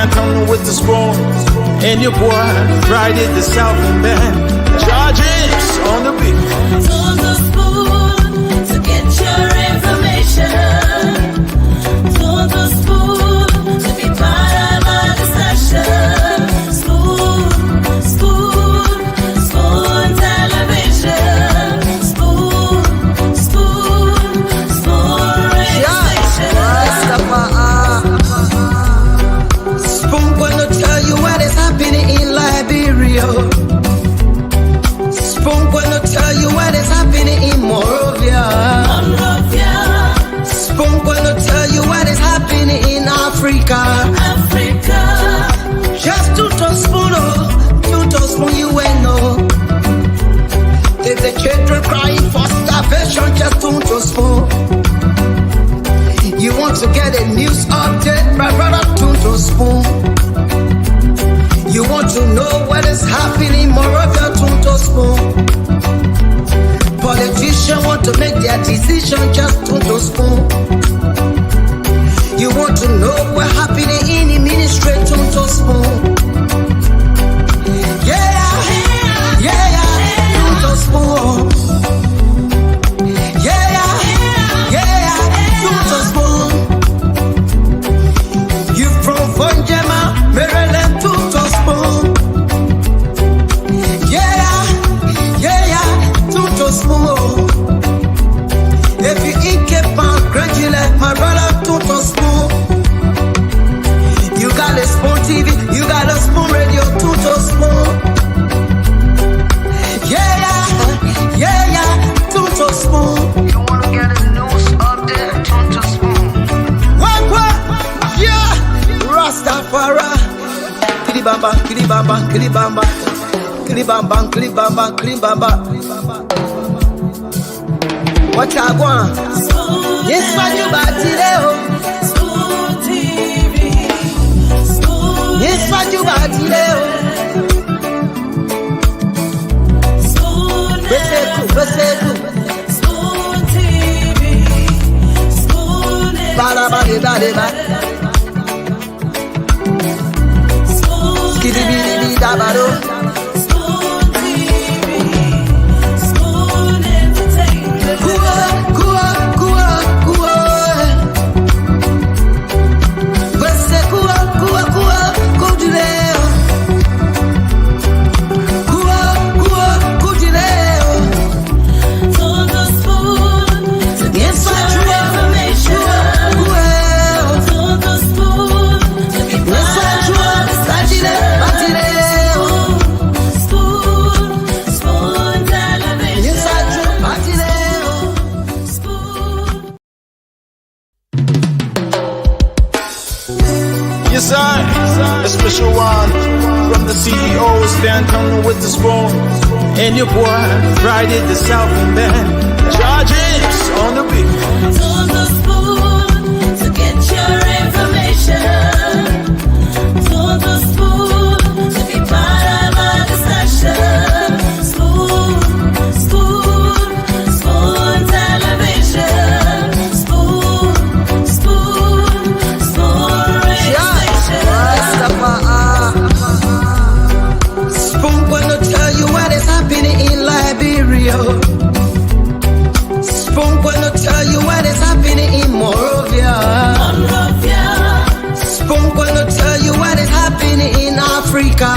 stand coming with the spoon. And your boy riding the Southern band. Charges on the beat. On the spoon to get your information. On the spoon to be part of our discussion. Spoon, spoon, spoon television. Spoon, spoon, spoon radio station. Spoon gonna tell you what is happening in Liberia. Spoon gonna tell you what is happening in Morovia. Spoon gonna tell you what is happening in Africa. Just to spoon, you will know. If the children crying for starvation, just to spoon. You want to get a news update, my brother, to spoon. You want to know what is happening in Moravia, to spoon. Politicians want to make their decision, just to spoon. You want to know what happening in the ministry, to spoon. Yeah, to spoon. Yeah, to spoon. You from Fonjema, Maryland, to spoon. Yeah, to spoon. If you eat Cape gradually, my brother, to spoon. You got a spoon TV, you got a spoon radio, to spoon. Yeah, to spoon. You wanna get a news update, to spoon. What? Yeah, Rastafari. Kilibamba, kilibamba, kilibamba, kilibamba, kilibamba, kilibamba. What I want? Yes, what you got today? Spoon TV. Spoon. Yes, what you got today? Spoon. Spoon TV. Spoon. Bada. Skidibidi dabado. Spoon TV. Spoon entertainment. Kua. Bese kua, kujileo. Kujileo. On the spoon to get your information. On the spoon to be part of our discussion. Spoon television. Spoon. Yes, I, a special one from the CEO, stand coming with the spoon. And your boy riding the Southern band. Charges on the beat. On the spoon to get your information. On the spoon to be part of our discussion. Spoon, spoon, spoon television. Spoon, spoon, spoon radio station. Spoon gonna tell you what is happening in Liberia. Spoon gonna tell you what is happening in Morovia. Spoon gonna tell you what is happening in Africa.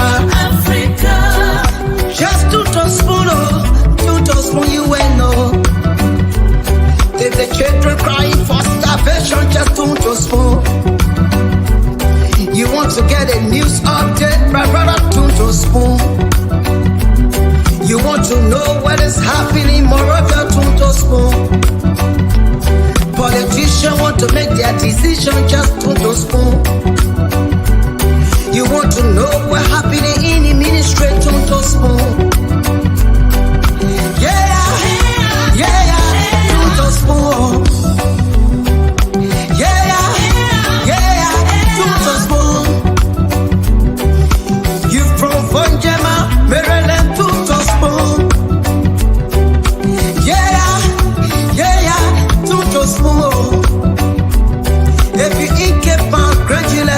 Just to spoon, you will know. If the children crying for starvation, just to spoon. You want to get a news update, my brother, to spoon. You want to know what is happening in Moravia, to spoon. Politicians want to make their decision, just to spoon. You want to know what happening in the ministry, to spoon. Yeah, to spoon. Yeah, to spoon. You from Fonjema, Maryland, to spoon. Yeah, to spoon. If you eat Cape gradually.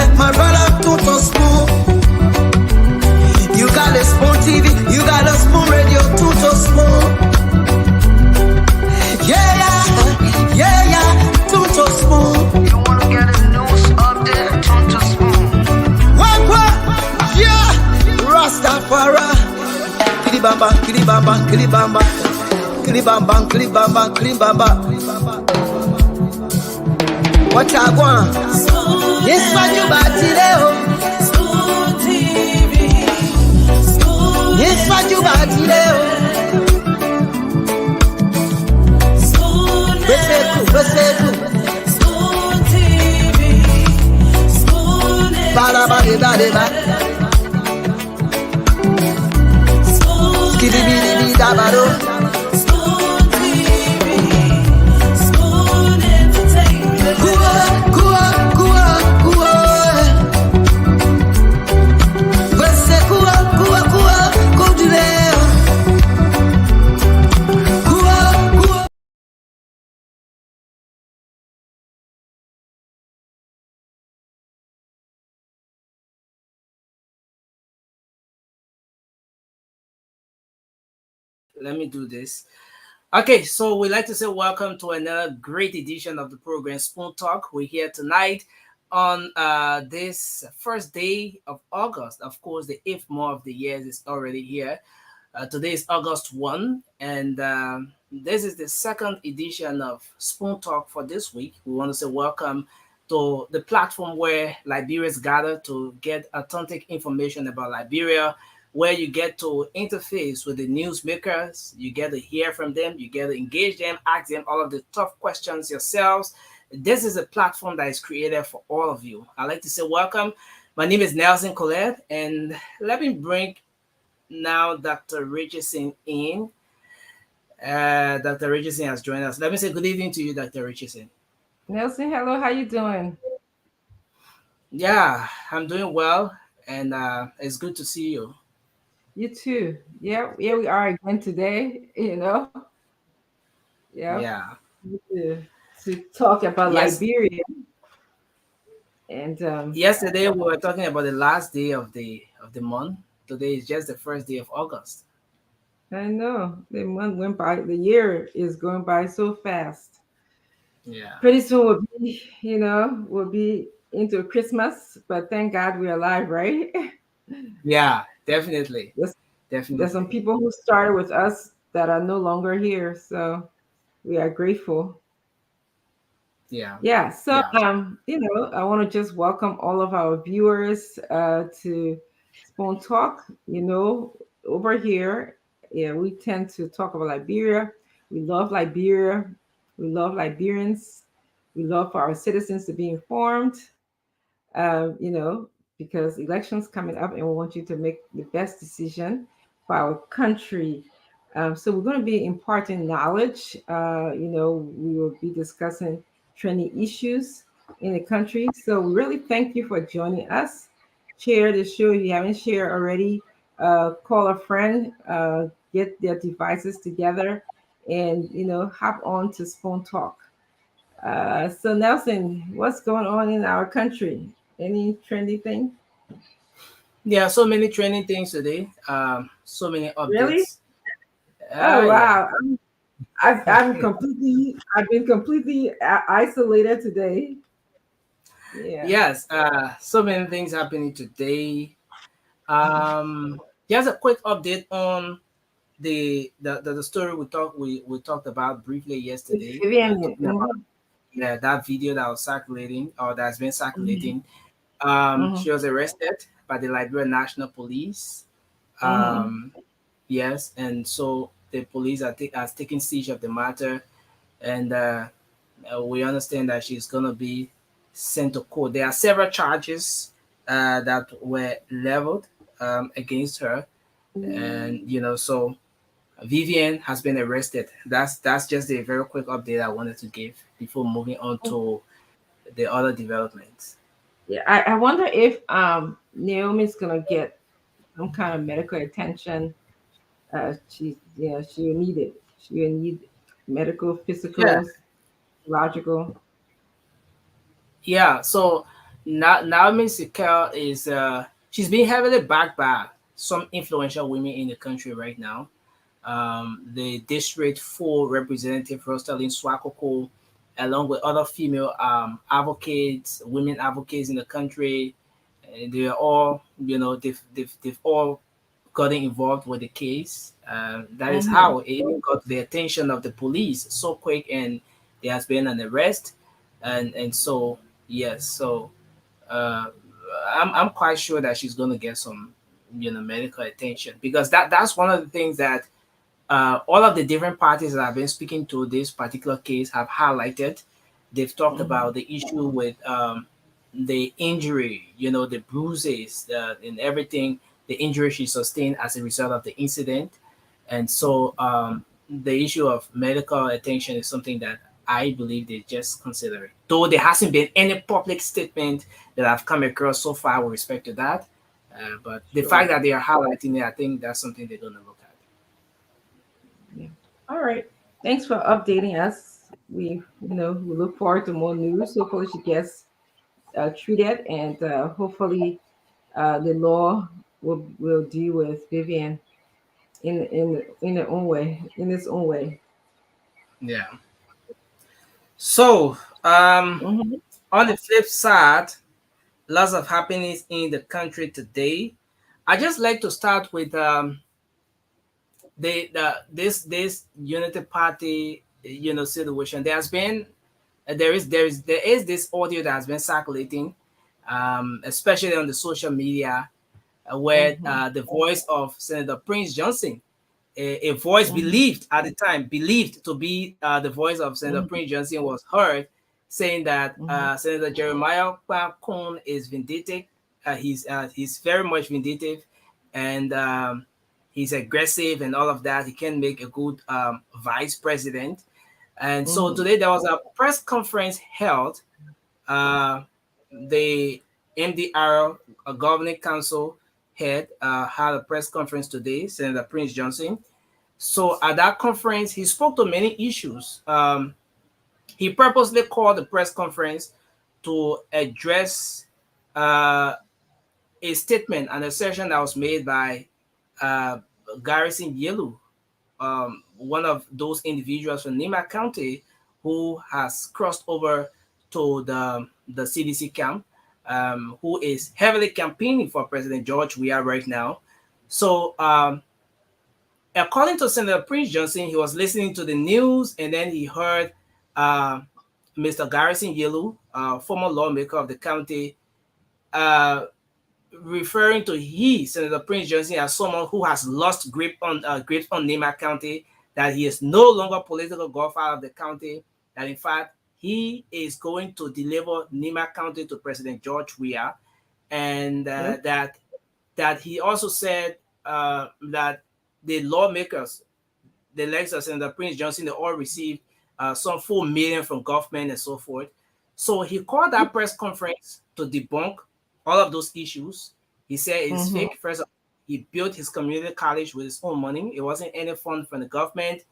kilibamba, kilibamba, kilibamba, kilibamba, kilibamba. What I want? Yes, what you about today? School TV. School. Yes, what you about today? School. School TV. School. Bada bada bada bada. School. Skibidi da bado. School TV. School entertainment. Kua kua kua kua. Vese kua kua kua kudile. Kua kua. Let me do this. Okay, so we'd like to say welcome to another great edition of the program Spoon Talk. We're here tonight on this first day of August. Of course, the 8th month of the year is already here. Today is August 1, and this is the second edition of Spoon Talk for this week. We want to say welcome to the platform where Liberians gather to get authentic information about Liberia, where you get to interface with the newsmakers, you get to hear from them, you get to engage them, ask them all of the tough questions yourselves. This is a platform that is created for all of you. I'd like to say welcome. My name is Nelson Colette, and let me bring now Dr. Richardson in. Dr. Richardson has joined us. Let me say good evening to you, Dr. Richardson. Nelson, hello, how you doing? Yeah, I'm doing well, and it's good to see you. You too. Yeah, we are again today, Yeah, Yeah. to talk about Yes. Liberia. And Yesterday we were talking about the last day of the month. Today is just the first day of August. I know the month went by, the year is going by so fast. Yeah. Pretty soon we'll be into Christmas, but thank God we're alive, right? Yeah, definitely. There's, there's some Definitely. people who started with us that are no longer here, so we are grateful. Yeah. Yeah, so Yeah. I want to just welcome all of our viewers to Spoon Talk. Over here, yeah, we tend to talk about Liberia. We love Liberia. We love Liberians. We love for our citizens to be informed. You know, because elections coming up, and we want you to make the best decision for our country. So we're going to be imparting knowledge. We will be discussing trending issues in the country. So we really thank you for joining us. Share the show if you haven't shared already. Call a friend. Get their devices together, and hop on to Spoon Talk. So Nelson, what's going on in our country? Any trendy thing? Yeah, so many training things today. So many Really? updates. Oh Yeah. wow! I've been completely isolated today. Yeah. Yes, so many things happening today. Just a quick update on the story we talked about briefly yesterday. Vivian. Talking about that video that was circulating or that's been Mhm, circulating. mhm, She was arrested by the Liberia National Police. mhm. Um, yes, and so the police has taken siege of the matter, and we understand that she's gonna be sent to court. There are several charges that were leveled against her, and so Vivian has been arrested. That's just a very quick update I wanted to give before moving on to the other developments. Yeah, I wonder if Naomi's gonna get some kind of medical attention. She will need it. She will need medical, Yeah, physical, logical. yeah. So Naomi Sekel is she's being heavily backed by some influential women in the country right now. The District 4 representative Rosalind Swakoko, along with other female advocates, women advocates in the country, and they are all, they've all getting involved with the case. That is Mm-hmm. how it even got the attention of the police so quick, and there has been an arrest, and so yes, so uh, I'm quite sure that she's going to get some medical attention, because that's one of the things that all of the different parties that I've been speaking to this particular case have highlighted. They've talked Mm-hmm. about the issue with the injury, the bruises, and everything, the injury she sustained as a result of the incident. And so the issue of medical attention is something that I believe they just consider. Though there hasn't been any public statement that I've come across so far with respect to that. But the Sure. fact that they are highlighting it, I think that's something they're going to look at. Yeah. All right. Thanks for updating us. We look forward to more news. Hopefully, she gets treated, and hopefully, the law will deal with Vivian in their own way, in its own way. Yeah. So, Mm-hmm. on the flip side, lots of happenings in the country today. I just like to start with this Unity Party, situation. There is this audio that has been circulating, especially on the social media, where Mm-hmm. the voice of Senator Prince Johnson, a voice Mm-hmm. believed at the time, believed to be the voice of Senator Mm-hmm. Prince Johnson, was heard saying that Mm-hmm. Senator Jeremiah Kwan is vindictive. He's very much vindictive, and he's aggressive and all of that. He can make a good vice president. And so Mm-hmm. today there was a press conference held. Uh, the MDR Governing Council head had a press conference today, Senator Prince Johnson. So at that conference, he spoke to many issues. He purposely called the press conference to address uh, a statement and a session that was made by uh, Garrison Yelu, one of those individuals from Nima County who has crossed over to the CDC camp, who is heavily campaigning for President George Weah right now. So according to Senator Prince Johnson, he was listening to the news and then he heard uh, Mr. Garrison Yelu, former lawmaker of the county, uh, referring to Senator Prince Johnson, as someone who has lost grip on Nima County, that he is no longer political godfather of the county, that in fact he is going to deliver Nima County to President George Weah, and Yep. that he also said that the lawmakers, the Lexus and the Prince Johnson, they all received some 4 million from government and so forth. So he called that press conference to debunk all of those issues. He said it's Mm-hmm. fake. First of all, he built his community college with his own money. It wasn't any fund from the government.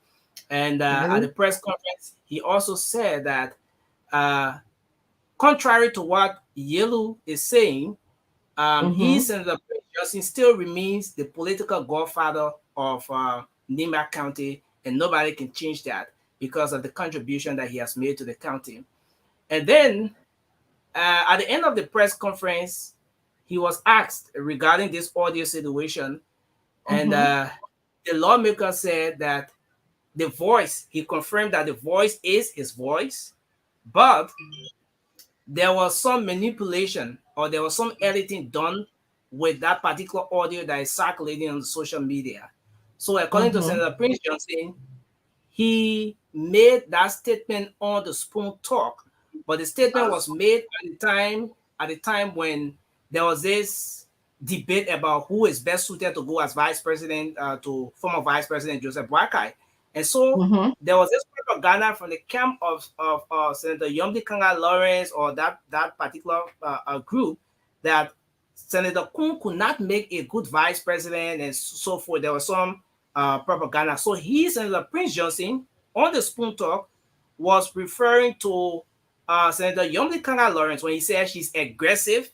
And at the Really? press conference, he also said that uh, contrary to what Yelu is saying, he, Mm-hmm. Senator Prince Johnson, still remains the political godfather of Nima County, and nobody can change that because of the contribution that he has made to the county. And then at the end of the press conference, he was asked regarding this audio situation, and Mm-hmm. the lawmaker said that he confirmed that the voice is his voice, but there was some manipulation or there was some editing done with that particular audio that is circulating on the social media. So, according to Mm-hmm. Senator Prince Johnson, he made that statement on the Spoon Talk, but the statement was made at the time when there was this debate about who is best suited to go as vice president to former vice president Joseph Boakai. And so Mm-hmm. there was this propaganda from the camp of Senator Yomdi Kanga Lawrence, or that particular group, that Senator Kun could not make a good vice president and so forth. There was some propaganda. So Senator Prince Johnson, on the Spoon Talk, was referring to Senator Yomdi Kanga Lawrence when he said she's aggressive,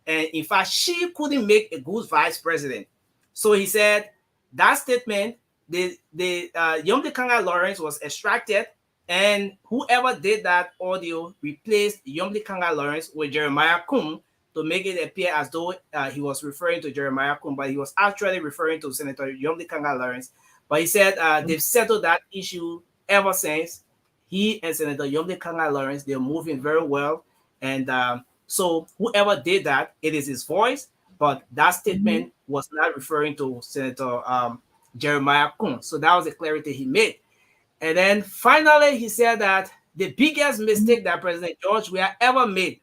and in fact she couldn't make a good vice president. So he said that statement, the Yomdi Kanga Lawrence was extracted, and whoever did that audio replaced Yomdi Kanga Lawrence with Jeremiah Kum to make it appear as though he was referring to Jeremiah Kun, but he was actually referring to Senator Yomdi Kanga Lawrence. But he said they've settled that issue ever since. He and Senator Yomdi Kanga Lawrence, they're moving very well. And so whoever did that, it is his voice, but that statement was not referring to Senator Jeremiah Kun. So that was the clarity he made. And then finally, he said that the biggest mistake that President George Weah ever made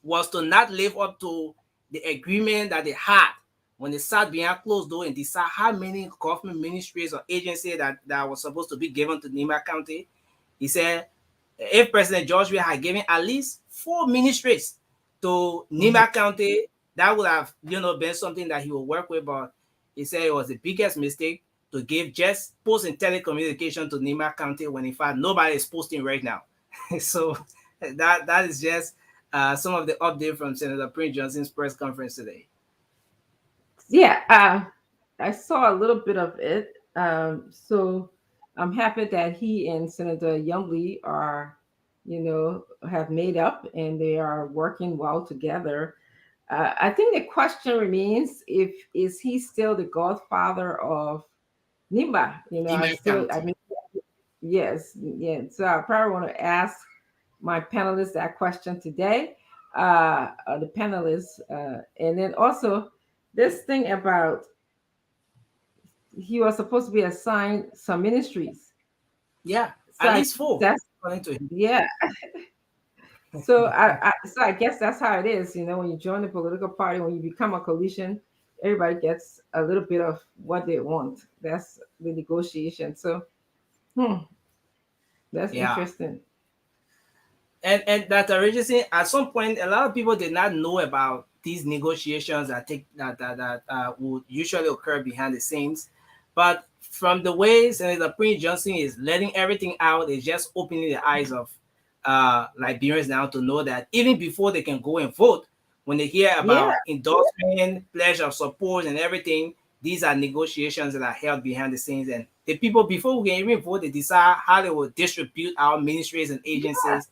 was to not live up to the agreement that they had when they sat behind closed door and decide how many government ministries or agencies that was supposed to be given to Nima County. He said if President George Weah had given at least 4 ministries to Nima County, that would have been something that he would work with. But he said it was the biggest mistake to give just post and telecommunication to Nima County when in fact nobody is posting right now. So that is just some of the update from Senator Prince Johnson's press conference today. Yeah, I saw a little bit of it. So I'm happy that he and Senator Youngly are, have made up and they are working well together. I think the question remains: is he still the godfather of Nimba? I mean, yes, yeah. So I probably want to ask my panelists that question today, the panelists, and then also this thing about he was supposed to be assigned some ministries. Yeah, so at least 4. That's according to him. Yeah. So I guess that's how it is. When you join the political party, when you become a coalition, everybody gets a little bit of what they want. That's the negotiation. So, that's interesting. And that originally, at some point, a lot of people did not know about these negotiations that would usually occur behind the scenes. But from the way Senator Prince Johnson is letting everything out, is just opening the eyes of Liberians now to know that even before they can go and vote, when they hear about endorsement, pledge of support, and everything, these are negotiations that are held behind the scenes. And the people, before we can even vote, they decide how they will distribute our ministries and agencies.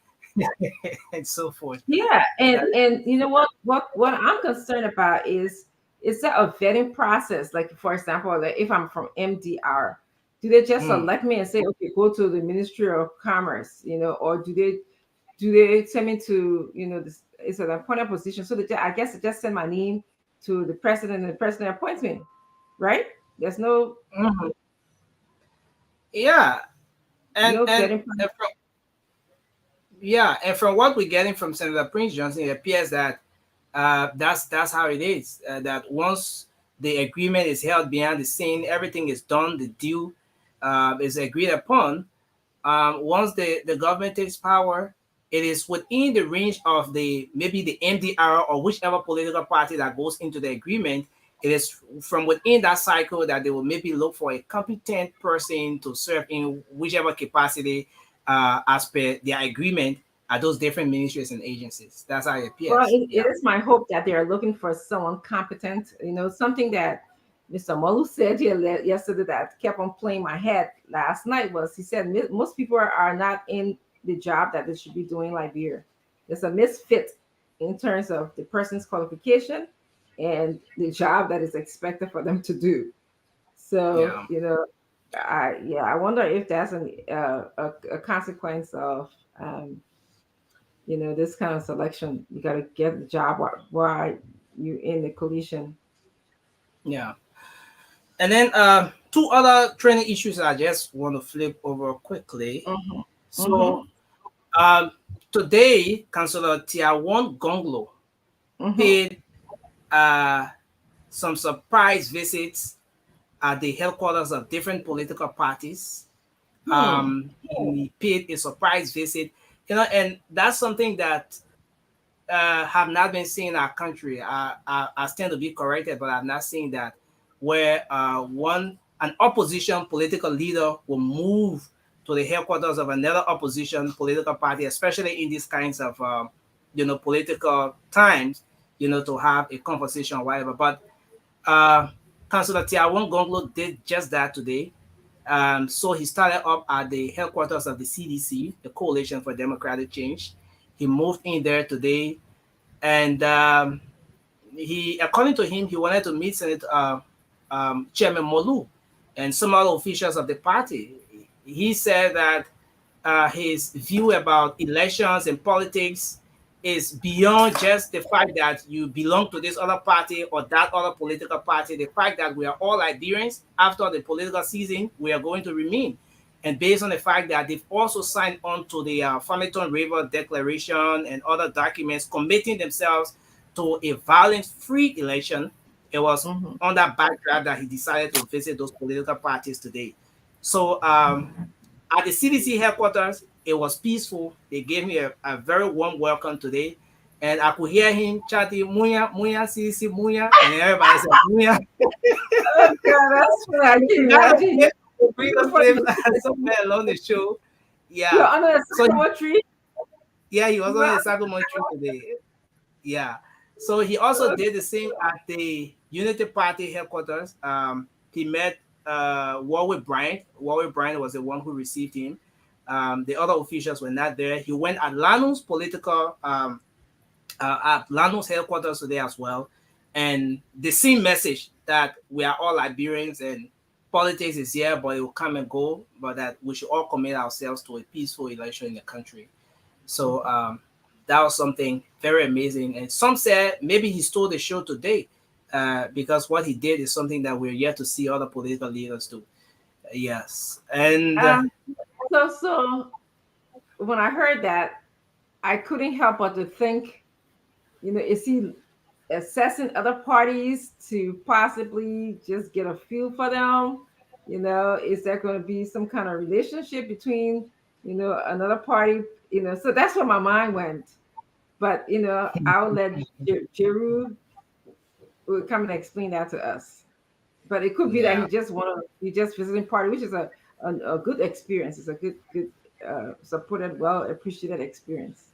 And so forth. Yeah, and you know what I'm concerned about is that a vetting process? Like, for example, like if I'm from MDR, do they just select me and say, okay, go to the Ministry of Commerce, or do they send me to, this it's an appointed position? So I guess they just send my name to the president and the president appoints me, right? There's no yeah, no vetting and from what we're getting from Senator Prince Johnson, it appears that that's how it is. That once the agreement is held behind the scene, everything is done, the deal is agreed upon. Once the government takes power, it is within the range of maybe the MDR or whichever political party that goes into the agreement. It is from within that cycle that they will maybe look for a competent person to serve in whichever capacity as per their agreement at those different ministries and agencies. That's how it appears. Well, it is my hope that they are looking for someone competent. Something that Mr. Molu said here yesterday that kept on playing my head last night was, he said most people are not in the job that they should be doing in Liberia. There's a misfit in terms of the person's qualification and the job that is expected for them to do. So, I wonder if that's a consequence of, this kind of selection. You got to get the job while you're in the coalition. Yeah. And then 2 other training issues I just want to flip over quickly. So today, Councillor Tiawon Gonglo paid some surprise visits at the headquarters of different political parties. He paid a surprise visit, and that's something that have not been seen in our country. I stand to be corrected, but I've not seen that where an opposition political leader will move to the headquarters of another opposition political party, especially in these kinds of political times, to have a conversation or whatever. But Councillor Tiawon Gonglo did just that today. So he started up at the headquarters of the CDC, the Coalition for Democratic Change. He moved in there today, and he, according to him, he wanted to meet Senate Chairman Molu and some other officials of the party. He said that his view about elections and politics is beyond just the fact that you belong to this other party or that other political party. The fact that we are all Liberians after the political season, we are going to remain. And based on the fact that they've also signed on to the Farmington River Declaration and other documents committing themselves to a violence-free election, it was on that background that he decided to visit those political parties today. So at the CDC headquarters, it was peaceful. They gave me a very warm welcome today. And I could hear him chanting, Muya, Muya, CDC, Muya. And everybody said, Muya. Oh, God, that's what I can imagine. Bring us flavor somewhere along the show. You're Yeah. under a So, sycamore tree? yeah, he was on the Sacramento today. Yeah. So he also did the same at the Unity Party headquarters. He met Warwick Bryant. Warwick Bryant was the one who received him. The other officials were not there. He went at Lanu's political at Lanu's headquarters today as well, and the same message that we are all Liberians and politics is here, but it will come and go. But that we should all commit ourselves to a peaceful election in the country. So that was something very amazing. And some said maybe he stole the show today because what he did is something that we're yet to see other political leaders do. Yes. And So when I heard that, I couldn't help but to think, is he assessing other parties to possibly just get a feel for them? Is there going to be some kind of relationship between, another party? So that's where my mind went. But, I'll let Jeru will come and explain that to us. But it could be that he just visiting party, which is a good experience. It's a good supported, well appreciated experience.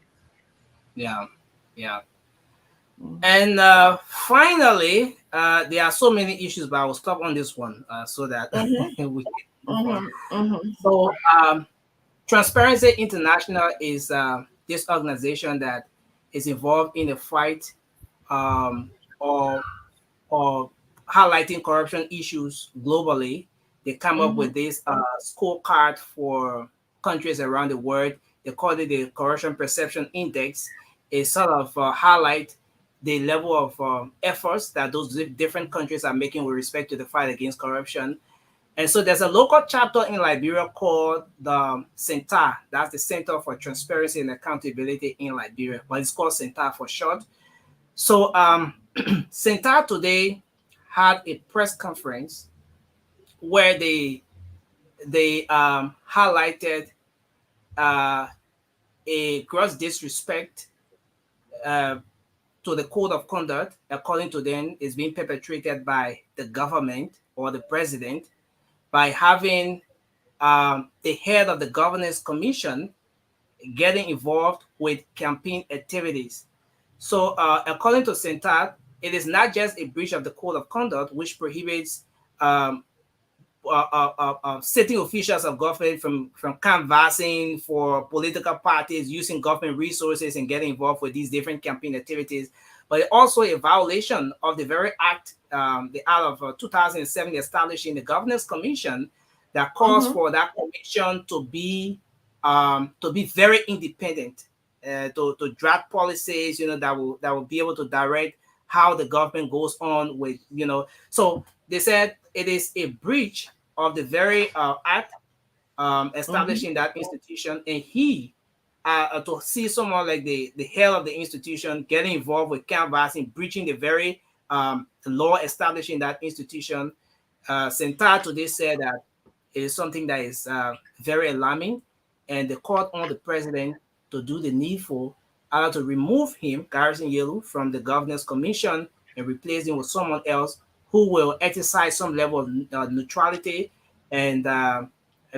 yeah. And finally, there are so many issues, but I will stop on this one so that we can move on. So, Transparency International is this organization that is involved in the fight or highlighting corruption issues globally. They come up with this scorecard for countries around the world. They call it the Corruption Perception Index. It sort of highlight the level of efforts that those different countries are making with respect to the fight against corruption. And so there's a local chapter in Liberia called the CENTAR. That's the Center for Transparency and Accountability in Liberia, but it's called CENTAR for short. So CENTAR today had a press conference where they highlighted a gross disrespect to the code of conduct, according to them, is being perpetrated by the government or the president by having the head of the governance commission getting involved with campaign activities. So according to CENTAR, it is not just a breach of the code of conduct, which prohibits sitting officials of government from canvassing for political parties, using government resources and getting involved with these different campaign activities, but also a violation of the very act, the act of 2007 establishing the Governance Commission that calls for that commission to be very independent, to draft policies, that will be able to direct how the government goes on with, So they said it is a breach of the very act establishing that institution, and to see someone like the head of the institution getting involved with canvassing, breaching the very law establishing that institution. CENTAR today said that it is something that is very alarming, and they called on the president to do the needful, either to remove him, Garrison Yelu, from the Governance Commission and replace him with someone else who will exercise some level of neutrality and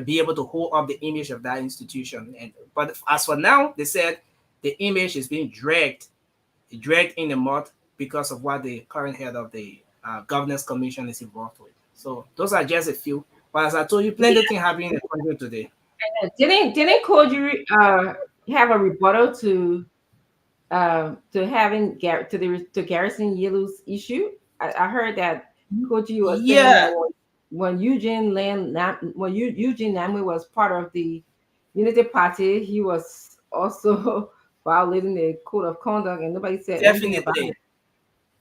be able to hold up the image of that institution. But as for now, they said the image is being dragged in the mud because of what the current head of the Governance Commission is involved with. So those are just a few. But as I told you, plenty of things happening in the country today. Didn't Koji have a rebuttal to to having to Garrison Yellow's issue. I heard that Koji was saying that Yeah, when Eugene Namwe was part of the Unity Party, he was also violating the code of conduct, and nobody said anything about definitely. it.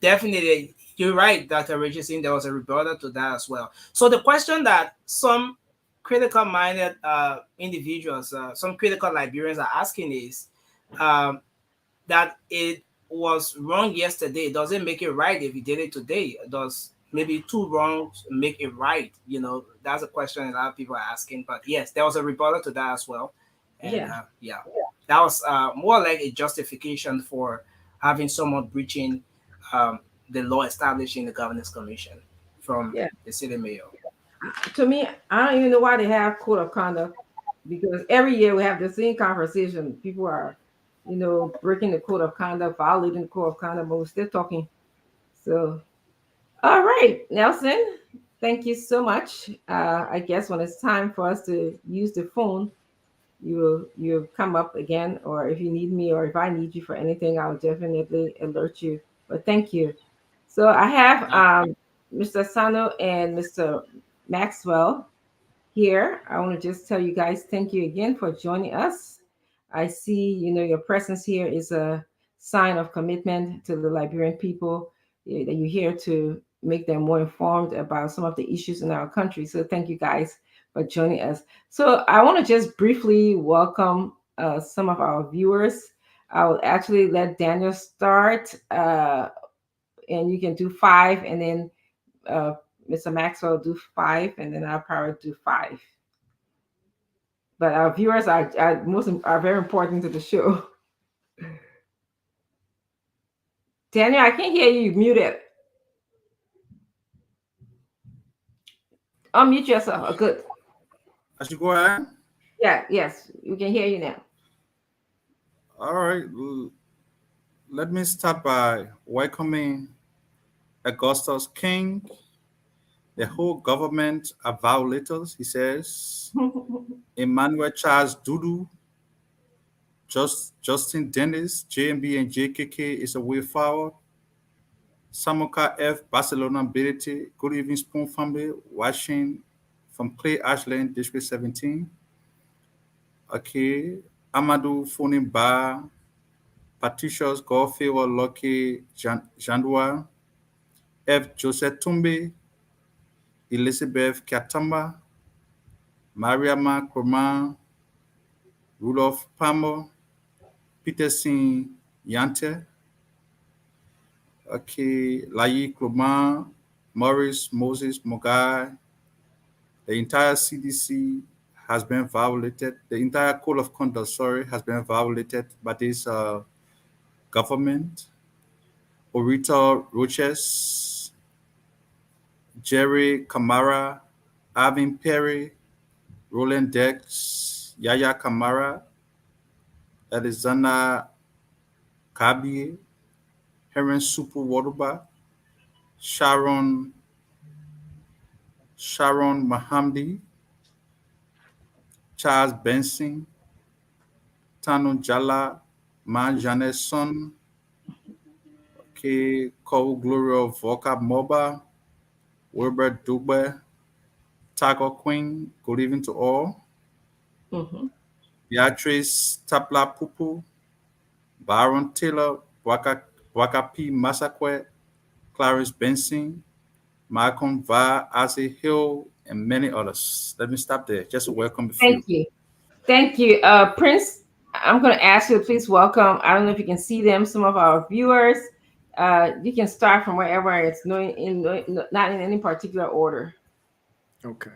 Definitely, you're right, Dr. Richardson. There was a rebuttal to that as well. So the question that some critical-minded individuals, some critical Liberians are asking is um, that it was wrong yesterday. Does it make it right if you did it today? Does maybe two wrongs make it right? That's a question a lot of people are asking. But yes, there was a rebuttal to that as well. And Yeah, yeah, that was more like a justification for having someone breaching um, the law establishing the governance commission from yeah. the city mayor. To me, I don't even know why they have code of conduct because every year we have the same conversation. People are, breaking the code of conduct, violating the code of conduct, but we're still talking. So, all right, Nelson, thank you so much. I guess when it's time for us to use the phone, you'll come up again, or if you need me, or if I need you for anything, I'll definitely alert you. But thank you. So I have Mr. Sano and Mr. Maxwell here. I want to just tell you guys thank you again for joining us. I see, your presence here is a sign of commitment to the Liberian people, that you're here to make them more informed about some of the issues in our country. So thank you guys for joining us. So I want to just briefly welcome some of our viewers. I will actually let Daniel start, and you can do five, and then uh, Mr. Maxwell do five, and then I'll probably do five. But our viewers are very important to the show. Daniel, I can't hear you. You muted. Unmute yourself. Oh, good. I should go ahead. Yeah, yes, we can hear you now. All right. Let me start by welcoming Augustus King. The whole government are violators, he says. Emmanuel Charles Dudu, Justin Dennis, JMB and JKK is a way forward. Samuka F. Barcelona Ability, good evening, Spoon family, watching from Clay Ashland, District 17. Okay, Amadou Fonim Ba, Patricius Godfavor Lucky Jandua, F. Joseph Tumbe, Elizabeth Katamba, Mariama Kurma, Rudolph Palmer, Peterson Yante, okay, Layi Kurma, Maurice Moses Mogai, the entire CDC has been violated. The entire code of conduct, sorry, has been violated by this government. Orita Roches, Jerry Kamara, Alvin Perry, Roland Dex, Yaya Kamara, Alexander Kabie, Heron Supu Waruba, Sharon Mahamdi, Charles Benson, Tanu Jala, Manjane Son, okay, Cole Gloria Vocab Moba, Wilbert Dugbe, Taco Queen, good evening to all. Mhm. Beatrice Tapla Pupu, Baron Taylor, Waka P. Masakwe, Clarence Benson, Malcolm Va, Ase Hill, and many others. Let me stop there just to welcome a Thank few. you. Thank you. Prince, I'm going to ask you to please welcome. I don't know if you can see them, some of our viewers. You can start from wherever it's not in any particular order. Okay.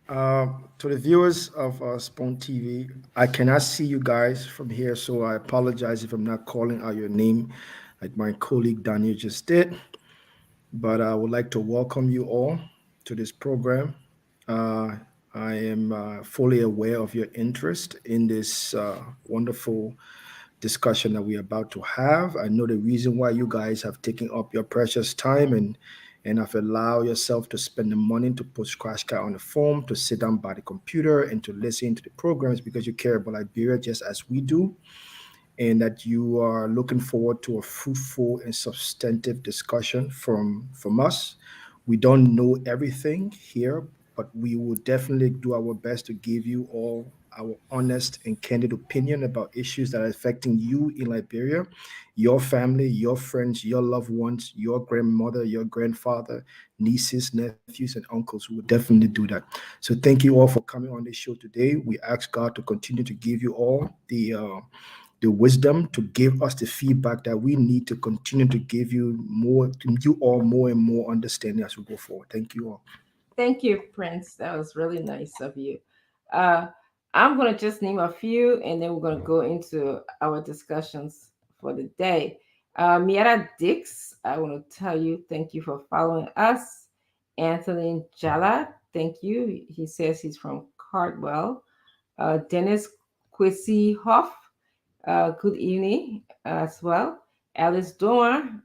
To the viewers of Spawn TV, I cannot see you guys from here, so I apologize if I'm not calling out your name like my colleague Daniel just did. But I would like to welcome you all to this program. Uh, I am fully aware of your interest in this wonderful discussion that we're about to have. I know the reason why you guys have taken up your precious time and have allowed yourself to spend the money to put scratch card on the phone, to sit down by the computer and to listen to the programs because you care about Liberia just as we do. and that you are looking forward to a fruitful and substantive discussion from us. We don't know everything here, but we will definitely do our best to give you all our honest and candid opinion about issues that are affecting you in Liberia, your family, your friends, your loved ones, your grandmother, your grandfather, nieces, nephews, and uncles. We will definitely do that. So thank you all for coming on this show today. We ask God to continue to give you all the wisdom to give us the feedback that we need to continue to give you more, to you all more and more understanding as we go forward. Thank you all. Thank you, Prince. That was really nice of you. Uh, I'm going to just name a few and then we're going to go into our discussions for the day. Miera Dix, I want to tell you thank you for following us. Anthony Jala, thank you. He says he's from Cardwell. Dennis Quissy Hoff, good evening as well. Alice Dorn,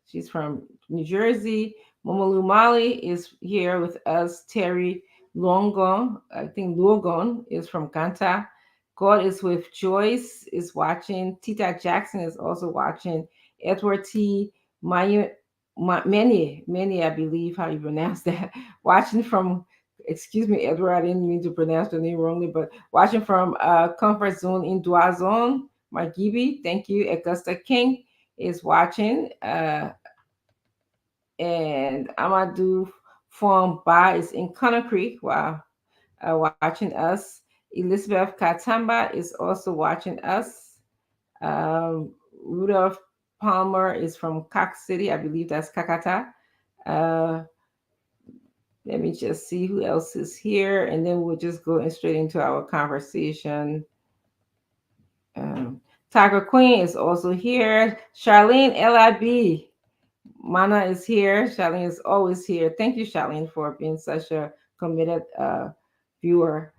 she's from New Jersey. Momolu Mali is here with us. Terry Longon, I think Logon is from Ganta. God is with Joyce is watching. Tita Jackson is also watching. Edward T. Mayu, many, I believe how you pronounce that. Watching from, excuse me, Edward, I didn't mean to pronounce the name wrongly, but watching from Comfort Zone in Duazon, Margibi, thank you. Augusta King is watching. And Amadou from Ba is in Conakry. Wow, watching us. Elizabeth Katamba is also watching us. Rudolph Palmer is from Cox City. I believe that's Kakata. Uh, Let me just see who else is here, and then we'll just go in straight into our conversation. Tiger Queen is also here. Charlene LIB. Mana is here. Charlene is always here. Thank you, Charlene, for being such a committed viewer.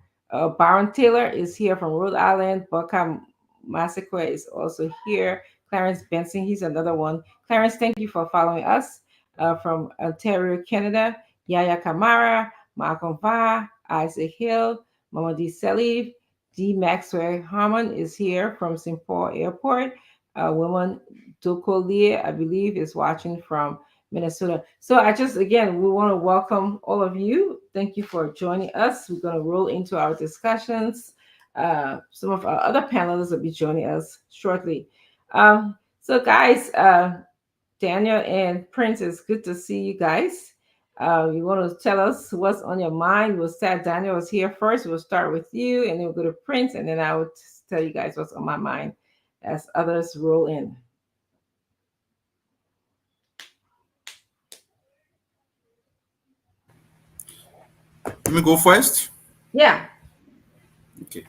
Baron Taylor is here from Rhode Island. Buckeye Massacre is also here. Clarence Benson, he's another one. Clarence, thank you for following us from Ontario, Canada. Yaya Kamara, Malcolm Va, Isaac Hill, Mamadi Salif, D. Maxwell Harmon is here from St. Paul Airport. Woman Dokolie, I believe, is watching from Minnesota. So I just, again, we want to welcome all of you. Thank you for joining us. We're going to roll into our discussions. Some of our other panelists will be joining us shortly. So guys, Daniel and Prince, it's good to see you guys. You want to tell us what's on your mind? We'll start. Daniel was here first. We'll start with you, and then we'll go to Prince, and then I will tell you guys what's on my mind as others roll in. Let me go first. Yeah. Okay.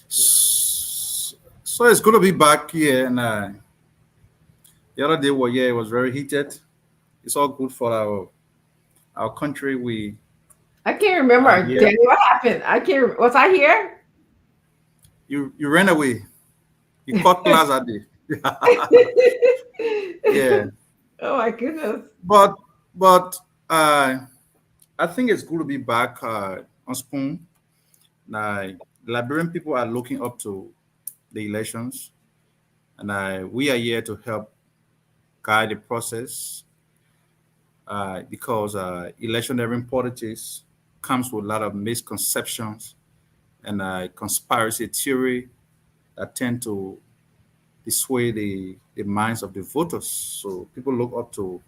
So it's good to be back here. And the other day, well, yeah, it was very heated. It's all good for our country. I can't remember. Yeah. Daniel, what happened? I can't. Was I here? You ran away. You caught class that day. Yeah. Oh my goodness. But I think it's good to be back on Spoon. Now, the Liberian people are looking up to the elections, and we are here to help guide the process because electioneering politics comes with a lot of misconceptions and conspiracy theory that tend to dissuade the minds of the voters. So people look up to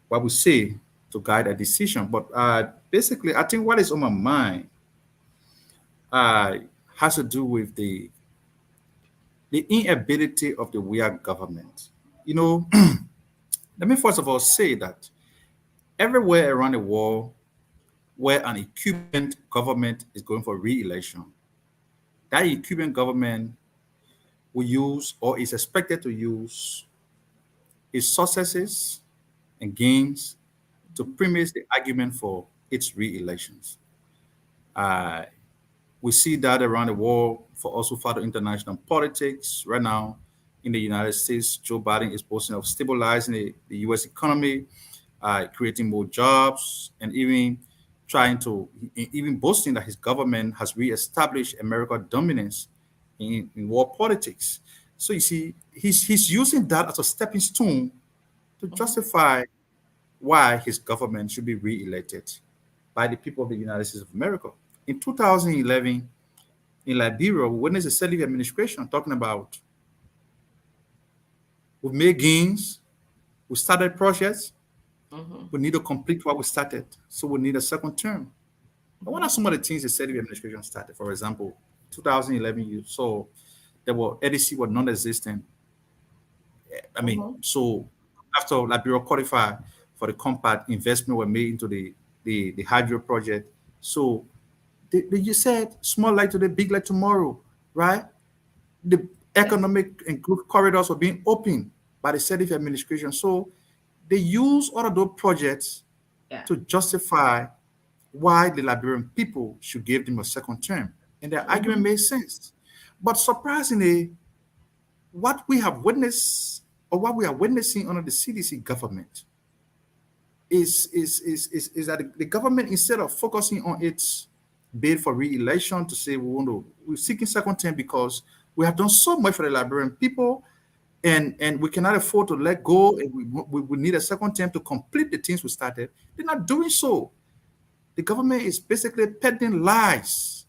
what we say to guide a decision. But basically, I think what is on my mind uh, has to do with the inability of the weird government. You know, let me first of all say that everywhere around the world where an incumbent government is going for re-election, that incumbent government will use or is expected to use its successes and gains to premise the argument for its re-elections. Uh, we see that around the world for also further international politics. Right now, in the United States, Joe Biden is boasting of stabilizing the U.S. economy, creating more jobs, and even boasting that his government has reestablished America's dominance in world politics. So you see, he's using that as a stepping stone to justify why his government should be re-elected by the people of the United States of America. In 2011, in Liberia, we witnessed a Saliva administration talking about we've made gains, we started projects, we need to complete what we started, so we need a second term. And what are some of the things the Saliva administration started? For example, 2011, you saw there were ADC were non-existent. I mean, so after Liberia qualified for the compact, investment were made into the hydro project. So you said small light today, big light tomorrow, right? The economic and growth corridors were being opened by the SEDIF administration. So they use all of those projects to justify why the Liberian people should give them a second term. And their argument made sense. But surprisingly, what we have witnessed or what we are witnessing under the CDC government is that the government, instead of focusing on its bid for re-election to say we're seeking second term because we have done so much for the Liberian people and we cannot afford to let go, and we need a second term to complete the things we started. They're not doing so. The government is basically peddling lies.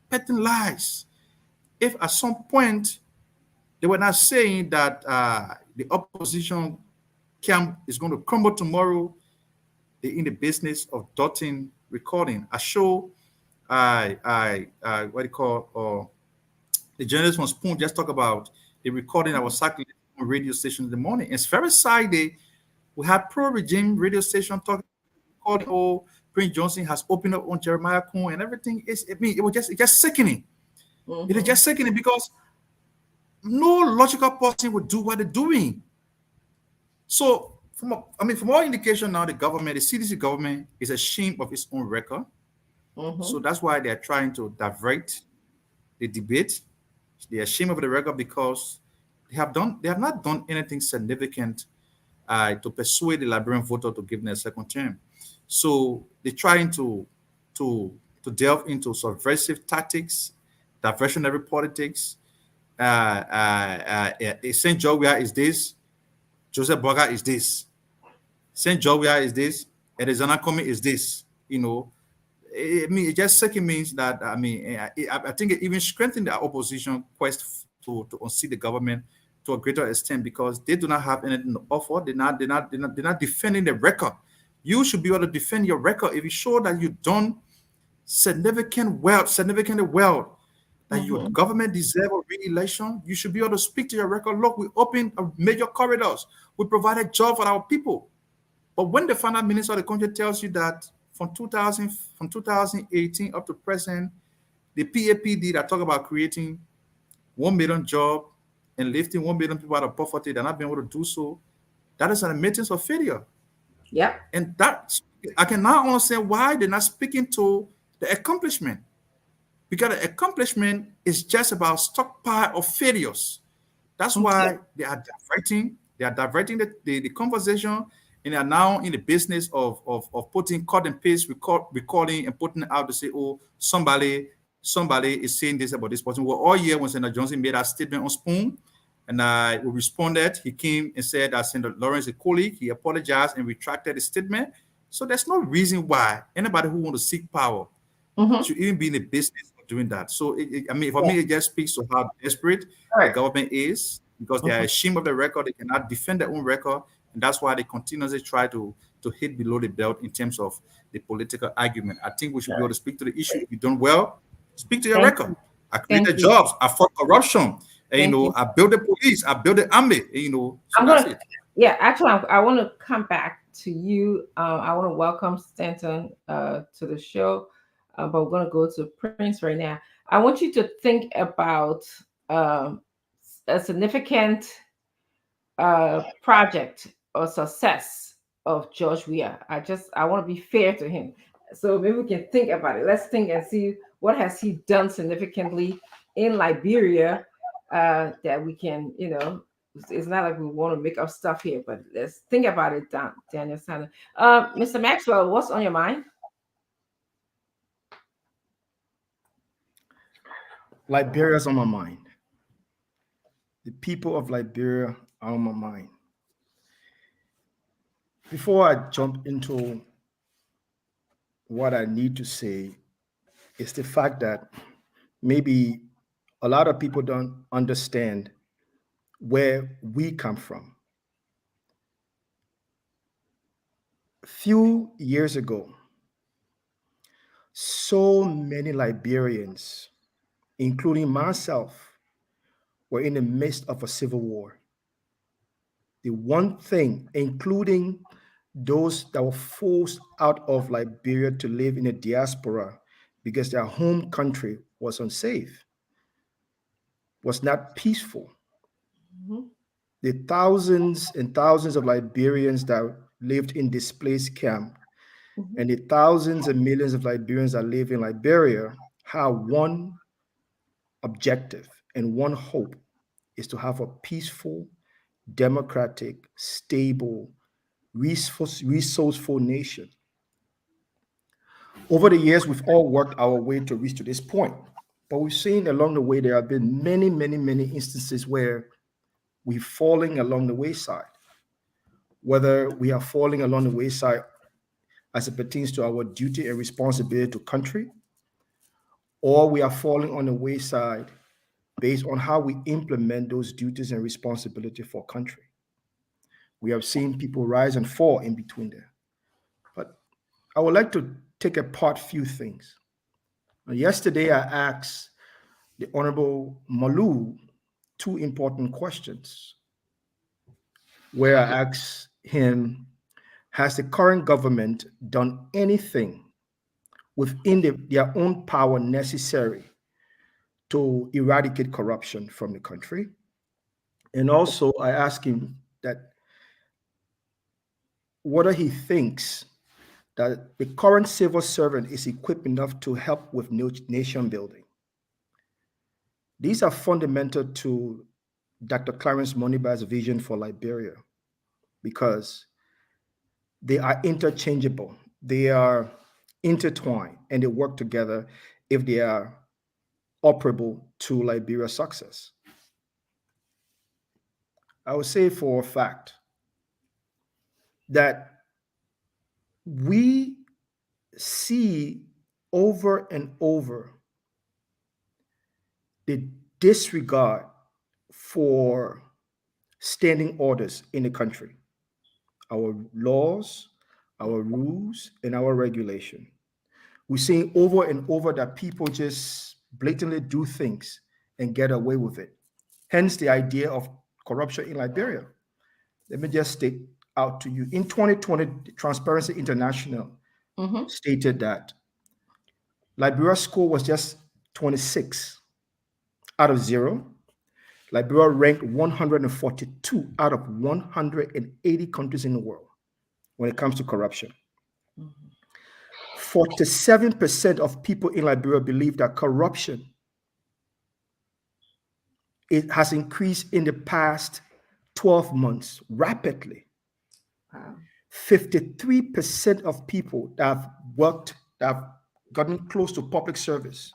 Peddling lies. If at some point they were not saying that the opposition camp is going to crumble tomorrow, they're in the business of dotting recording. A show what do you call the journalist from Spoon just talked about the recording that was circulating on radio stations in the morning. It's very Friday. We had pro-regime radio station talking about, oh, Prince Johnson has opened up on Jeremiah Coon and everything. It's just sickening. It is just sickening because no logical person would do what they're doing. So from all indication now, the CDC government is ashamed of its own record. So that's why they're trying to divert the debate. They're ashamed of the record because they have not done anything significant to persuade the Liberian voter to give them a second term. So they're trying to delve into subversive tactics, diversionary politics. St. Georgia is this, Joseph Boga is this, St. Georgia is this, Arizona Comey is this. It just second means that I think it even strengthened the opposition quest to unseat the government to a greater extent because they do not have anything to offer. They're not defending the record. You should be able to defend your record if you show that you've done significantly well, that your government deserves a re-election. You should be able to speak to your record. Look, we opened major corridors. We provided jobs for our people. But when the finance minister of the country tells you that from 2018 up to present, the PAPD that talk about creating 1 million jobs and lifting 1 million people out of poverty, they're not being able to do so, that is an admittance of failure. Yeah. And that I can now understand why they're not speaking to the accomplishment. Because the accomplishment is just about stockpile of failures. That's why they are diverting the conversation, and they are now in the business of putting cut and paste, recording and putting it out to say, oh, somebody is saying this about this person. Well, all year when Senator Johnson made that statement on Spoon, and we responded, he came and said that Senator Lawrence is a colleague. He apologized and retracted the statement. So there's no reason why anybody who wants to seek power should even be in the business of doing that. So, for me, it just speaks to how desperate the government is because they are ashamed of the record. They cannot defend their own record. And that's why they continuously try to hit below the belt in terms of the political argument. I think we should be able to speak to the issue. If you've done well, speak to your record. I created jobs. I fought corruption. And, I built the police. I built the army. So that's it. Yeah, actually, I want to come back to you. I want to welcome Stanton to the show, but we're going to go to Prince right now. I want you to think about a significant project or success of George Weah. I want to be fair to him. So maybe we can think about it. Let's think and see what has he done significantly in Liberia that we can, it's not like we want to make up stuff here, but let's think about it, Daniel Sanders. Mr. Maxwell, what's on your mind? Liberia's on my mind. The people of Liberia are on my mind. Before I jump into what I need to say, it's the fact that maybe a lot of people don't understand where we come from. A few years ago, so many Liberians, including myself, were in the midst of a civil war. The one thing, including those that were forced out of Liberia to live in a diaspora because their home country was unsafe, was not peaceful. Mhm. The thousands and thousands of Liberians that lived in displaced camp Mhm. and the thousands and millions of Liberians that live in Liberia have one objective and one hope is to have a peaceful, democratic, stable, resourceful nation. Over the years, we've all worked our way to reach to this point. But we've seen along the way there have been many, many, many instances where we're falling along the wayside. Whether we are falling along the wayside as it pertains to our duty and responsibility to country, or we are falling on the wayside based on how we implement those duties and responsibility for country. We have seen people rise and fall in between there. But I would like to take apart few things. Yesterday, I asked the Honorable Malu two important questions, where I asked him, has the current government done anything within their own power necessary to eradicate corruption from the country? And also, I asked him that whether he thinks that the current civil servant is equipped enough to help with nation building. These are fundamental to Dr. Clarence Moniba's vision for Liberia because they are interchangeable, they are intertwined, and they work together if they are operable to Liberia's success. I would say for a fact that we see over and over the disregard for standing orders in the country, our laws, our rules, and our regulation. We're seeing over and over that people just blatantly do things and get away with it. Hence the idea of corruption in Liberia. Let me just state out to you. In 2020, Transparency International Mhm. stated that Liberia's score was just 26 out of 0. Liberia ranked 142 out of 180 countries in the world when it comes to corruption. 47% of people in Liberia believe that corruption it has increased in the past 12 months rapidly. Wow. 53% of people that have worked, that have gotten close to public service,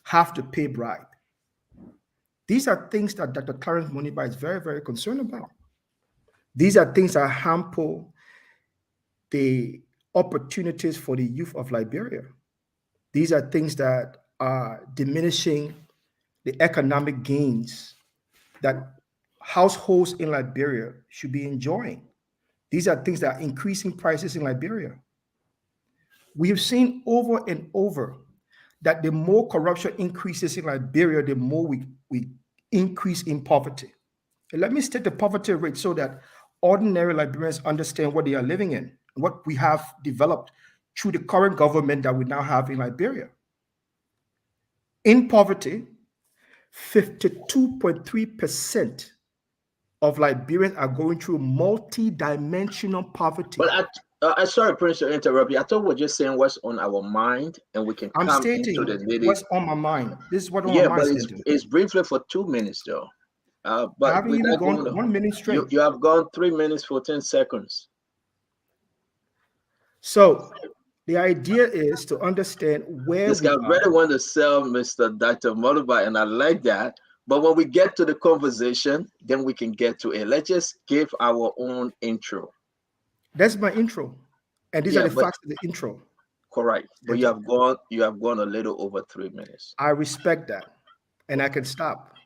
have to pay bribe. These are things that Dr. Clarence Moniba is very, very concerned about. These are things that hamper the opportunities for the youth of Liberia. These are things that are diminishing the economic gains that households in Liberia should be enjoying. These are things that are increasing prices in Liberia. We have seen over and over that the more corruption increases in Liberia, the more we increase in poverty. And let me state the poverty rate so that ordinary Liberians understand what they are living in, what we have developed through the current government that we now have in Liberia. In poverty, 52.3% of Liberians are going through multi-dimensional poverty. Well, sorry, Prince, to interrupt you. I thought we were just saying what's on our mind, and we can I'm come into the stating nitty. what's on my mind. This is what on Yeah, my mind, but Stanton. it's briefly for 2 minutes, though. I But haven't even without going gone on, 1 minute straight. you have gone 3 minutes 14 seconds. So The idea is to understand where This guy we are. really want to sell Mr. Dr. Motoba, and I like that. But when we get to the conversation, then we can get to it. Let's just give our own intro. That's my intro. And these are Yeah, the but facts of the intro. correct. But And you have gone a little over 3 minutes. I respect that. And I can stop.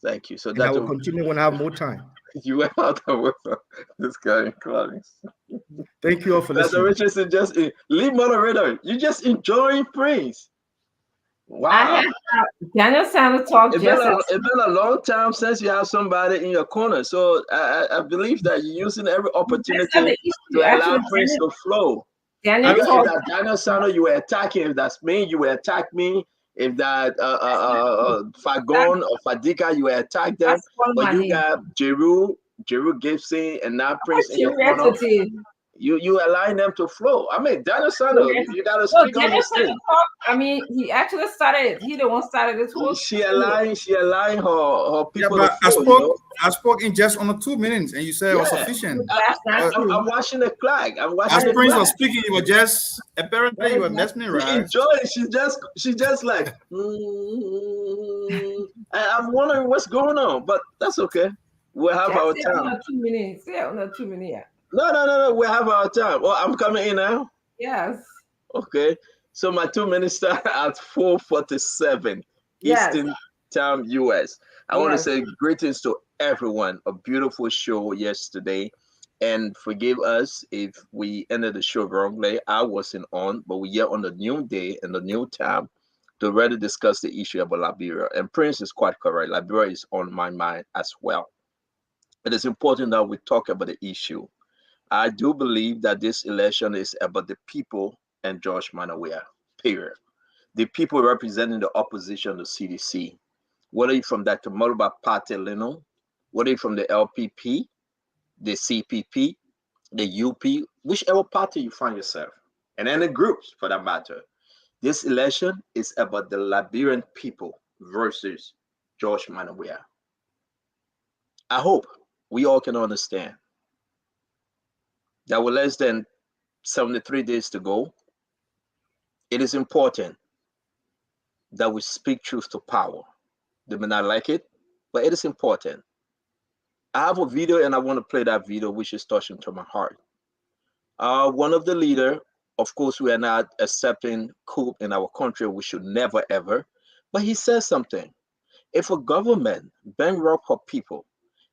Thank you. So And I will Dr. continue when I have more time. You went out of order. This guy in Collins. Thank you all for Dr. listening. Richardson just lead moderator. You just enjoying Prince. I Wow. have Daniel Sandler talk just as It's been a long time since you have somebody in your corner. So I believe that you're using every that's not opportunity the to issue. allow Actually, Prince to flow. Daniel Because if talk. that Daniel Sano you were attacking, if that's me, you will attack me. If that That, Fagon or Fadika, you will attack them. that's one of But my you name. got Jeru Gibson and now Prince in your corner. Curiosity. You allowing them to flow. I mean, Daniel Sano, you got to No, speak on Daniel this Sandler thing. talk. I mean, he actually started it. He the one started this whole. She allowing her Yeah, people to but I flow. spoke. I spoke in just under 2 minutes, and you said it was Yeah. sufficient. That's not true. I'm watching the flag. I'm As watching the Prince flag. was speaking, you were just apparently you were She mesmerized. enjoyed. She just like. I'm wondering what's going on, but that's okay. We'll have Just our say time. under 2 minutes. Say under 2 minutes. No. We'll have our time. Well, I'm coming in now. Yes. Okay. So my 2 minutes start at 4:47 Yes. Eastern Time, US. I want to Yes. say greetings to everyone. A beautiful show yesterday. And forgive us if we ended the show wrongly. I wasn't on, but we're here on the new day and the new time to really discuss the issue about Liberia. And Prince is quite correct. Liberia is on my mind as well. It is important that we talk about the issue. I do believe that this election is about the people and George Manawea, period. The people representing the opposition to CDC, whether you're from Dr. Moluba Party Lino, whether you're from the LPP, the CPP, the UP, whichever party you find yourself, and any groups for that matter. This election is about the Liberian people versus George Manawea. I hope we all can understand that with less than 73 days to go, it is important that we speak truth to power. They may not like it, but it is important. I have a video and I want to play that video, which is touching to my heart. One of the leader, of course, we are not accepting coup in our country. We should never ever. But he says something. If a government bankrupt her people,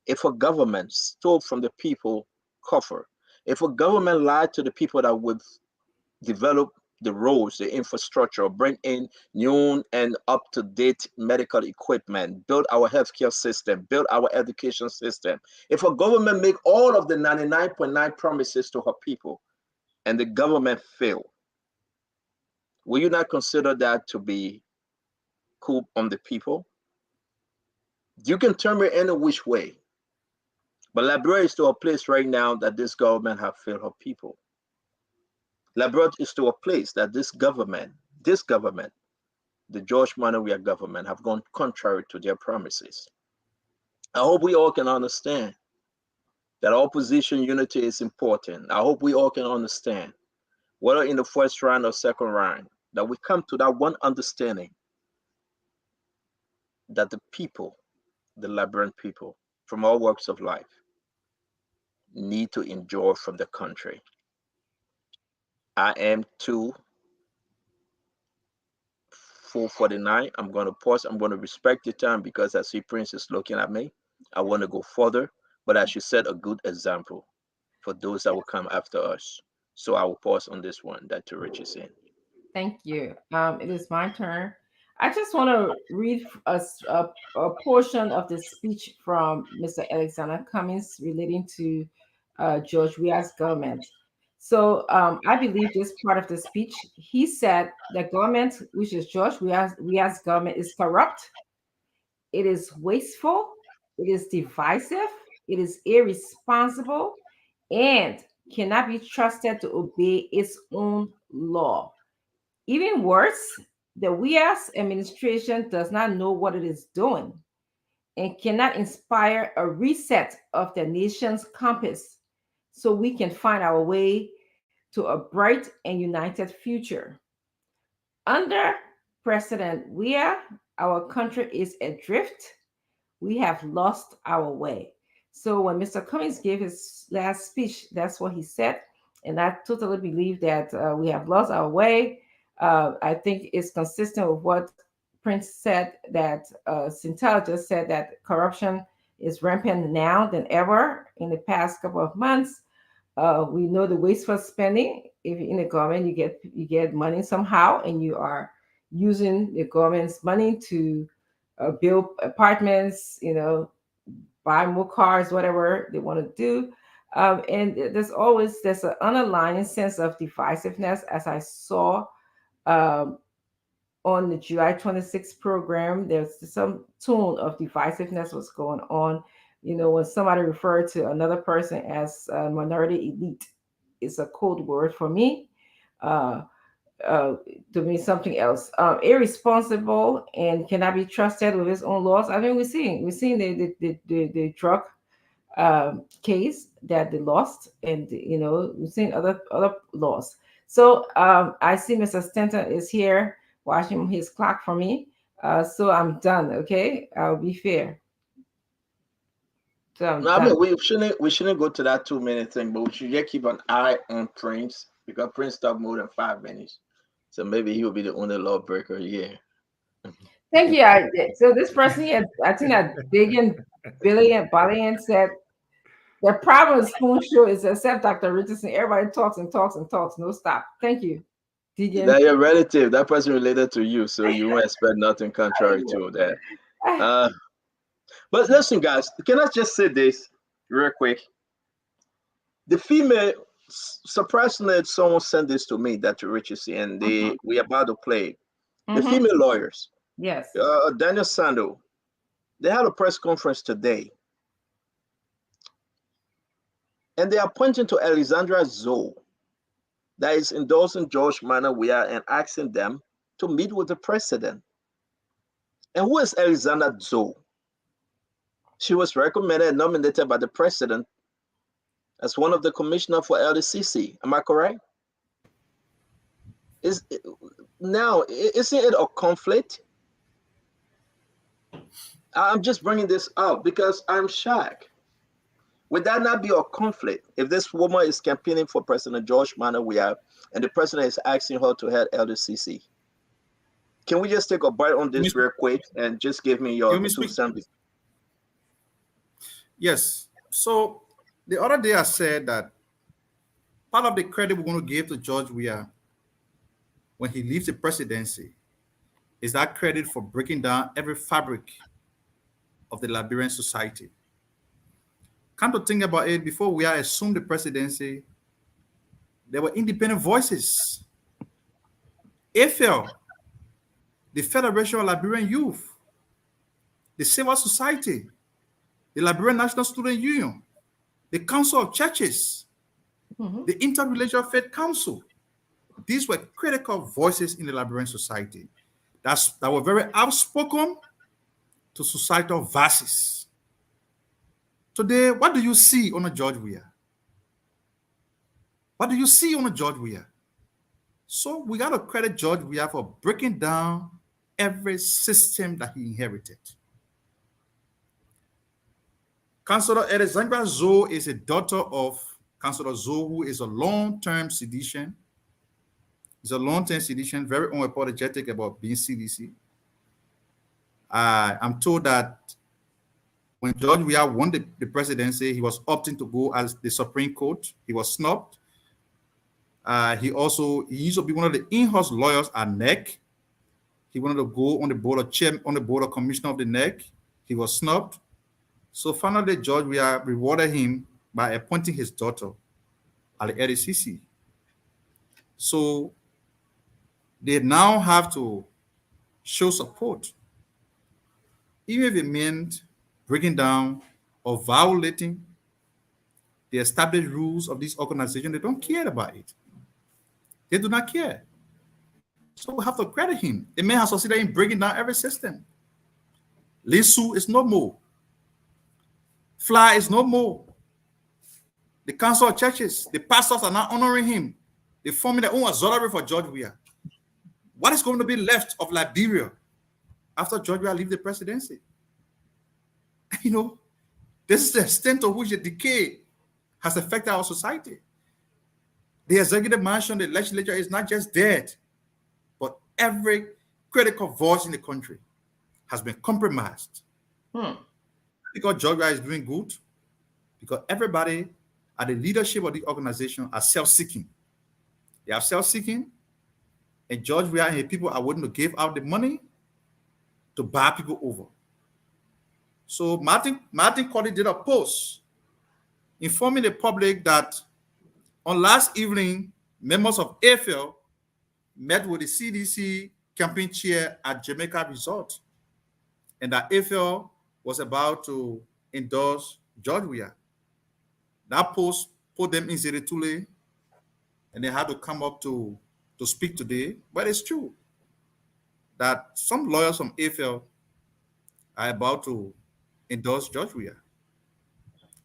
if a government stole from the people coffer, if a government lied to the people that would develop the roads, the infrastructure, bring in new and up-to-date medical equipment, build our healthcare system, build our education system. If a government make all of the 99.9 promises to her people and the government fail, will you not consider that to be coup on the people? You can turn it any which way. But Liberia is to a place right now that this government have failed her people. Liberia is to a place that this government, the George Manawia government, have gone contrary to their promises. I hope we all can understand that opposition unity is important. I hope we all can understand, whether in the first round or second round, that we come to that one understanding that the people, the Liberian people, from all walks of life, need to enjoy from the country. I am too 4:49. I'm going to pause. I'm going to respect your time because I see Prince is looking at me. I want to go further, but I should set a good example for those that will come after us. So I will pause on this one that to Rich is in. Thank you. It is my turn. I just want to read a portion of the speech from Mr. Alexander Cummings relating to George Weah's government. So I believe this part of the speech, he said the government, which is George Weah's government, is corrupt, it is wasteful, it is divisive, it is irresponsible, and cannot be trusted to obey its own law. Even worse, the WEAS administration does not know what it is doing and cannot inspire a reset of the nation's compass so we can find our way to a bright and united future. Under President Weah, our country is adrift. We have lost our way. So when Mr. Cummings gave his last speech, that's what he said. And I totally believe that we have lost our way. I think it's consistent with what Prince said, that Sintella just said that corruption is rampant now than ever in the past couple of months. We know the wasteful spending. If you're in the government, you get money somehow, and you are using the government's money to build apartments, buy more cars, whatever they want to do. And there's an underlying sense of divisiveness, as I saw um, on the July 26th program. There's some tone of divisiveness was going on. When somebody referred to another person as a minority elite, it's a code word for me. Uh, to mean something else. Irresponsible and cannot be trusted with his own laws. I mean, we're seeing the drug case that they lost, and we've seen other laws. So I see Mr. Stanton is here watching his clock for me. So I'm done. Okay, I'll be fair. So I'm No, I done. mean we shouldn't go to that 2 minute thing, but we should just keep an eye on Prince because Prince talked more than 5 minutes. So maybe he'll be the only lawbreaker here. Thank you. So this person here, I think that Billion said the problem with Spoon Show is except Dr. Richardson, everybody talks and talks and talks, no stop. Thank you, Didion. That your relative, that person related to you, so you won't expect nothing contrary to that. Uh, but listen, guys, can I just say this real quick? The female, surprisingly, someone sent this to me, Dr. Richardson, and we about to play it. The Mhm. female lawyers, Yes. Daniel Sando, they had a press conference today, and they are pointing to Alexandra Zoe, that is endorsing George Weah and asking them to meet with the president. And who is Alexandra Zoe? She was recommended and nominated by the president as one of the commissioners for LACC. Am I correct? Isn't it a conflict? I'm just bringing this up because I'm shocked. Would that not be a conflict if this woman is campaigning for President George Weah and the president is asking her to head LACC? Can we just take a bite on this real quick and just give me your You want me to 2 speak? cents? Yes. So the other day I said that part of the credit we're going to give to George Weah when he leaves the presidency is that credit for breaking down every fabric of the Liberian society. Come to think about it, before Weah assumed the presidency, there were independent voices. AFL, the Federation of Liberian Youth, the Civil Society, the Liberian National Student Union, the Council of Churches, Mhm. the Interreligious Faith Council. These were critical voices in the Liberian society that were very outspoken to societal verses. Today, what do you see on a George Weah? What do you see on a George Weah? So we got to credit George Weah for breaking down every system that he inherited. Councillor Alexandra Zoe is a daughter of Councillor Zoe, who is a long-term seditious. He's a long-term seditious, very unapologetic about being CDC. I'm told that when George Weah won the presidency, he was opting to go as the Supreme Court. He was snubbed. He used to be one of the in-house lawyers at NEC. He wanted to go on the board of commissioner of the NEC. He was snubbed. So finally, George Weah rewarded him by appointing his daughter at the LACC. So they now have to show support, even if it meant breaking down or violating the established rules of this organization. They don't care about it. They do not care. So we have to credit him. The man has succeeded in breaking down every system. Lisu is no more. Fly is no more. The council of churches, the pastors are not honoring him. They're forming their own auxiliary for George Weah. What is going to be left of Liberia after George Weah leaves the presidency? You know, this is the extent to which the decay has affected our society. The executive mansion, the legislature is not just dead, but every critical voice in the country has been compromised. Because George Weah is doing good, because everybody at the leadership of the organization are self-seeking. They are self-seeking, and George Weah and his people are willing to give out the money to buy people over. So Martin Colley did a post informing the public that on last evening, members of AFL met with the CDC campaign chair at Jamaica Resort, and that AFL was about to endorse George Weah. That post put them in Zeritule, and they had to come up to speak today. But it's true that some lawyers from AFL are about to endorse George Weah.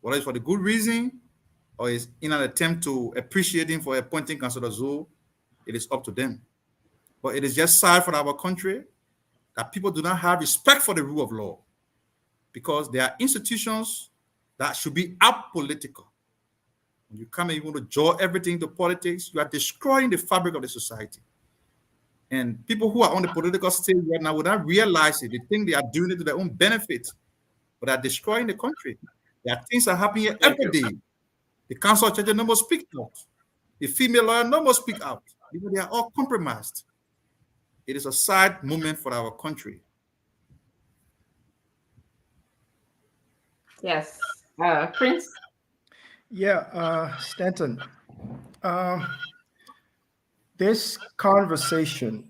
Whether it's for the good reason or it's in an attempt to appreciate him for appointing Councillor Zoe, it is up to them. But it is just sad for our country that people do not have respect for the rule of law, because there are institutions that should be apolitical. When you come and you want to draw everything to politics, you are destroying the fabric of the society. And people who are on the political stage right now would not realize it. They think they are doing it to their own benefit, but are destroying the country. There are things that happen here every day. The council of churches no more speak out. The female lawyer no more speak out. Because they are all compromised. It is a sad moment for our country. Yes. Prince? Yeah, Stanton. This conversation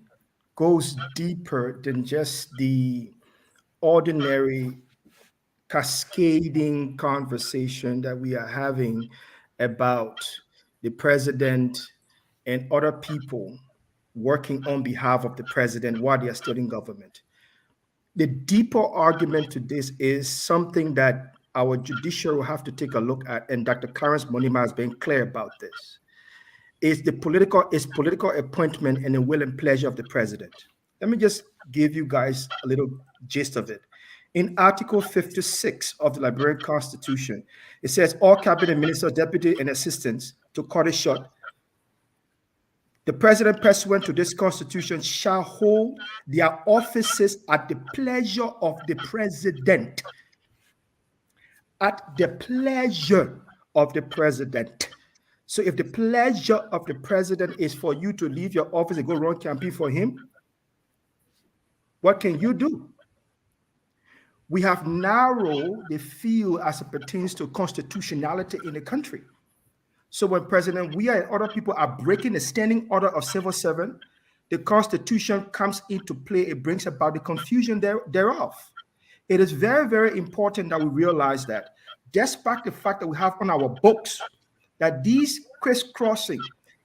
goes deeper than just the ordinary cascading conversation that we are having about the president and other people working on behalf of the president while they are still in government. The deeper argument to this is something that our judiciary will have to take a look at, and Dr. Clarence Monima has been clear about this. Is political appointment and the will and pleasure of the president. Let me just give you guys a little gist of it. In Article 56 of the Liberian Constitution, it says all cabinet ministers, deputy, and assistants, to cut it short, the president, pursuant to this constitution, shall hold their offices at the pleasure of the president. At the pleasure of the president. So if the pleasure of the president is for you to leave your office and go run campaign for him, what can you do? We have narrowed the field as it pertains to constitutionality in the country. So when President Weah and other people are breaking the standing order of civil servant, the Constitution comes into play. It brings about the confusion thereof. It is very, very important that we realize that, despite the fact that we have on our books that these crisscrossing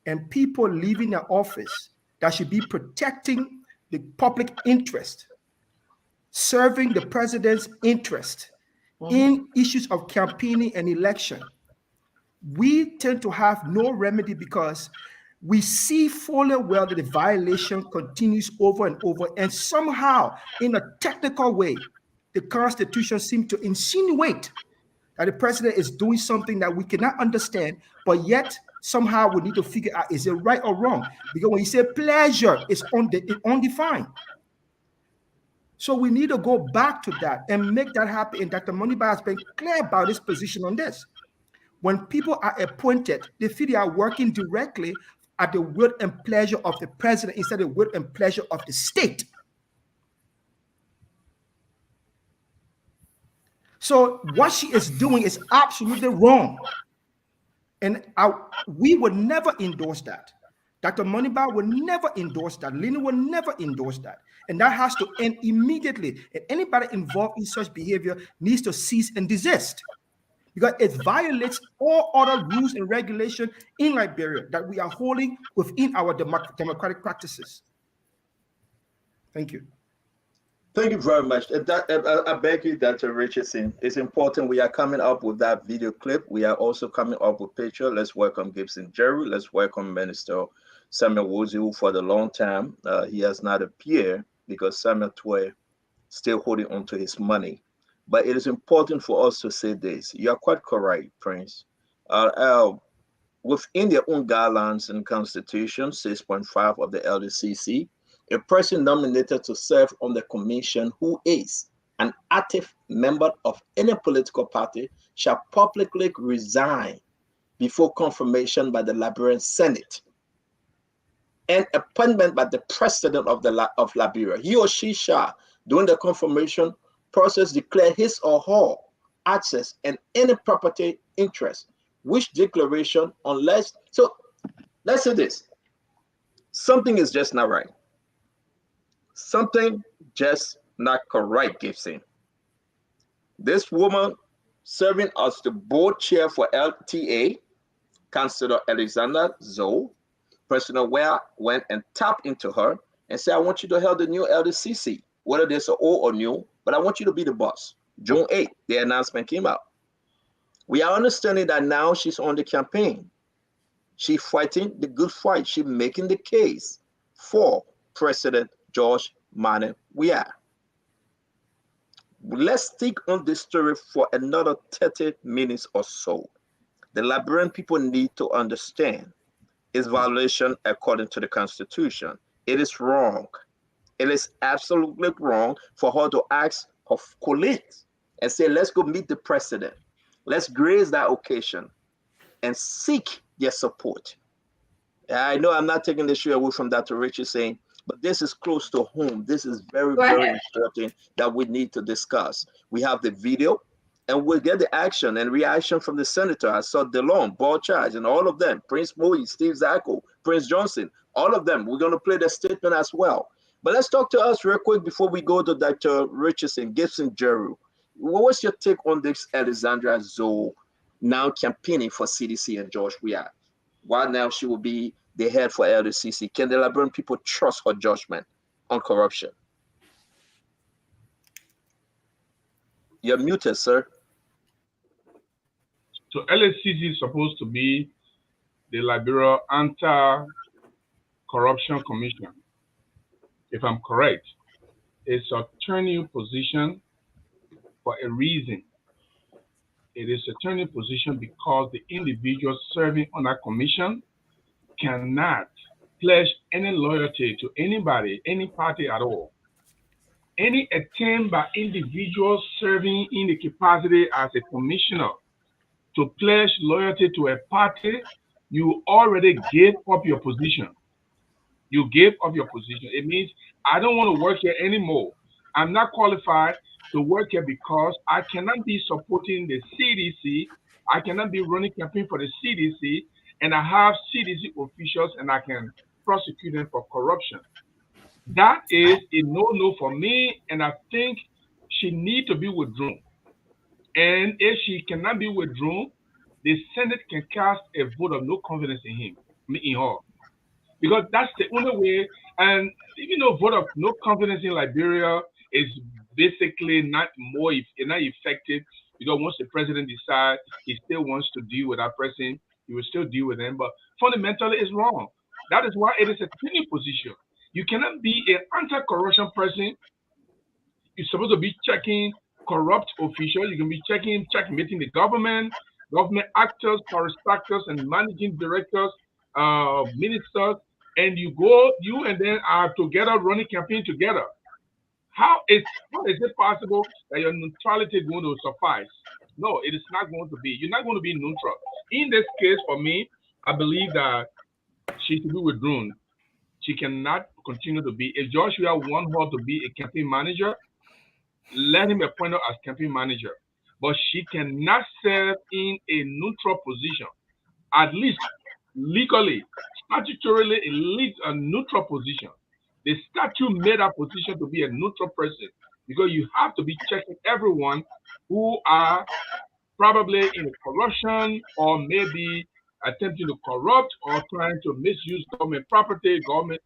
and people leaving their office that should be protecting the public interest, serving the president's interest in issues of campaigning and election, we tend to have no remedy because we see fully well that the violation continues over and over, and somehow, in a technical way, the Constitution seems to insinuate that the president is doing something that we cannot understand, but yet somehow we need to figure out, is it right or wrong? Because when you say pleasure, it's undefined. So we need to go back to that and make that happen. And Dr. Moniba has been clear about his position on this. When people are appointed, they feel they are working directly at the will and pleasure of the president instead of the will and pleasure of the state. So what she is doing is absolutely wrong. And we would never endorse that. Dr. Moniba will never endorse that. Lina will never endorse that. And that has to end immediately. And anybody involved in such behavior needs to cease and desist, because it violates all other rules and regulations in Liberia that we are holding within our democratic practices. Thank you. Thank you very much. I beg you, Dr. Richardson. It's important. We are coming up with that video clip. We are also coming up with picture. Let's welcome Gibson Jerry. Let's welcome Minister Samuel Woolsey, who for the long time he has not appeared because Samuel Twe still holding on to his money. But it is important for us to say this. You are quite correct, Prince. Uh, uh, Within their own guidelines and constitution, 6.5 of the LDCC, a person nominated to serve on the commission who is an active member of any political party shall publicly resign before confirmation by the Liberian Senate and appointment by the president of of Liberia. He or she shall, during the confirmation process, declare his or her access and any property interest, which declaration, unless, so let's say this, something is just not right. Something just not correct, Gibson. This woman serving as the board chair for LTA, Councillor Alexander Zoe, President Ware went and tapped into her and said, I want you to help the new LDCC, whether there's an old or new, but I want you to be the boss. June 8th, the announcement came out. We are understanding that now she's on the campaign. She's fighting the good fight. She's making the case for President George Mane Weah. Let's stick on this story for another 30 minutes or so. The Liberian people need to understand its violation according to the Constitution. It is wrong. It is absolutely wrong for her to ask her colleagues and say, let's go meet the president. Let's graze that occasion and seek their support. I know I'm not taking the show away from Dr. Richie saying, but this is close to home. This is very, very important that we need to discuss. We have the video and we'll get the action and reaction from the senator. I saw DeLon, Ball Charge, and all of them, Prince Moe, Steve Zacko, Prince Johnson, all of them. We're going to play their statement as well. But let's talk to us real quick before we go to Dr. Richardson, Gibson Jeru. What's your take on this Alexandra Zoe now campaigning for CDC and George Weah? Why now she will be the head for LDCC? Can the Liberian people trust her judgment on corruption? You're muted, sir. So LACC is supposed to be the Liberia Anti-Corruption Commission. If I'm correct, it's a turning position for a reason. It is a turning position because the individuals serving on that commission cannot pledge any loyalty to anybody, any party at all. Any attempt by individuals serving in the capacity as a commissioner to pledge loyalty to a party, you already gave up your position. You gave up your position. It means I don't want to work here anymore. I'm not qualified to work here because I cannot be supporting the CDC. I cannot be running campaign for the CDC, and I have CDC officials and I can prosecute them for corruption. That is a no-no for me, and I think she needs to be withdrawn. And if she cannot be withdrawn, the Senate can cast a vote of no confidence in him, in her. Because that's the only way. And even though vote of no confidence in Liberia is basically not effective, because once the president decides he still wants to deal with that person, he will still deal with them. But fundamentally, it's wrong. That is why it is a training position. You cannot be an anti-corruption person. You're supposed to be checking corrupt officials. You can be checkmating the government actors, parastatals, and managing directors, ministers, and you and them are together running campaign together. How is it possible that your neutrality is going to suffice? No, it is not going to be. You're not going to be neutral. In this case, for me, I believe that she should be withdrawn. She cannot continue to be. If Joshua wants her to be a campaign manager, let him appoint her as campaign manager. But she cannot serve in a neutral position, at least legally, statutorily, a neutral position. The statute made that position to be a neutral person because you have to be checking everyone who are probably in corruption or maybe attempting to corrupt or trying to misuse government property, government.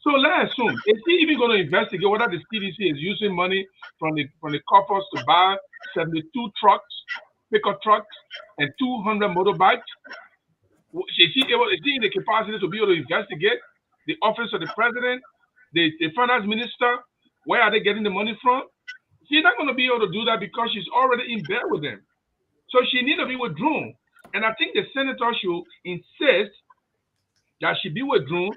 So let's assume, is he even going to investigate whether the CDC is using money from the coffers to buy 72 trucks, pickup trucks, and 200 motorbikes? Is he in the capacity to be able to investigate the office of the president, the finance minister? Where are they getting the money from? She's not going to be able to do that because she's already in bed with them. So she needs to be withdrawn. And I think the senator should insist that she be withdrawn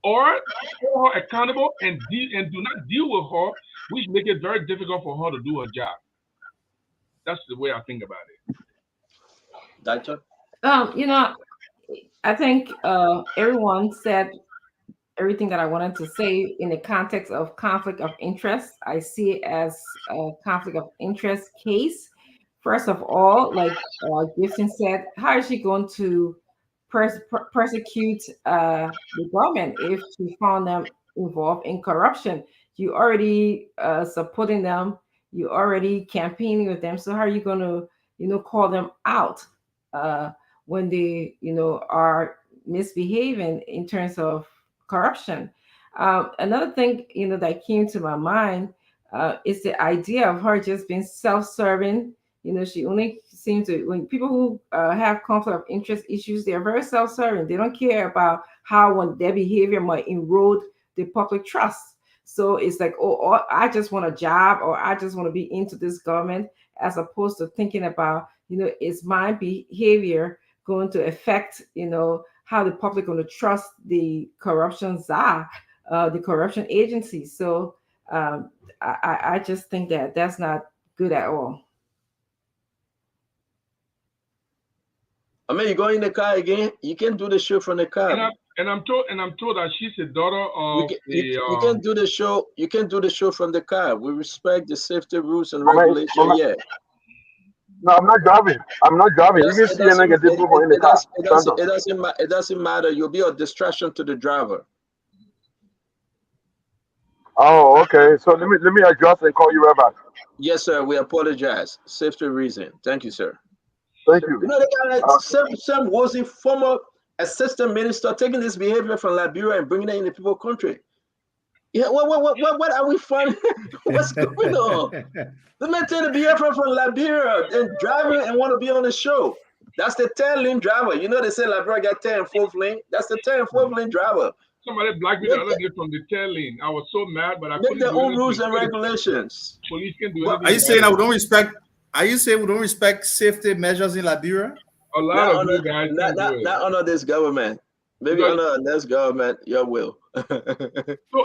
or hold her accountable and do not deal with her, which make it very difficult for her to do her job. That's the way I think about it. Doctor? I think everyone said everything that I wanted to say in the context of conflict of interest. I see it as a conflict of interest case. First of all, like Gibson said, how is she going to persecute the government if she found them involved in corruption? You already supporting them, you already campaigning with them. So how are you going to, call them out when they, are misbehaving in terms of corruption? Another thing, that came to my mind is the idea of her just being self-serving. She only seems to, when people who have conflict of interest issues, they're very self-serving. They don't care about how their behavior might erode the public trust. So it's like, oh, I just want a job, or I just want to be into this government, as opposed to thinking about, is my behavior going to affect, how the public going to trust the corruption czar, the corruption agency. So I just think that that's not good at all. I mean, you go in the car again. You can do the show from the car. And I'm told that she's the daughter of you can do the show. You can do the show from the car. We respect the safety rules and regulations. Yeah. No, I'm not driving. You can see a negative people in the car. It doesn't matter. You'll be a distraction to the driver. Oh, okay. So let me adjust and call you right back. Yes, sir. We apologize. Safety reason. Thank you, sir. Thank you. You know, the guy, Sam was a former assistant minister, taking this behavior from Liberia and bringing it in the people's country. Yeah, what are we finding? What's going on? The man take the behavior from Liberia and driving and want to be on the show. That's the 10-lane driver. You know, they say Liberia got 10 and 4th lane. That's the 10 and 4th lane driver. Somebody blocked me the other day from the 10 lane. I was so mad, but I make their own rules and regulations. Police can do anything. Are you saying that we don't respect? Are you saying we don't respect safety measures in Liberia? A lot of you guys not under this government. Maybe under this government, your will. So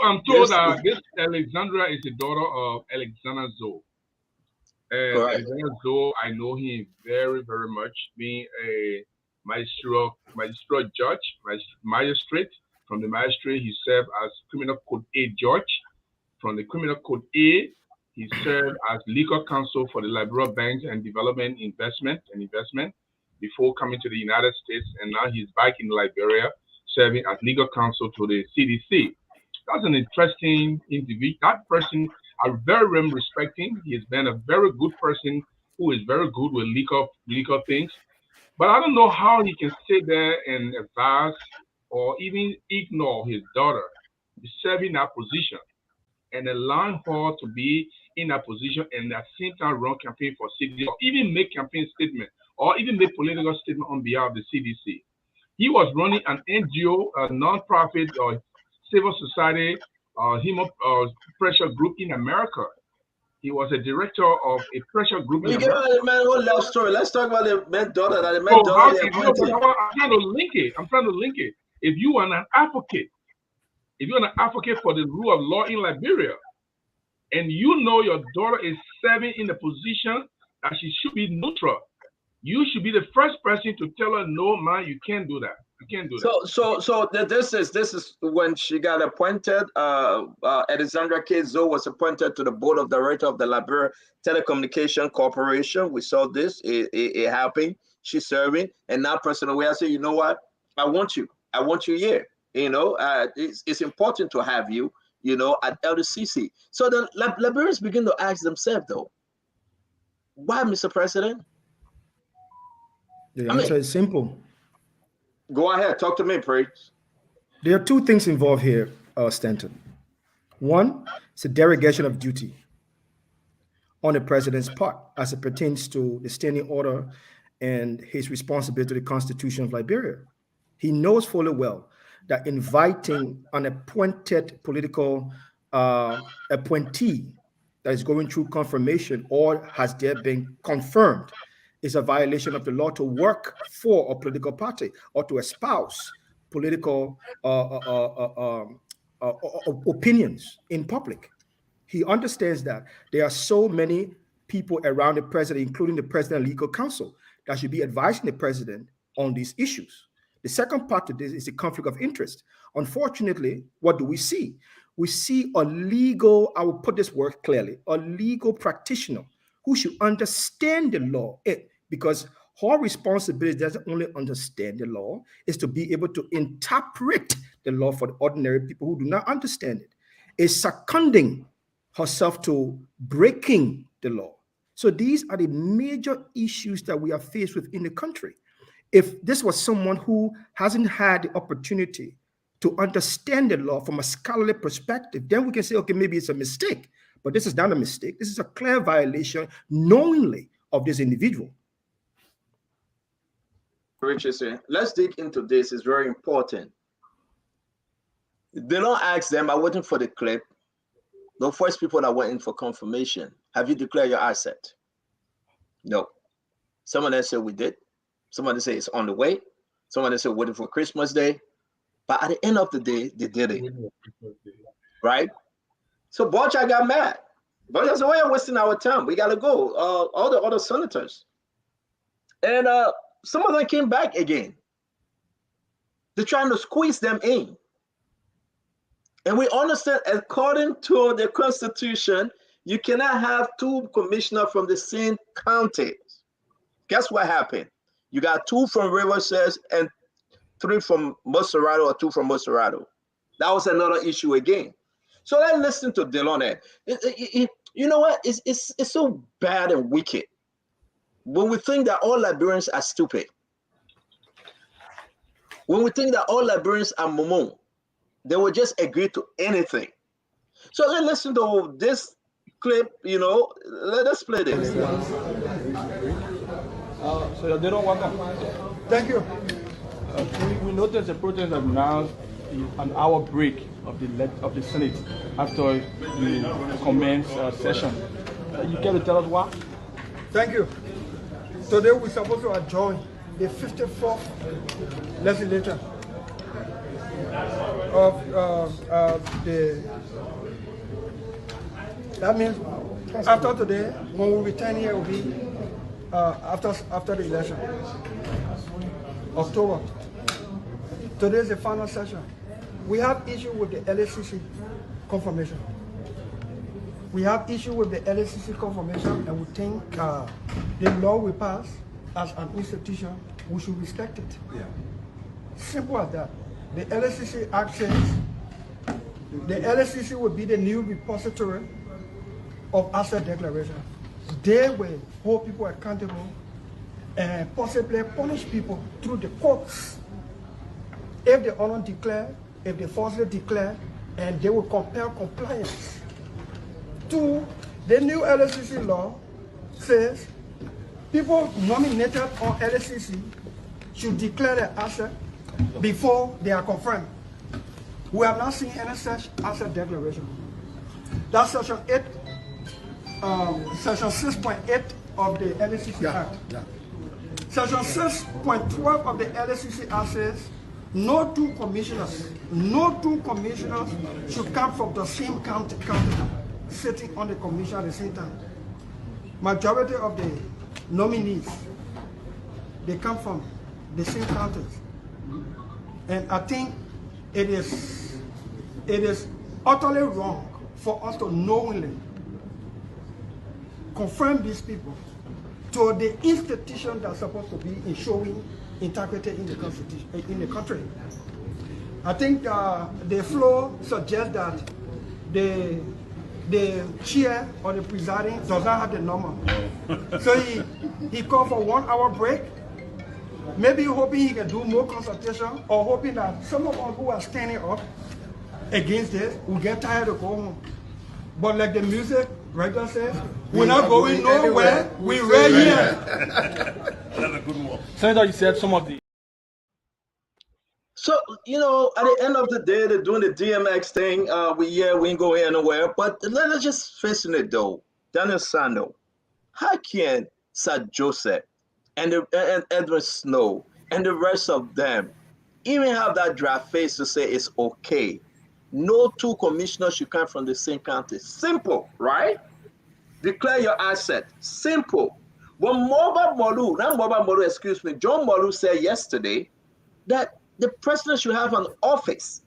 I'm told that this Alexandra is the daughter of Alexander Zoe. And Alexander Zoe, I know him very, very much, being a magistrate judge, magistrate. From the magistrate, he served as criminal code A judge. From the criminal code A, he served as legal counsel for the Liberia Banks and Development Investment before coming to the United States, and now he's back in Liberia serving as legal counsel to the CDC. That's an interesting individual. That person, I very respect him. He's been a very good person who is very good with legal things. But I don't know how he can sit there and advise or even ignore his daughter serving that position and allowing her to be in that position and at the same time run campaign for CDC or even make campaign statement or even make political statement on behalf of the CDC. He was running an NGO, a non-profit or civil society pressure group in America. He was a director of a pressure group in America. The man whole love story. Let's talk about the man daughter. That the man daughter. I'm trying to link it. If you are an advocate, for the rule of law in Liberia, and you know your daughter is serving in the position that she should be neutral, you should be the first person to tell her, no, man, you can't do that. You can't do that. So this is when she got appointed. Alexandra K. Zoe was appointed to the board of directors of the Liberia Telecommunication Corporation. We saw this. It happened. She's serving, and now President Weah said, you know what? I want you here. You know, it's important to have you. You know, at LACC. So the Liberians begin to ask themselves, though, why, Mr. President? The answer is simple. Go ahead, talk to me, please. There are two things involved here. Stanton. One, it's a derogation of duty on the president's part as it pertains to the standing order and his responsibility to the Constitution of Liberia. He knows fully well that inviting an appointed political appointee that is going through confirmation or has there been confirmed is a violation of the law to work for a political party or to espouse political opinions in public. He understands that there are so many people around the president, including the president legal counsel, that should be advising the president on these issues. The second part of this is the conflict of interest. Unfortunately, what do we see? We see a legal, I will put this word clearly, a legal practitioner who should understand the law, because her responsibility doesn't only understand the law, is to be able to interpret the law for the ordinary people who do not understand it, is seconding herself to breaking the law. So these are the major issues that we are faced with in the country. If this was someone who hasn't had the opportunity to understand the law from a scholarly perspective, then we can say, okay, maybe it's a mistake. But this is not a mistake. This is a clear violation knowingly of this individual. Richardson, let's dig into this. It's very important. They don't ask them, I'm waiting for the clip. The first people that went in for confirmation, have you declared your asset? No. Someone else said we did. Someone else said it's on the way. Someone else said waiting for Christmas Day. But at the end of the day, they did it. Right? So Borchak got mad. Borchak said, why are you wasting our time? We got to go. All the other senators. And some of them came back again. They're trying to squeeze them in. And we understand, according to the Constitution, you cannot have two commissioners from the same county. Guess what happened? You got 2 from Riverside and 3 from Moserado or 2 from Moserado. That was another issue again. So let's listen to Delon. You know what? It's so bad and wicked when we think that all Liberians are stupid. When we think that all Liberians are momo, they will just agree to anything. So let's listen to this clip, you know. Let's play this. So they don't welcome. Thank you. We noticed the protest have now an hour break of the Senate after the commence session. You care to tell us why? Thank you. Today we're supposed to adjourn the 54th legislature of the. That means after today, when we return here, will be after the election, October. Today is the final session. We have issue with the LACC confirmation. We have issue with the LACC confirmation, and we think the law we pass as an institution, we should respect it. Yeah. Simple as that. The LACC Act says the LACC will be the new repository of asset declaration. They will hold people accountable and possibly punish people through the courts if they don't declare, if they falsely declare, and they will compel compliance. 2, the new LACC law says people nominated on LACC should declare their asset before they are confirmed. We have not seen any such asset declaration. That's section 8, section 6.8 of the LACC Act. Yeah. Section 6.12 of the LACC Act says no two commissioners should come from the same county sitting on the commission at the same time. Majority of the nominees, they come from the same counties. And I think it is utterly wrong for us to knowingly confirm these people to the institution that's supposed to be ensuring integrity in the constitution in the country. I think the flow suggests that the chair or the presiding does not have the number. So he called for 1 hour break. Maybe hoping he can do more consultation, or hoping that some of us who are standing up against this, we get tired of going home. But like the music writer said, we're not going nowhere. We're right here. That's a good one. Senator, you said some of the. So, at the end of the day, they're doing the DMX thing. We ain't going anywhere. But let's just face it though. Daniel Sando, how can Sir Joseph and Edward Snow and the rest of them even have that draft face to say it's okay? No two commissioners should come from the same county. Simple, right? Declare your asset. Simple. But John Molu said yesterday that the president should have an office.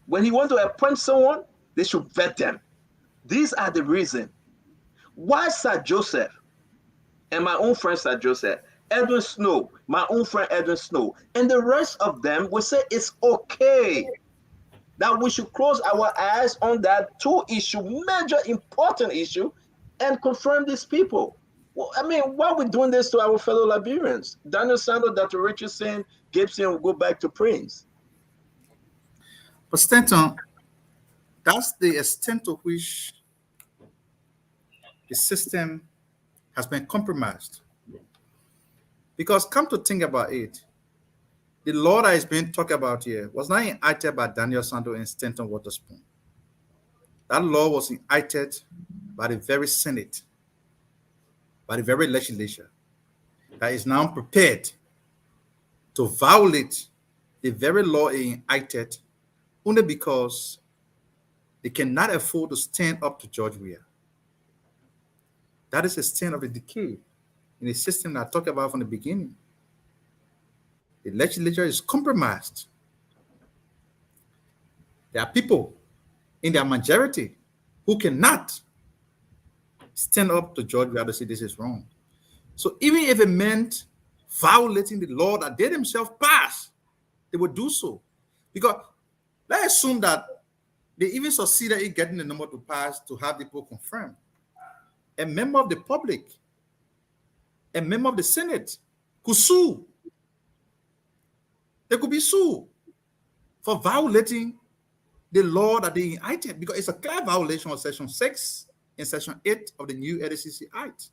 When he wants to appoint someone, they should vet them. These are the reasons why Sir Joseph and my own friend Sir Joseph, Edwin Snow, my own friend Edwin Snow, and the rest of them will say it's okay that we should close our eyes on that major important issue, and confirm these people. Well, I mean, why are we doing this to our fellow Liberians? Daniel Sando, Dr. Richardson, Gibson will go back to Prince. But Stanton, that's the extent to which the system has been compromised. Because come to think about it, the law that is being talked about here was not enacted by Daniel Sando and Stanton Waterspoon. That law was enacted by the very Senate, by the very legislature, that is now prepared to violate the very law it enacted only because they cannot afford to stand up to George Weah. That is the extent of the decay in the system that I talked about from the beginning. The legislature is compromised. There are people in their majority who cannot stand up to George Weah to say this is wrong. So even if it meant violating the law that they themselves passed, they would do so. Because let's assume that they even succeeded in getting the number to pass to have people confirmed. A member of the public, a member of the Senate could sue. They could be sued for violating the law that they enacted, because it's a clear violation of Section 6 and Section 8 of the new LACC Act.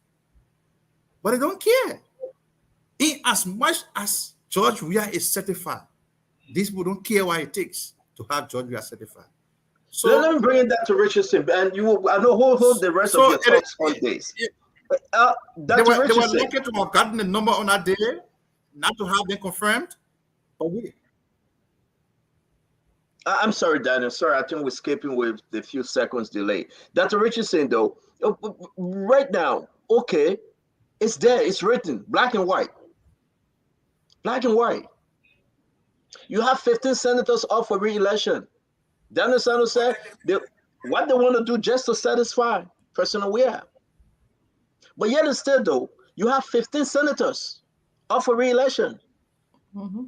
But they don't care. In as much as George Weah is certified, these people don't care what it takes to have George Weah certified. So let me bring that to Richardson, and I know hold the rest of your talks on this. They were lucky to have gotten the number on that day, not to have them confirmed. I'm sorry, Daniel. Sorry, I think we're skipping with a few seconds delay. Dr. Richardson, though, right now, okay, it's there, it's written, black and white. Black and white. You have 15 senators up for re-election. Daniel Sando said what they want to do just to satisfy President Weah. But yet instead, though, you have 15 senators up for re-election. Mm-hmm.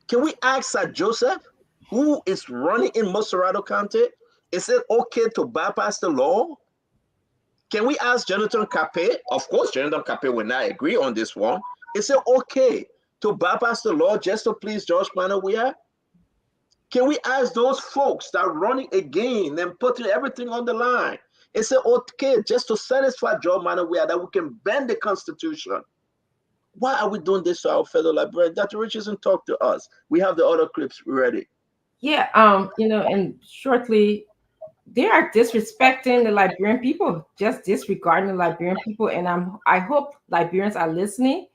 Can we ask Sir Joseph, who is running in Moserado County, is it okay to bypass the law? Can we ask Jonathan Capet? Of course, Jonathan Capet will not agree on this one. Is it okay to bypass the law just to please George Manneh Weah? Can we ask those folks that are running again and putting everything on the line? Is it okay just to satisfy George Manneh Weah that we can bend the Constitution? Why are we doing this to our fellow librarians? Dr. Richardson, talk to us. We have the other clips ready. Yeah, and shortly, they are disrespecting the Liberian people, just disregarding the Liberian people. And I hope Liberians are listening,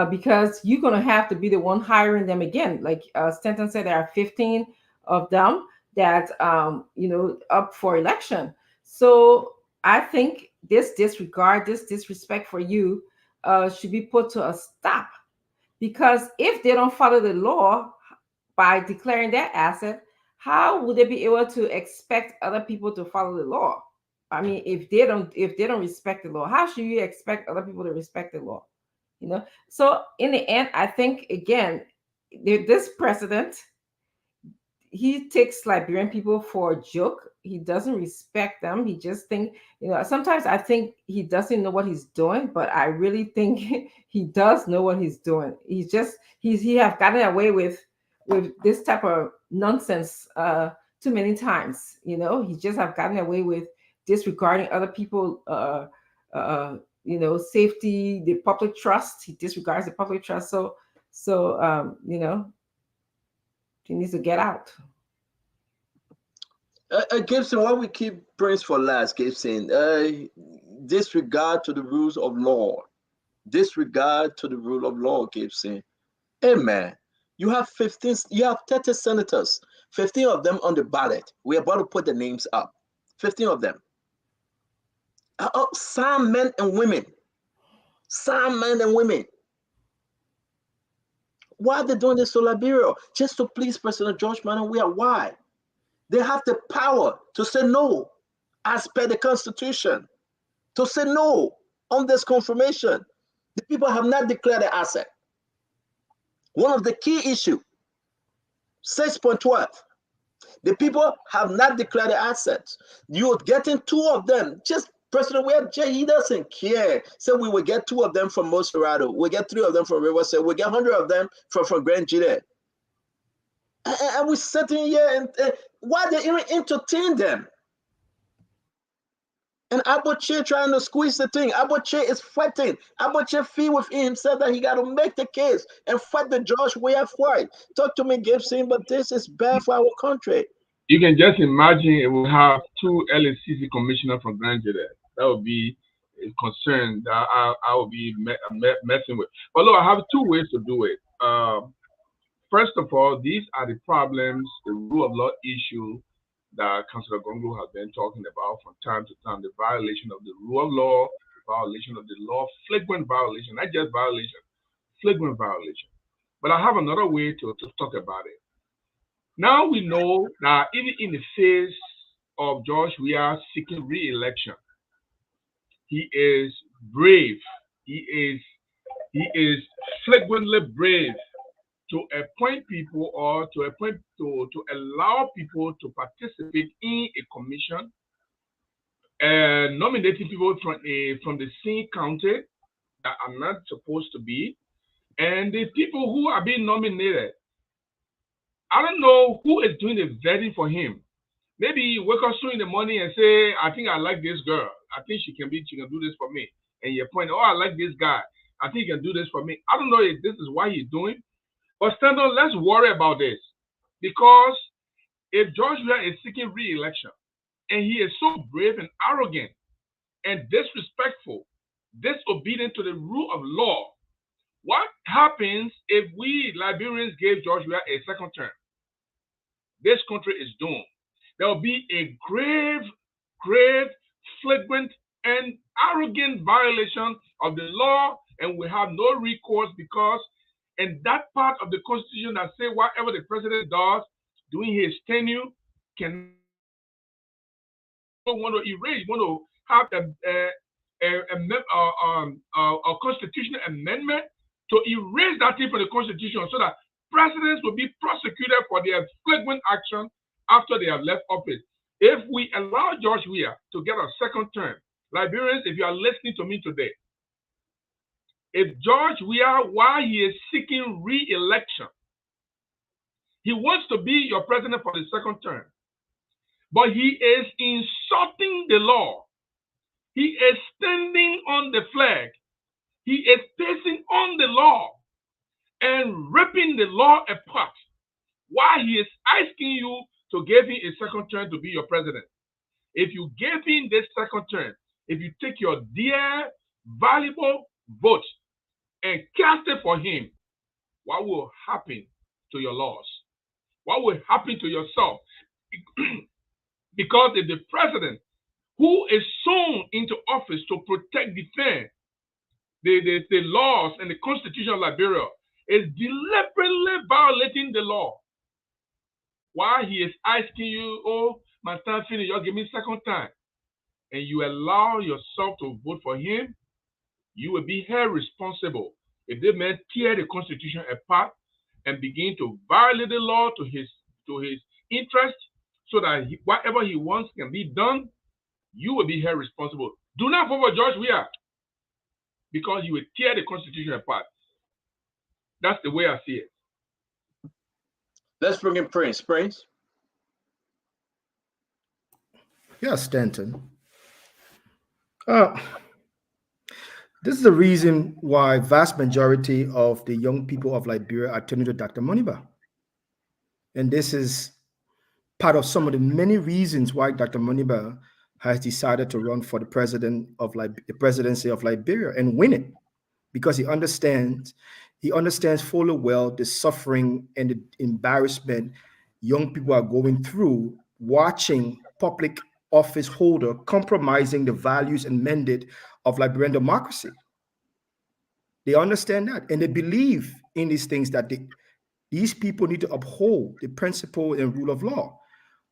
because you're going to have to be the one hiring them again. Like Stanton said, there are 15 of them that, up for election. So I think this disregard, this disrespect for you should be put to a stop. Because if they don't follow the law by declaring their asset, how would they be able to expect other people to follow the law? I mean, if they don't respect the law, how should you expect other people to respect the law? So in the end, I think again, this president, he takes Liberian people for a joke. He doesnent respect them. He just think, sometimes I think he doesn't know what he's doing, but I really think he does know what he's doing. He have gotten away with with this type of nonsense too many times. You know, he just have gotten away with disregarding other people. You know, safety, the public trust. He disregards the public trust. So you know, he needs to get out. Gibson, what we keep praise for last, Gibson, disregard to the rules of law. Disregard to the rule of law, Gibson. Hey, man, you have 15, you have 30 senators, 15 of them on the ballot. We're about to put the names up. 15 of them. Some men and women. Some men and women. Why are they doing this to Liberia? Just to please President George Manuel Weah. Why? They have the power to say no, as per the Constitution, to say no on this confirmation. The people have not declared the asset. One of the key issues, 6.12, the people have not declared the assets. You're getting two of them. Just President Weah, he doesn't care. So we will get two of them from Monserrado. We'll get three of them from Riverside. We'll get 100 of them from Grand Gide. And we're sitting here and why they even entertain them? And Aboche trying to squeeze the thing. Aboche is fighting. Aboche feel within himself that he got to make the case and fight the George Weah fight. Talk to me, Gibson, but this is bad for our country. You can just imagine if we have two LACC commissioners from Grand Gide. That would be a concern that I would be messing with. But look, I have two ways to do it. First of all, these are the problems, the rule of law issue that Councillor Gongo has been talking about from time to time, the violation of the rule of law, the violation of the law, flagrant violation, not just violation, flagrant violation. But I have another way to talk about it. Now we know that even in the face of George Weah seeking re-election, he is brave. He is flagrantly brave to appoint people or to allow people to participate in a commission, nominating people from the same county that are not supposed to be, and the people who are being nominated, I don't know who is doing the vetting for him. Maybe you wake up soon in the morning and say, I think I like this girl. I think she can do this for me. And you point, oh, I like this guy. I think he can do this for me. I don't know if this is what he's doing. But stand on, let's worry about this. Because if George Weah is seeking re-election, and he is so brave and arrogant and disrespectful, disobedient to the rule of law, what happens if we Liberians gave George Weah a second term? This country is doomed. There will be a grave, flagrant, and arrogant violation of the law, and we have no recourse because in that part of the Constitution that say whatever the president does during his tenure can want to erase, want to have a constitutional amendment to erase that thing from the Constitution so that presidents will be prosecuted for their flagrant action after they have left office. If we allow George Weah to get a second term, Liberians, if you are listening to me today, if George Weah, while he is seeking re-election, he wants to be your president for the second term, but he is insulting the law. He is standing on the flag. He is pacing on the law and ripping the law apart while he is asking you to give him a second term to be your president. If you give him this second term, if you take your dear, valuable vote and cast it for him, what will happen to your laws? What will happen to yourself? Because if the president who is sworn into office to protect, defend the laws and the Constitution of Liberia is deliberately violating the law, while he is asking you, oh, my time finished, you give me second time, and you allow yourself to vote for him, you will be held responsible if the man tear the Constitution apart and begin to violate the law to his interest so that whatever he wants can be done. You will be held responsible. Do not vote for George Weah because you will tear the Constitution apart. That's the way I see it. Let's bring in Prince. Prince. Yeah, Stanton. Uh, this is the reason why vast majority of the young people of Liberia are turning to Dr. Moniba. And this is part of some of the many reasons why Dr. Moniba has decided to run for the the presidency of Liberia and win it, because he understands fully well the suffering and the embarrassment young people are going through watching public office holder compromising the values and mandate of Liberian democracy. They understand that, and they believe in these things that these people need to uphold the principle and rule of law.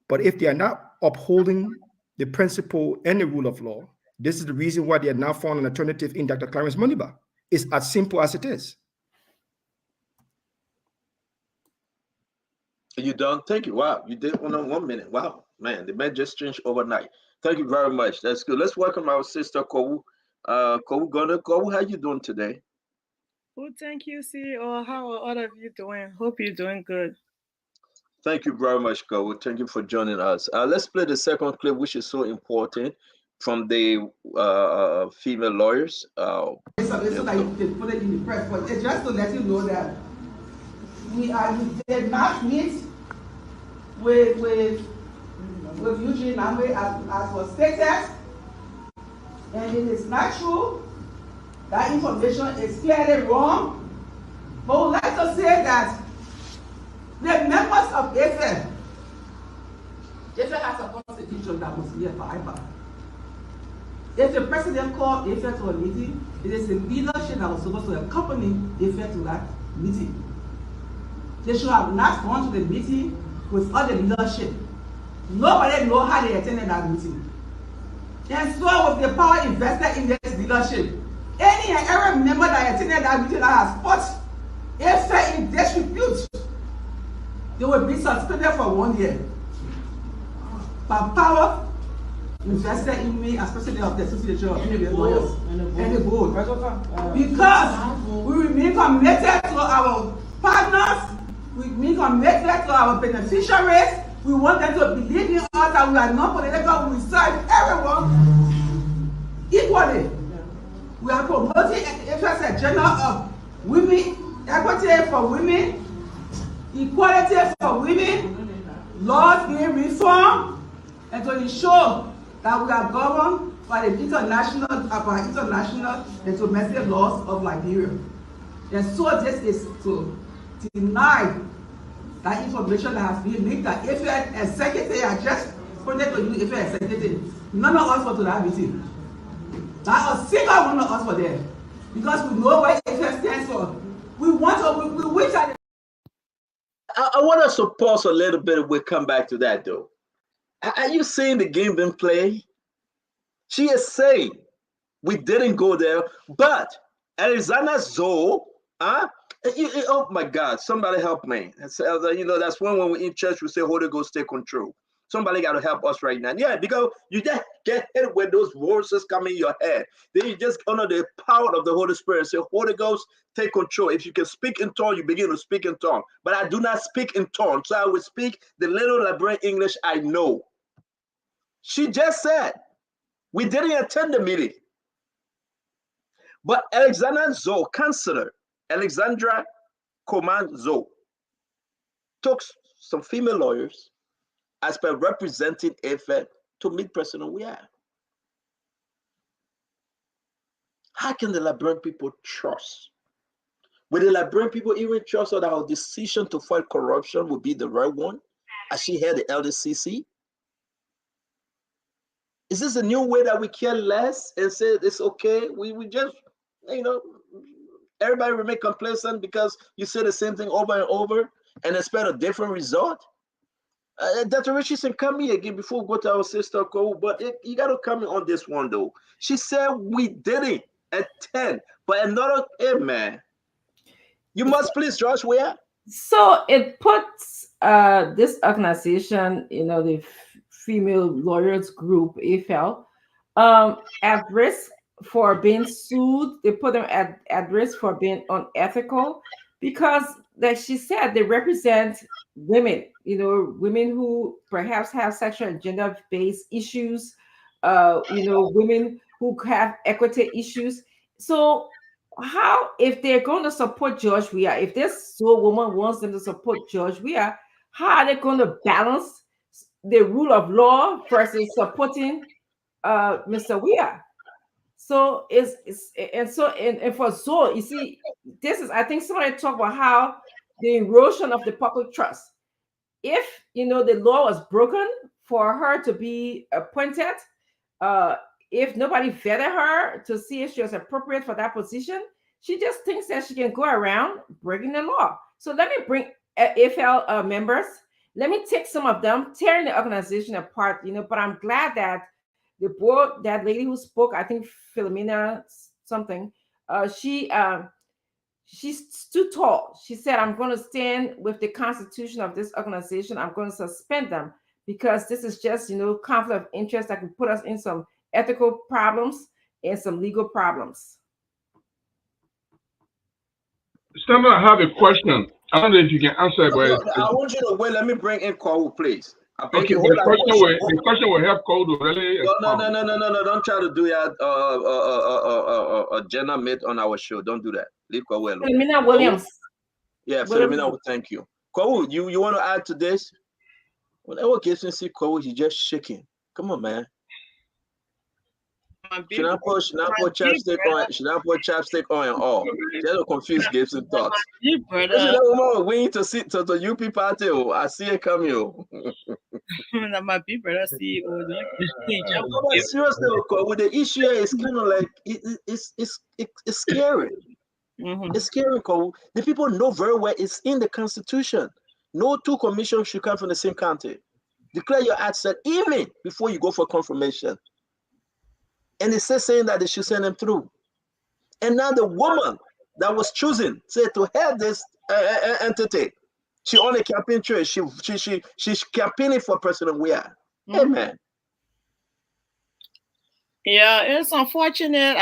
But if they are not upholding the principle and the rule of law, this is the reason why they are now found an alternative in Dr. Clarence Moniba. It's as simple as it is. Are you done? Thank you. Wow, you did one on 1 minute. Wow, man, the man just changed overnight. Thank you very much. That's good. Let's welcome our sister Kowu. Kowu Gunner. Kowu, how you doing today? Well, thank you, CEO. How are all of you doing? Hope you're doing good. Thank you very much, Kowu. Thank you for joining us. Let's play the second clip, which is so important, from the female lawyers. So that they put it in the press, but it's just to let you know that we did not meet with Eugene Namwe as was stated, and it is not true. That information is clearly wrong. But we'd like to say that the members of AFED has a constitution that must be abided. If the president called AFED to a meeting, it is the leadership that was supposed to accompany AFED to that meeting. They should have not gone to the meeting with other leadership. Nobody knows how they attended that meeting. And so with the power invested in this leadership, any and every member that attended that meeting that has fought AFED in disrepute, they will be suspended for 1 year. But power invested in me as president of the Association of Female Lawyers and the board. Because we remain committed to our partners, we remain committed to our beneficiaries. We want them to believe in us that we are not political, we serve everyone equally. We are promoting an interest agenda of women, equity for women, equality for women, laws being reformed, and to ensure that we are governed by the international and domestic laws of Liberia. And so this is to deny that information that has been leaked, that if an executive has just pointed to you, if an executive, none of us were to that meeting. Not a single one of us were there. Because we know what AFED stands for. We wish that. I want us to pause a little bit and we'll come back to that though. Are you seeing the game being played? She is saying we didn't go there, but Alexander Zoe, oh my God, somebody help me. You know, that's when we're in church, we say, Holy Ghost, take control. Somebody got to help us right now. Yeah, because you just get hit with those voices coming in your head. Then you just honor the power of the Holy Spirit and say, Holy Ghost, take control. If you can speak in tongue, you begin to speak in tongue. But I do not speak in tongue, so I will speak the little Liberian English I know. She just said, we didn't attend the meeting. But Alexander Zoe, Counselor Alexandra Coman Zoe, took some female lawyers as per representing AFED to meet President Weah. How can the Liberian people trust? Will the Liberian people even trust that our decision to fight corruption will be the right one, as she had the LACC? Is this a new way that we care less and say it's okay? We just, you know, everybody remain complacent because you say the same thing over and over and expect a different result? Dr. Richardson, come here again before we go to our sister Cole, but you got to come in on this one though. She said we didn't attend, but another, hey man, you must please, Josh, where? So it puts this organization, you know, the female lawyers group, AFL, at risk for being sued. They put them at risk for being unethical, because like she said, they represent women, women who perhaps have sexual and gender based issues, women who have equity issues. So, how, if they're going to support George Weah, if this soul woman wants them to support George Weah, how are they going to balance the rule of law versus supporting Mr. Weah? So and for Zoe, you see, this is, I think somebody talked about how the erosion of the public trust. If the law was broken for her to be appointed, uh, if nobody vetted her to see if she was appropriate for that position, she just thinks that she can go around breaking the law. So let me bring AFL members. Let me take some of them, tearing the organization apart. But I'm glad that the board, that lady who spoke, I think Philomena something, she stood tall. She said, I'm going to stand with the constitution of this organization. I'm going to suspend them because this is just, conflict of interest that can put us in some ethical problems and some legal problems. Stammer, I have a question. I don't know if you can answer it, but I want you to wait. Let me bring in Cole, please. Okay, but the question will help Cole to really No. Don't try to do that gender mate on our show. Don't do that. Leave Cole alone. Philomena Williams. Yeah, Philomena, thank you. Cole, you want to add to this? Whenever Gibson see Cole, he's just shaking. Come on, man. Should I put chapstick on? Should I put chapstick on and all? Just to confuse Gibson thoughts. This is that woman waiting to see to the UP party. Oh, I see it coming. Oh. My people see. But seriously, with the issue, it's kind of like it's scary. It's scary, Cole. The people know very well it's in the Constitution. No two commissions should come from the same county. Declare your access even before you go for confirmation. And it's still saying that they should send them through. And now the woman that was chosen said to head this entity, she only campaign trail. She's campaigning for President Weah. Hey, man. Yeah, it's unfortunate.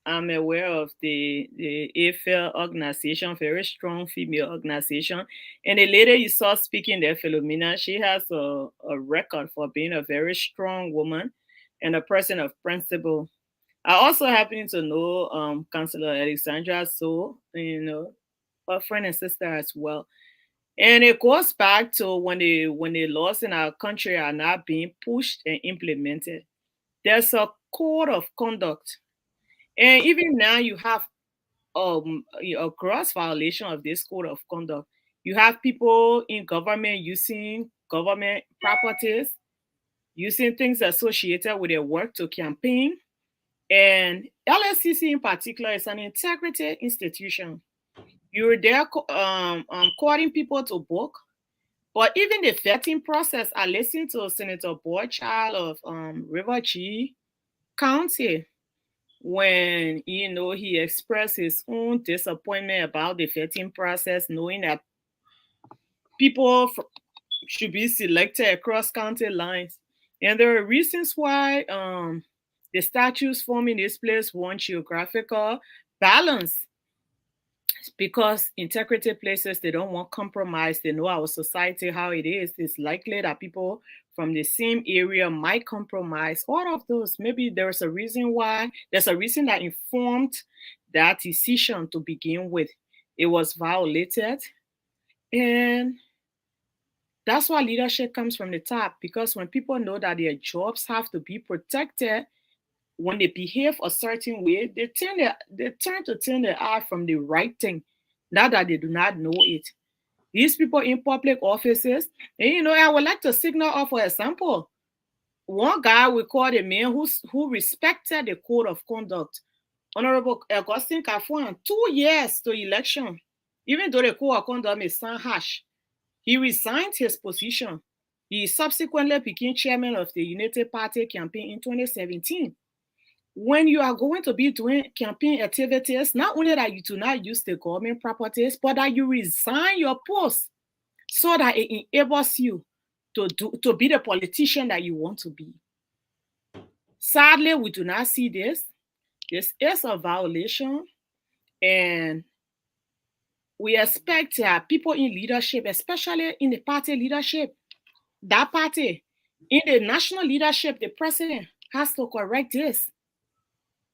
I'm aware of the AFL organization, very strong female organization. And the lady you saw speaking there, Philomena, she has a record for being a very strong woman and a person of principle. I also happen to know Councillor Alexandra So, a friend and sister as well. And it goes back to when the laws in our country are not being pushed and implemented. There's a code of conduct. And even now you have a gross violation of this code of conduct. You have people in government using government properties, using things associated with their work to campaign. And LACC in particular is an integrity institution. You're there calling people to book, but even the vetting process, I listened to Senator Boychild of River G County when he expressed his own disappointment about the vetting process, knowing that people should be selected across county lines. And there are reasons why the statutes forming this place want geographical balance, because integrity places, they don't want compromise. They know our society, how it is. It's likely that people from the same area might compromise. All of those, maybe there's a reason that informed that decision to begin with. It was violated. And that's why leadership comes from the top, because when people know that their jobs have to be protected, when they behave a certain way, they turn to turn their eye from the right thing, not that they do not know it. These people in public offices, and I would like to signal off for example. One guy we called a man who respected the code of conduct, Honorable Augustine Kafuan, 2 years to election, even though the code of conduct may sound harsh. He resigned his position. He subsequently became chairman of the United Party campaign in 2017. When you are going to be doing campaign activities, not only that you do not use the government properties, but that you resign your post so that it enables you to be the politician that you want to be. Sadly, we do not see this. This is a violation, and we expect people in leadership, especially in the party leadership, that party, in the national leadership, the president has to correct this.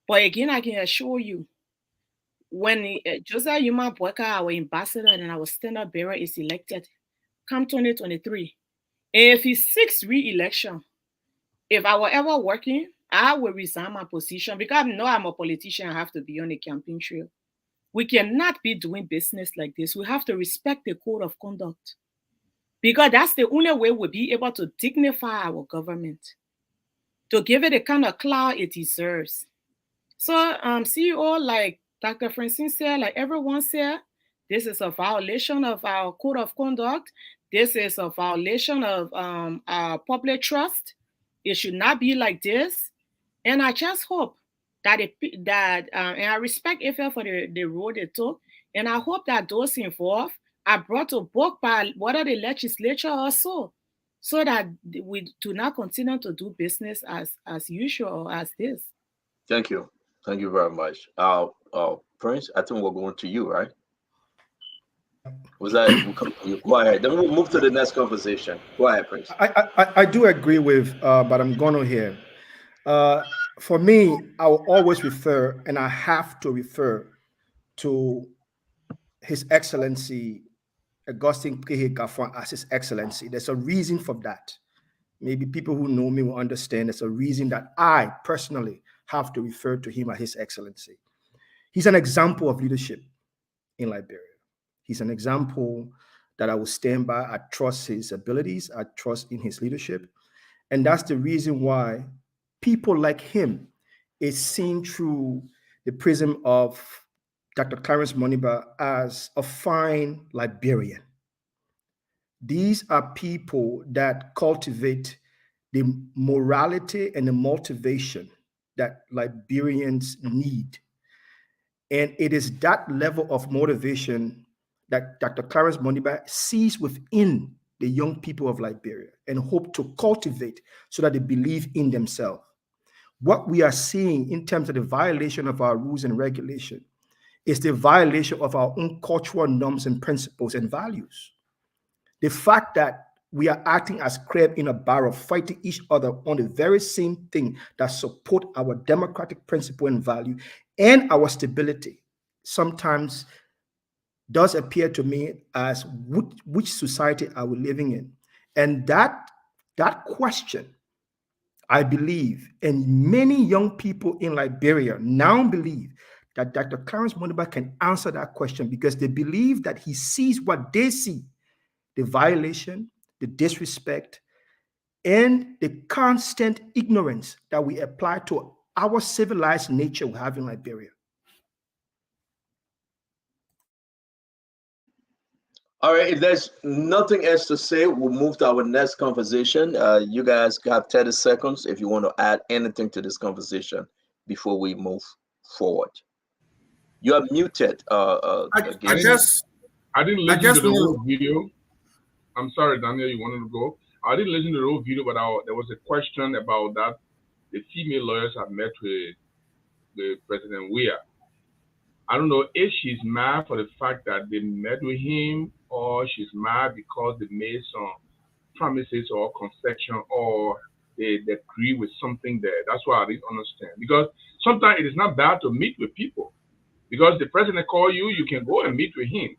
But again, I can assure you, when Josiah Yuma Boyka, our ambassador and our standard bearer, is elected, come 2023, if he seeks re-election, if I were ever working, I will resign my position because I know I'm a politician. I have to be on the campaign trail. We cannot be doing business like this. We have to respect the code of conduct because that's the only way we'll be able to dignify our government, to give it the kind of clout it deserves. So, CEO, like Dr. Francine said, like everyone said, this is a violation of our code of conduct. This is a violation of our public trust. It should not be like this. And I just hope that and I respect AFL for the role they took, and I hope that those involved are brought to book by whether the legislature or so that we do not continue to do business as usual or as this. Thank you. Thank you very much. Prince, I think we're going to you, right? Was that you go ahead? Then we'll move to the next conversation. Go ahead, Prince. I do agree with, but I'm going to here. For me, I will always refer, and I have to refer to His Excellency Augustine Pehe Gaffron as His Excellency. There's a reason for that. Maybe people who know me will understand there's a reason that I personally have to refer to him as His Excellency. He's an example of leadership in Liberia. He's an example that I will stand by. I trust his abilities. I trust in his leadership. And that's the reason why people like him is seen through the prism of Dr. Clarence Moniba as a fine Liberian. These are people that cultivate the morality and the motivation that Liberians need. And it is that level of motivation that Dr. Clarence Moniba sees within the young people of Liberia and hope to cultivate so that they believe in themselves. What we are seeing in terms of the violation of our rules and regulation is the violation of our own cultural norms and principles and values. The fact that we are acting as crab in a barrel, fighting each other on the very same thing that support our democratic principle and value and our stability sometimes does appear to me as which society are we living in? And that question, I believe, and many young people in Liberia now believe that Dr. Clarence Moniba can answer that question because they believe that he sees what they see, the violation, the disrespect, and the constant ignorance that we apply to our civilized nature we have in Liberia. All right, if there's nothing else to say, we'll move to our next conversation. You guys have 30 seconds if you want to add anything to this conversation before we move forward. You are muted. I didn't listen to the whole video. I'm sorry, Daniel, you wanted to go. I didn't listen to the whole video, but there was a question about that. The female lawyers have met with President Weah. I don't know if she's mad for the fact that they met with him, or she's mad because they made some promises or concession, or they agree with something there. That's why I didn't understand. Because sometimes it is not bad to meet with people. Because the president call you, you can go and meet with him.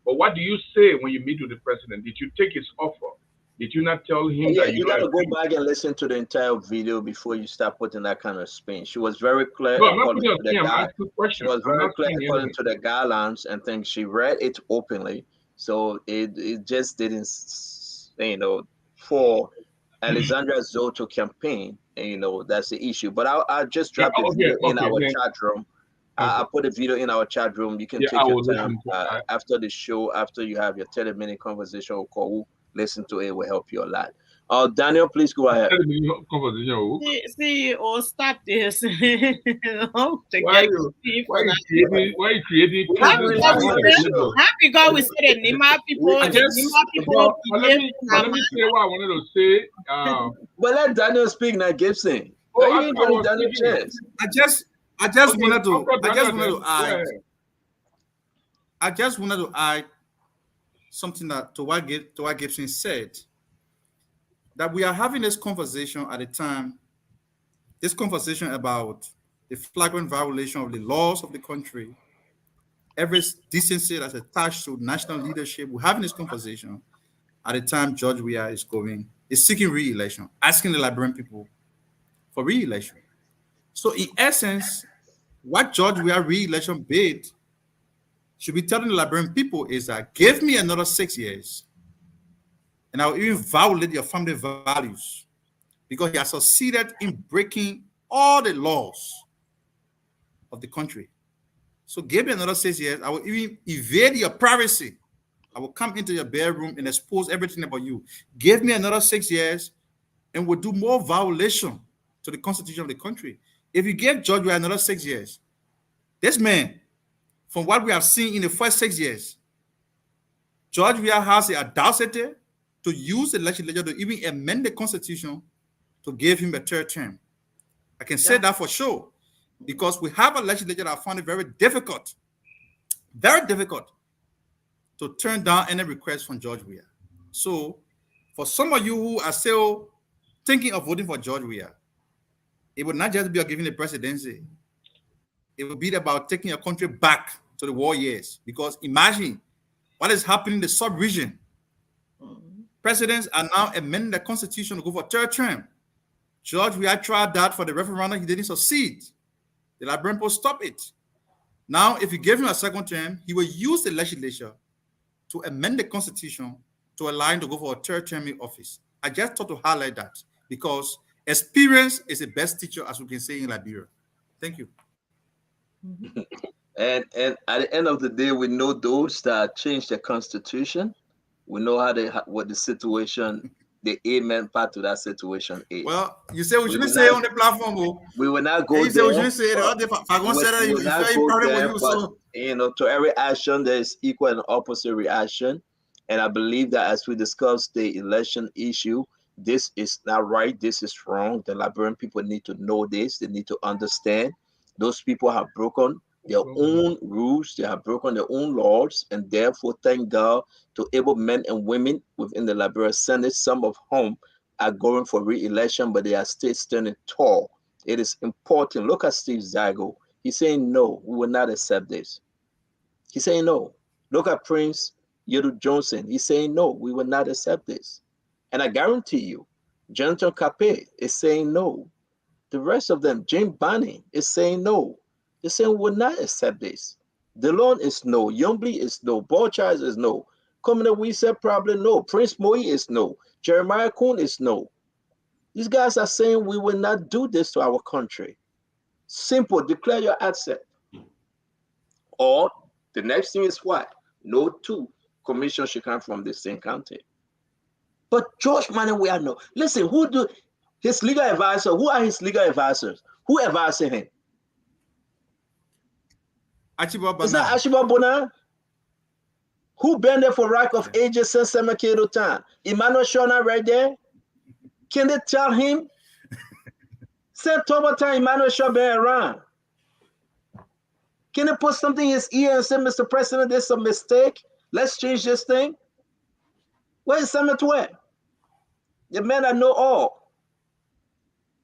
But what do you say when you meet with the president? Did you take his offer? Did you not tell him that you got to go back and listen to the entire video before you start putting that kind of spin? She was very clear. No, I'm not putting a spin. I'm asking questions. She was very clear according to the guidelines and things. She read it openly. So it just didn't, for Alexandra Zoto campaign, that's the issue. But I just dropped the video in our chat room. I put a video in our chat room. You can take your time after the show, after you have your 30-minute conversation with Kowu. Listen to it, will help you a lot. Daniel, please go ahead. See, stop this. Why are you creating? Not because we said it, Nima people. Let me say what I wanted to say. But let Daniel speak now, Gibson. I just wanted to add. I just wanted to add something that to what Gibson said, that we are having this conversation at a time, this conversation about the flagrant violation of the laws of the country, every decency that's attached to national leadership. We're having this conversation at the time George Weah is seeking re-election, asking the Liberian people for re-election. So in essence, what George Weah re-election bid should be telling the Liberian people is that give me another 6 years, and I'll even violate your family values, because he has succeeded in breaking all the laws of the country. So give me another 6 years. I will even evade your privacy. I will come into your bedroom and expose everything about you. Give me another 6 years, and we'll do more violation to the constitution of the country. If you give George Weah another 6 years, this man, from what we have seen in the first 6 years, George Weah has the audacity to use the legislature to even amend the constitution to give him a third term. I can say that for sure, because we have a legislature that found it very difficult to turn down any request from George Weah. So for some of you who are still thinking of voting for George Weah, it would not just be about giving the presidency. It would be about taking your country back to the war years. Because imagine what is happening in the sub-region. Presidents are now amending the constitution to go for a third term. George Weah tried that for the referendum. He didn't succeed. The Liberian people stopped it. Now, if you give him a second term, he will use the legislature to amend the constitution to allow him to go for a third term in office. I just thought to highlight that because experience is the best teacher, as we can say in Liberia. Thank you. And at the end of the day, we know those that changed the constitution. We know what the situation, the amen part to that situation is. Well, you say we shouldn't say on the platform. We will not go you there. We shouldn't say it. To every action, there is equal and opposite reaction. And I believe that as we discuss the election issue, this is not right. This is wrong. The Liberian people need to know this. They need to understand. Those people have broken their own rules, they have broken their own laws, and therefore thank God to able men and women within the Liberia Senate, some of whom are going for re-election, but they are still standing tall. It is important. Look at Steve Zago. He's saying, no, we will not accept this. He's saying no. Look at Prince Yedu Johnson. He's saying no, we will not accept this. And I guarantee you, Jonathan Kape is saying no. The rest of them, Jim Barney is saying no. They're saying we will not accept this. Delon is no. Youngbley is no. Borchard is no. Commander we said probably no. Prince Moi is no. Jeremiah Kuhn is no. These guys are saying we will not do this to our country. Simple. Declare your accept. Or the next thing is what? No two commissions should come from the same county. But George Weah no. Listen, his legal advisor? Who are his legal advisors? Who advising him? Is that Archibald Bona? Who been there for rack of ages since Semakado time? Emmanuel Shona right there? Can they tell him? Since October time, Emmanuel Shaw been around. Can they put something in his ear and say, Mr. President, there's a mistake. Let's change this thing. Where is Samuel Twe? The men that know all.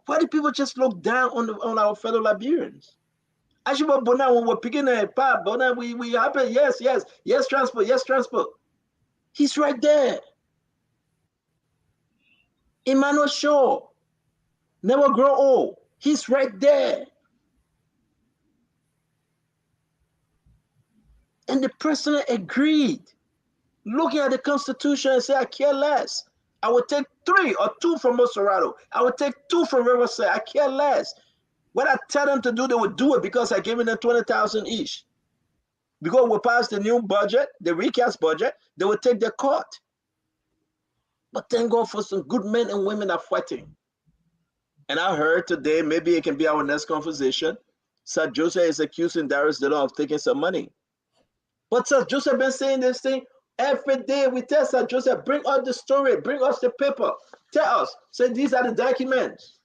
Why do people just look down on our fellow Liberians? Actually, Bona, when we're picking a part, Bona, we happen, yes, transport. He's right there. Emmanuel Shaw, never grow old. He's right there. And the president agreed. Looking at the Constitution and say, I care less. I would take 3 or 2 from Moserado. I would take 2 from Riverside. I care less. What I tell them to do, they would do it because I gave them 20,000 each. Because we passed the new budget, the recast budget, they would take their cut. But thank God for some good men and women are fighting. And I heard today, maybe it can be our next conversation, Sir Joseph is accusing Darius Dillon of taking some money. But Sir Joseph been saying this thing every day. We tell Sir Joseph, bring us the story, bring us the paper, tell us, say these are the documents.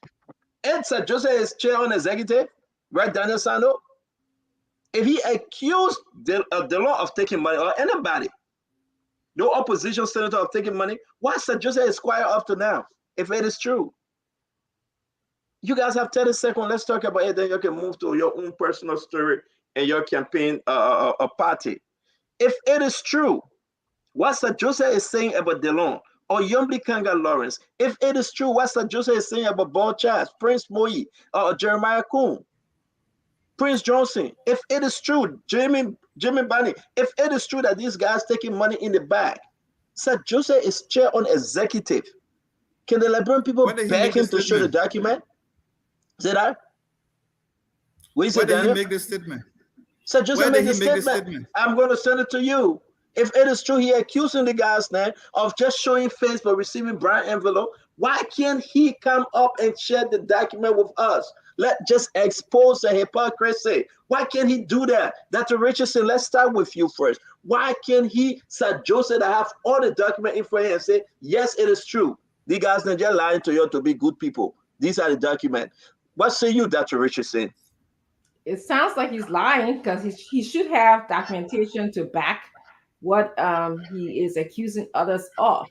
And Sir Joseph is chair on executive, right, Daniel Sando? If he accused DeLon of taking money, or anybody, no opposition senator of taking money, why Sir Joseph Esquire up to now? If it is true, you guys have 30 seconds. Let's talk about it. Then you can move to your own personal story and your campaign party. If it is true, what Sir Joseph is saying about DeLon or Yombly Kanga Lawrence, if it is true, what Sir Joseph is saying about Ball Charles, Prince Moyi, or Jeremiah Kuhn, Prince Johnson, if it is true, Jimmy Bunny, if it is true that these guys taking money in the bag, Sir Joseph is chair on executive. Can the Liberian people beg him to show the document? Say that? Where did he make this statement? Sir Joseph made the statement. I'm going to send it to you. If it is true, he accusing the guys now of just showing face but receiving brown envelope. Why can't he come up and share the document with us? Let's just expose the hypocrisy. Why can't he do that? Dr. Richardson, let's start with you first. Why can't he, Sir Joseph, have all the document in front of him and say, yes, it is true. These guys are just lying to you to be good people. These are the documents. What say you, Dr. Richardson? It sounds like he's lying because he should have documentation to back what he is accusing others of.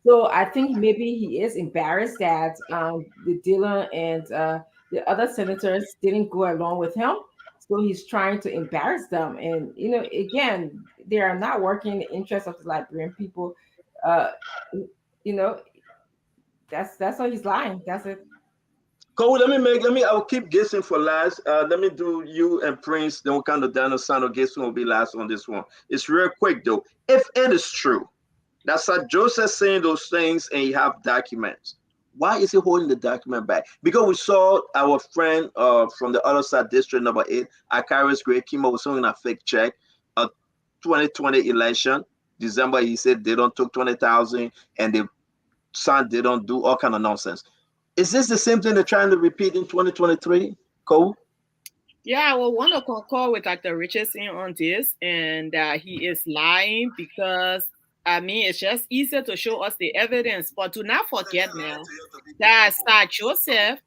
So I think maybe he is embarrassed that the Dillon and the other senators didn't go along with him. So he's trying to embarrass them. And, again, they are not working in the interest of the Liberian people. That's why he's lying. That's it. Cool. I'll keep guessing for last. Let me do you and Prince. Then we'll kind of Daniel Sano guessing will be last on this one. It's real quick though. If it is true that Sir Joseph saying those things and he have documents, why is he holding the document back? Because we saw our friend from the other side, district number 8, Akaris Great Kimo was showing a fake check. 2020 election, December, he said they don't took 20,000 and the son they don't do all kind of nonsense. Is this the same thing they're trying to repeat in 2023, Cole? Yeah, I will want to concur with Dr. Richardson on this, and he is lying because, it's just easier to show us the evidence. But do not forget now that Sir Joseph,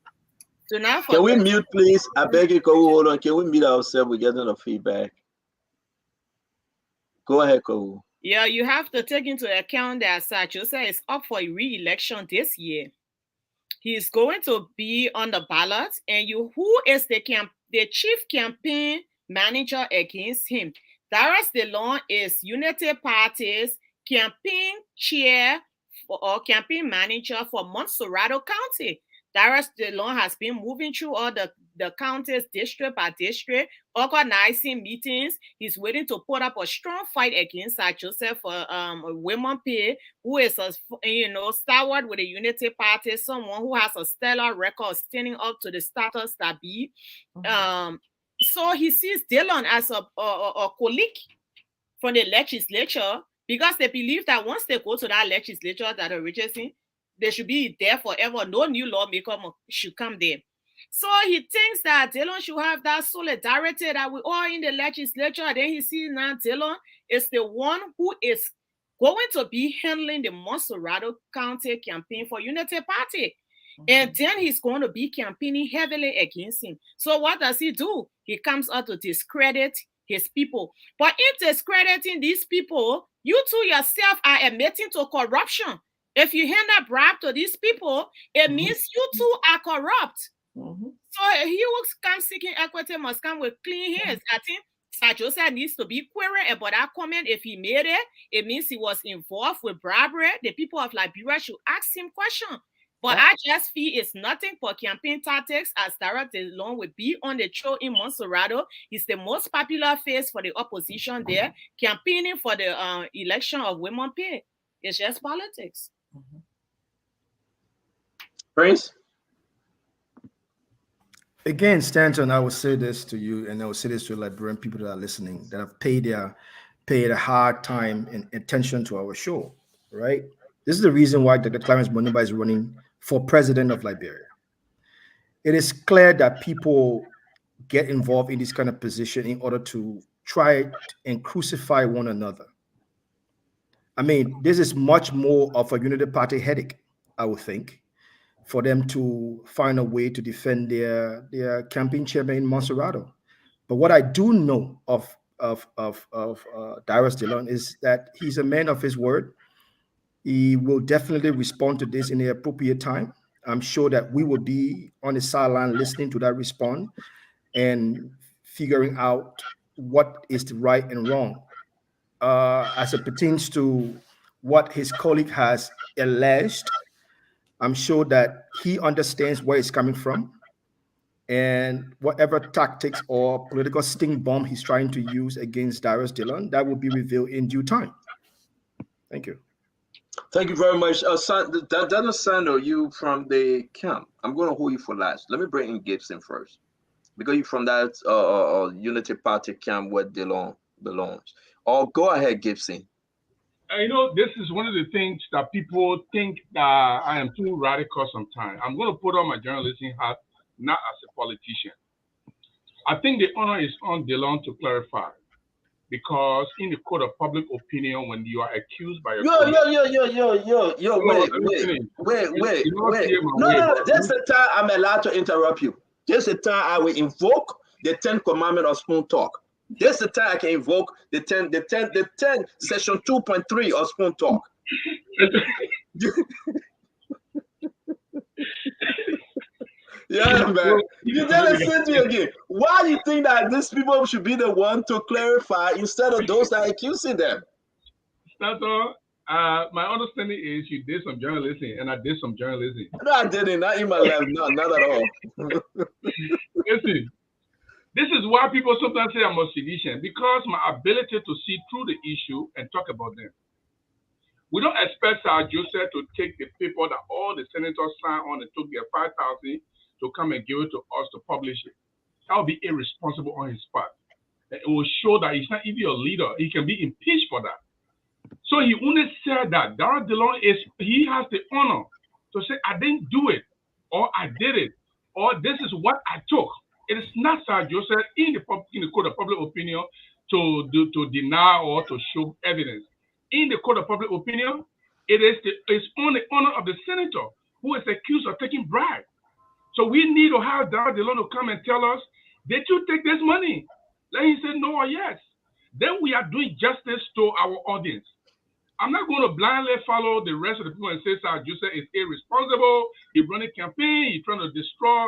do not forget. Can we mute, please? I beg you, Cole, hold on. Can we mute ourselves? We're getting the feedback. Go ahead, Cole. Yeah, you have to take into account that Sir Joseph is up for re-election this year. He's going to be on the ballot, and who is the chief campaign manager against him? Darius DeLon is Unity Party's campaign chair or campaign manager for Montserrado County. Darius DeLon has been moving through all the counties, district by district, organizing meetings. He's waiting to put up a strong fight against Sir Joseph for Women Pay, who is a stalwart with the Unity Party, someone who has a stellar record standing up to the status that be. So he sees Dillon as a colleague from the legislature because they believe that once they go to that legislature that are Richardson, they should be there forever. No new lawmaker should come there. So he thinks that Dillon should have that solidarity that we all in the legislature. And then he sees now Dillon is the one who is going to be handling the Montserrado County campaign for Unity Party. And then he's going to be campaigning heavily against him. So what does he do? He comes out to discredit his people. But in discrediting these people, you two yourself are admitting to corruption. If you hand a bribe to these people, it means you two are corrupt. So he who comes seeking equity must come with clean hands. I think Sir Joseph needs to be query about that comment. If he made it, it means he was involved with bribery. The people of Liberia should ask him questions. But I just feel it's nothing but campaign tactics, as Darius DeLon will be on the show in Montserrado. He's the most popular face for the opposition there, campaigning for the election of Women Pay. It's just politics. Prince? Again, Stanton, I will say this to you, and I will say this to Liberian people that are listening, that have paid a hard time and attention to our show, right? This is the reason why Dr. Clarence Boniba is running for president of Liberia. It is clear that people get involved in this kind of position in order to try and crucify one another. I mean, this is much more of a Unity Party headache, I would think, for them to find a way to defend their campaign chairman in Montserrado. But what I do know of Darius Dillon is that he's a man of his word. He will definitely respond to this in the appropriate time. I'm sure that we will be on the sideline listening to that response and figuring out what is the right and wrong as it pertains to what his colleague has alleged. I'm sure that he understands where it's coming from, and whatever tactics or political sting bomb he's trying to use against Darius Dillon, that will be revealed in due time. Thank you. Thank you very much. Daniel Sando, you from the camp. I'm going to hold you for last. Let me bring in Gibson first, because you're from that Unity Party camp where Dillon belongs. Or go ahead, Gibson. This is one of the things that people think that I am too radical sometimes. I'm going to put on my journalism hat, not as a politician. I think the honor is on Dillon to clarify, because in the court of public opinion, when you are accused by your Wait. No. This is the time I'm allowed to interrupt you. This is the time I will invoke the 10 commandments of Spoon Talk. This is the time I can invoke the 10 section 2.3 of Spoon Talk. Yeah, man. You never said to me again. Why do you think that these people should be the one to clarify instead of those that are accusing them? That's all. My understanding is you did some journalism, and I did some journalism. No, I didn't. Not in my life. No, not at all. Listen, this is why people sometimes say I'm a sedition, because my ability to see through the issue and talk about them. We don't expect Sir Joseph to take the paper that all the senators signed on and took their 5,000 to come and give it to us to publish it. That would be irresponsible on his part. It will show that he's not even a leader. He can be impeached for that. So he only said that Darius Dillon he has the honor to say, I didn't do it, or I did it, or this is what I took. It is not Sir Joseph in the court of public opinion to deny or to show evidence. In the court of public opinion, it's on the honor of the senator who is accused of taking bribe. So we need to have Darius Dillon to come and tell us, did you take this money? Let him say no or yes. Then we are doing justice to our audience. I'm not going to blindly follow the rest of the people and say Sir Joseph is irresponsible. He's running a campaign. He's trying to destroy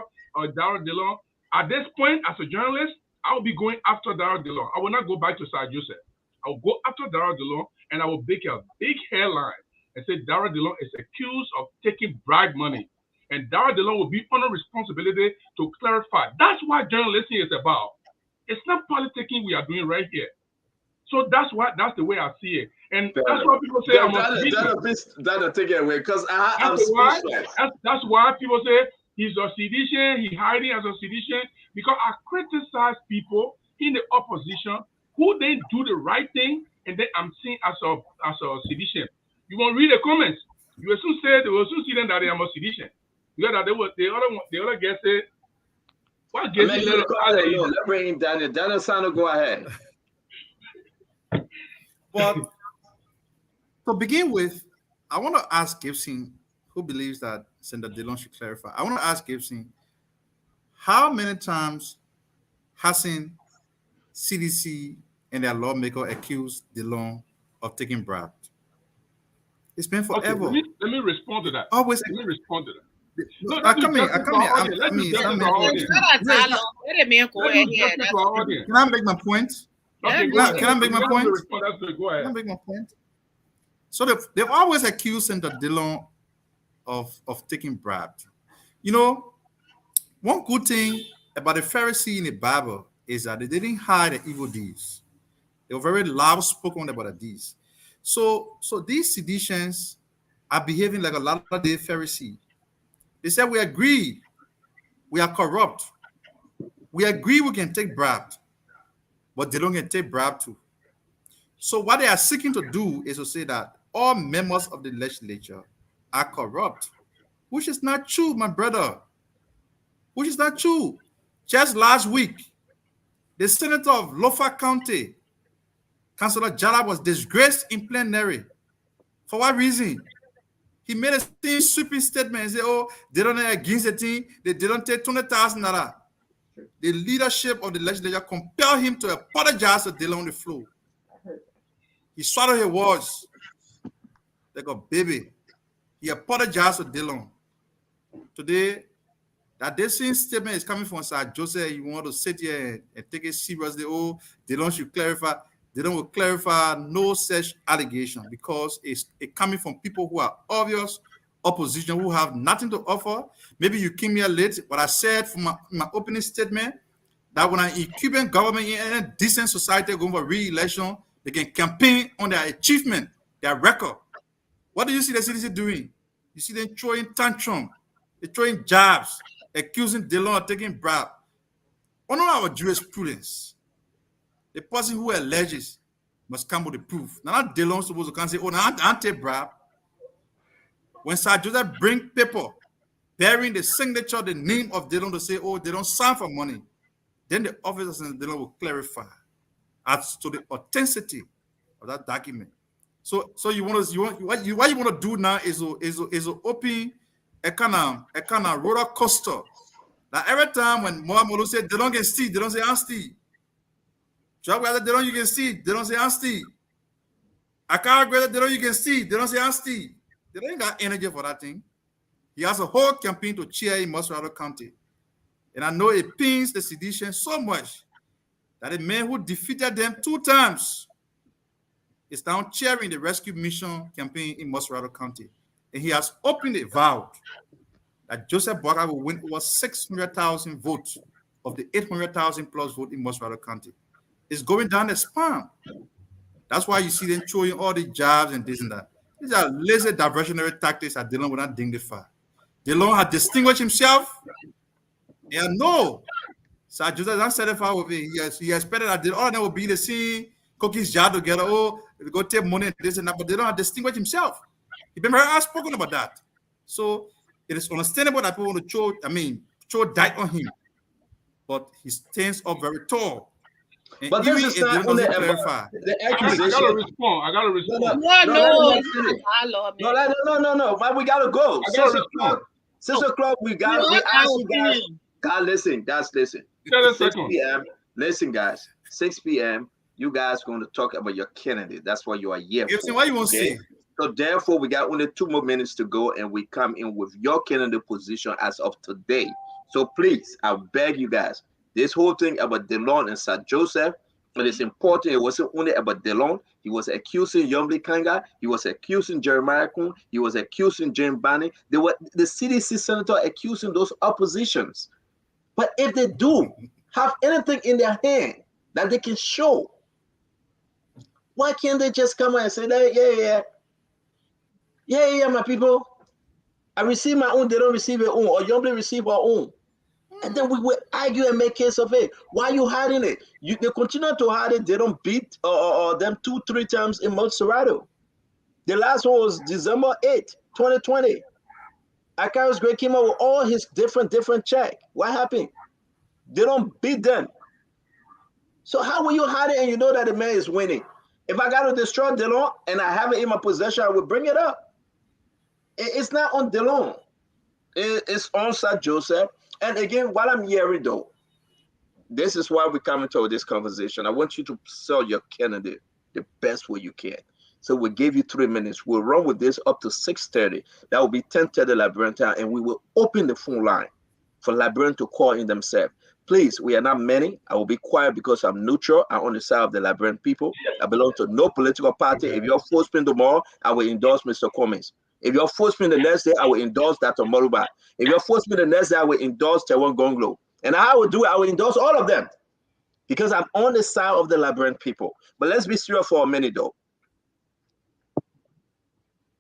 Darius Dillon. At this point, as a journalist, I'll be going after Darius Dillon. I will not go back to Sir Joseph. I'll go after Darius Dillon, and I will make a big headline and say Darius Dillon is accused of taking bribe money. And Darius Dillon will be under responsibility to clarify. That's what journalism is about. It's not politicking we are doing right here. So that's the way I see it. And that's why people say I'm a sedition. That'll take it away, because I'm speechless. That's why people say he's a sedition, he's hiding as a sedition, because I criticize people in the opposition who then do the right thing, and then I'm seen as a sedition. You won't read the comments. You will soon see them that they are a sedition. Because that the other guy said, what gets you? Let's bring in Daniel. Daniel Sano, go ahead. But to begin with, I want to ask Gibson, who believes that Senator Dillon should clarify. I want to ask Gibson, how many times hasn't CDC and their lawmaker accused Dillon of taking bribe? It's been forever. Okay, let me respond to that. Always. Let me respond to that. No, I come in. Can I make my point? Okay, can I make my point? Go ahead. Can I make my point? So they've always accused Senator Dillon of taking bribe. One good thing about the Pharisee in the Bible is that they didn't hide the evil deeds. They were very loud spoken about the deeds. So these seditions are behaving like a lot of the Pharisees. They said, we agree we are corrupt. We agree we can take bribe, but they don't get take bribe too. So what they are seeking to do is to say that all members of the legislature are corrupt, which is not true, my brother. Which is not true. Just last week, the senator of Lofa County, Councilor Jala, was disgraced in plenary. For what reason? He made a sweeping statement and said, oh, they don't against the thing, they don't take $20,000. the leadership of the legislature compelled him to apologize to Dillon on the floor. He swallowed his words like a baby. He apologized to Dillon. Today, that this same statement is coming from Sir Joseph. You want to sit here and take it seriously. Oh, Dillon should clarify. Dillon will clarify no such allegation because it's coming from people who are obvious opposition, who have nothing to offer. Maybe you came here late, but I said from my opening statement that when an incumbent government in a decent society going for re-election, they can campaign on their achievement, their record. What do you see the CDC doing? You see them throwing tantrum, they're throwing jabs, accusing Dillon of taking bribe. Honor our jurisprudence. The person who alleges must come with the proof. Now that Dillon supposed to come say, oh, now I take bribe. When Sir Joseph bring paper bearing the signature, the name of Dillon to say, oh, they don't sign for money, then the officers in Dillon will clarify as to the authenticity of that document. So what you want to do now is to open a kind of roller coaster. Now every time when Mohamed say they don't get steal, they don't say I'm steal. Job whether they don't you can steal, they don't say I'm steal. I can't agree that they don't you can steal, they don't say I'm steal. They don't got energy for that thing. He has a whole campaign to cheer in Moscow County. And I know it pains the sedition so much that a man who defeated them 2 times is now chairing the rescue mission campaign in Moscow County. And he has openly vowed that Joseph Boakai will win over 600,000 votes of the 800,000 plus vote in Moscow County. It's going down the spine. That's why you see them throwing all the jabs and this and that. These are lazy diversionary tactics that Dillon will not dignify. Dillon has distinguished himself. And no, Sir Joseph not satisfied with it. He expected that all of them will be the same cookies jar together. Oh, they go take money and this and that, but Dillon has distinguished himself. He's been very outspoken about that. So it is understandable that people want to throw dirt on him, but he stands up very tall. And but this is not only about the accusation. I gotta respond. No. But we gotta go. 6 o'clock. We ask you guys. God, listen. Guys, listen. 6 p.m. Listen, guys. 6 p.m. You guys going to talk about your candidate. That's what you are here for. What you want to say? So therefore, we got only 2 more minutes to go, and we come in with your candidate position as of today. So please, I beg you guys. This whole thing about Dillon and Sir Joseph, it is important. It wasn't only about Dillon. He was accusing Yomli Kanga. He was accusing Jeremiah Kun. He was accusing Jim Banney. They were the CDC senator accusing those oppositions. But if they do have anything in their hand that they can show, why can't they just come out and say that, yeah, my people, I receive my own, they don't receive their own, or Yomli receive our own. And then we will argue and make case of it. Why are you hiding it? They continue to hide it. They don't beat them 2-3 times in Montserrat. The last one was December 8, 2020. Akaris Gray came out with all his different check. What happened? They don't beat them. So how will you hide it and you know that the man is winning? If I got to destroy Dillon and I have it in my possession, I will bring it up. It's not on Dillon. It's on Sir Joseph. And again, while I'm hearing though, this is why we come into this conversation. I want you to sell your candidate the best way you can. So we gave you 3 minutes. We'll run with this up to 6:30. That will be 10:30 Liberian time, and we will open the phone line for Liberian to call in themselves. Please, we are not many. I will be quiet because I'm neutral. I'm on the side of the Liberian people. I belong to no political party. If you're full spin tomorrow, I will endorse Mr. Cummings. If you're full spin the next day, I will endorse Dr. Moruba. If you're full spin the next day, I will endorse Tewan Gonglo. And I will do it. I will endorse all of them because I'm on the side of the Liberian people. But let's be serious for a minute, though.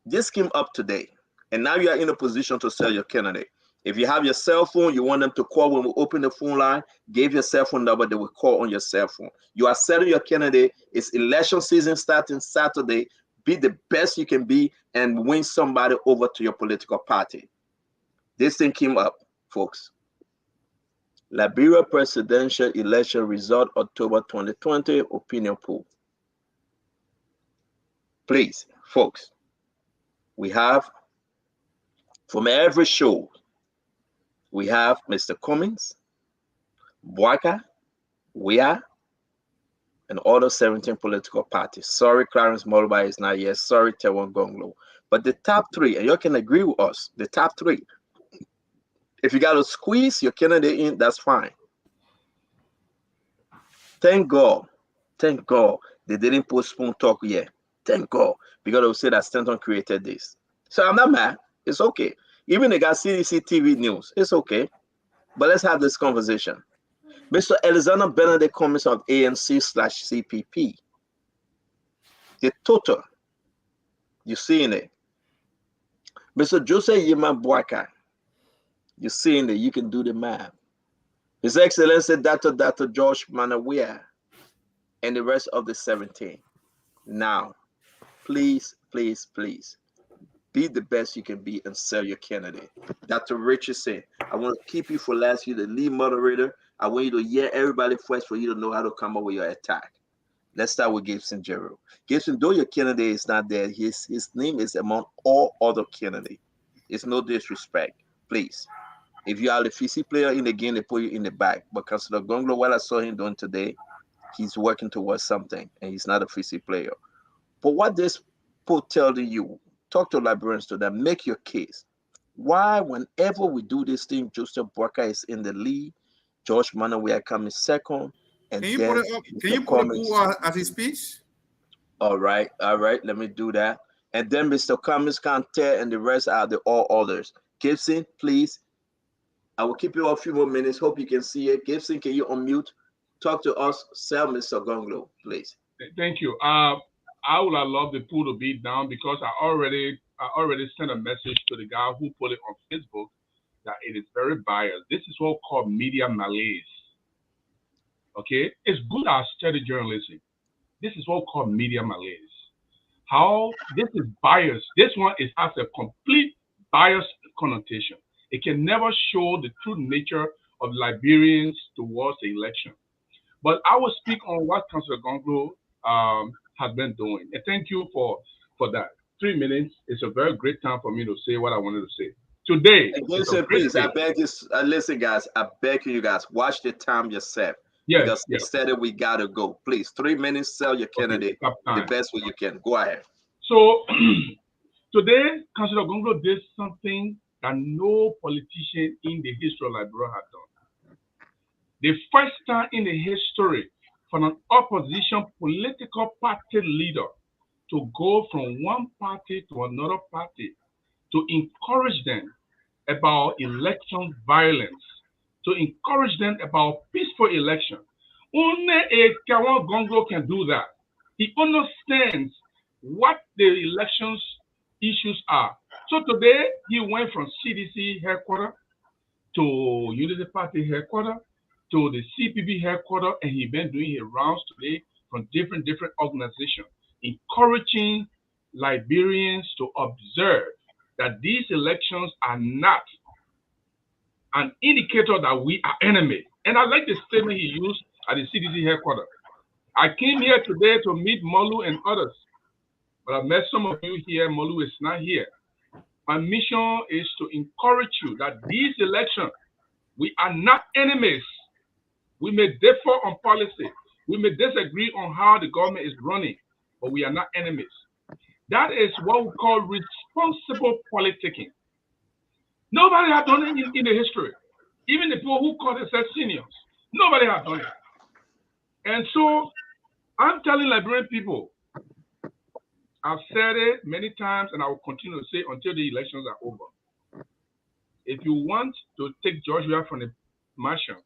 This came up today, and now you are in a position to sell your candidate. If you have your cell phone, you want them to call when we open the phone line, give your cell phone number, they will call on your cell phone. You are selling your candidate. It's election season starting Saturday. Be the best you can be and win somebody over to your political party. This thing came up, folks. Liberia presidential election result October 2020 opinion poll. Please, folks, we have from every show, we have Mr. Cummings, Boaca, Wea, and all the 17 political parties. Sorry, Clarence Molubai is not here. Sorry, Tewon Gonglo. But the top three, and you can agree with us, the top three. If you got to squeeze your candidate in, that's fine. Thank God they didn't postpone talk yet. Thank God, because they will say that Stanton created this. So I'm not mad. It's okay. Even they got CDC TV news. It's okay. But let's have this conversation. Mr. Alexander Benedict comments of ANC/CPP. The total, you seeing it. Mr. Jose Yima Boakai, you're seeing it. You can do the math. His Excellency Dr. George Manawia and the rest of the 17. Now, please, please, please, be the best you can be and sell your candidate. Dr. Richardson, I want to keep you for last. You're the lead moderator. I want you to hear everybody first for you to know how to come up with your attack. Let's start with Gibson Jero. Gibson, though your candidate is not there, his name is among all other candidates. It's no disrespect. Please. If you are the FCC player in the game, they put you in the back. But Councilor Gonglo, what I saw him doing today, he's working towards something, and he's not a FCC player. But what this put telling you, talk to librarians to them, make your case. Why, whenever we do this thing, Joseph Boakai is in the lead, George Manawia coming second, and Can you then put it up? Can you put it as his speech? All right, let me do that. And then Mr. Cummings, Kante, and the rest are the all others. Gibson, please. I will keep you a few more minutes. Hope you can see it. Gibson, can you unmute? Talk to us. Sell Mr. Gonglo, please. Thank you. I would have loved the pool to be down because I already sent a message to the guy who put it on Facebook that it is very biased. This is what we call media malaise. Okay? It's good as steady journalism. This is what we call media malaise. How this is biased. This one has a complete biased connotation. It can never show the true nature of Liberians towards the election. But I will speak on what Councilor Gonglo has been doing. And thank you for that. 3 minutes is a very great time for me to say what I wanted to say. Today, Listen, please, I beg you, listen, guys, I beg you guys, watch the time yourself. Yes, because instead of we got to go. Please, 3 minutes, sell your candidate the best way you can. Go ahead. So today, Councilor Gonglo did something that no politician in the history of Liberia had done. The first time in the history for an opposition political party leader to go from one party to another party to encourage them about election violence, to encourage them about peaceful election. Only a Kawan Gonglo can do that. He understands what the elections issues are. So today, he went from CDC headquarters to Unity Party headquarters to the CPB headquarters, and he's been doing his rounds today from different organizations, encouraging Liberians to observe that these elections are not an indicator that we are enemies. And I like the statement he used at the CDC headquarters. I came here today to meet Molu and others, but I met some of you here. Molu is not here. My mission is to encourage you that these elections, we are not enemies. We may differ on policy. We may disagree on how the government is running, but we are not enemies. That is what we call responsible politicking. Nobody has done it in the history. Even the people who call themselves seniors, nobody has done it. And so I'm telling Liberian people, I've said it many times and I will continue to say until the elections are over. If you want to take Georgia from the marshal,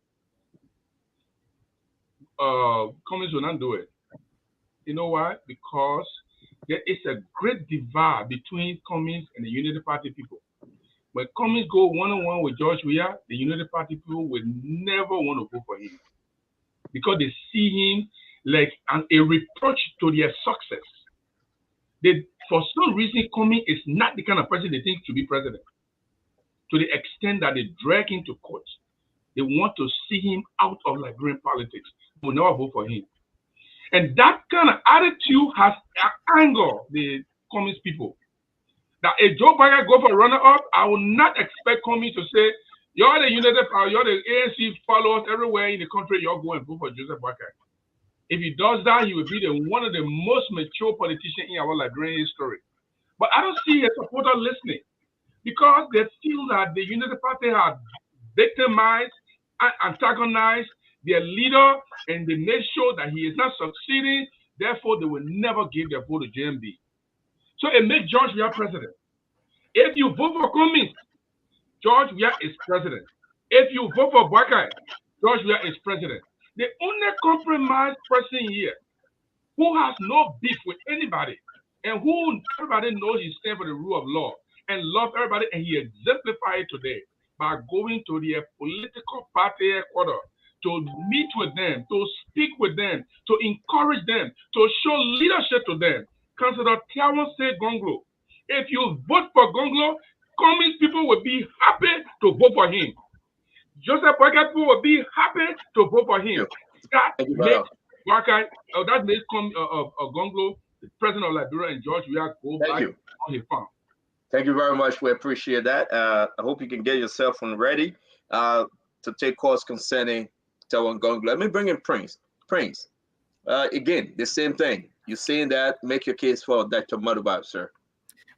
Cummings will not do it. You know why? Because there is a great divide between Cummings and the Unity Party people. When Cummings go one-on-one with George Weah, the Unity Party people will never want to vote for him because they see him like a reproach to their success. For some reason, Cummings is not the kind of person they think should be president. To the extent that they drag him to court, they want to see him out of Liberian politics. They will never vote for him. And that kind of attitude has angered the Cummings people. That if Joe Biden go for runner-up, I will not expect Cummings to say, You're the United Power, you're the ANC followers everywhere in the country, you're going to vote for Joseph Boakai. If he does that, he will be one of the most mature politicians in our Liberian history. But I don't see a supporter listening because they feel that the United Party has victimized and antagonized their leader, and they made sure that he is not succeeding. Therefore, they will never give their vote to JMB. So it makes George Weah president. If you vote for Cummings, George Weah is president. If you vote for Boakai, George Weah is president. The only compromised person here who has no beef with anybody and who everybody knows he stands for the rule of law and love everybody, and he exemplified it today by going to their political party headquarters to meet with them, to speak with them, to encourage them, to show leadership to them. Councillor Tiawon said Gonglo. If you vote for Gonglo, Cummings people will be happy to vote for him. Joseph Boakai people will be happy to vote for him. That makes Boakai, that makes Gonglo the president of Liberia, and George Weah go back on his farm. Thank you very much. We appreciate that. I hope you can get yourself ready to take calls concerning Tiawon Gonglo. Let me bring in Prince. Prince, again, the same thing. You're saying that, make your case for Dr. Modiba, sir.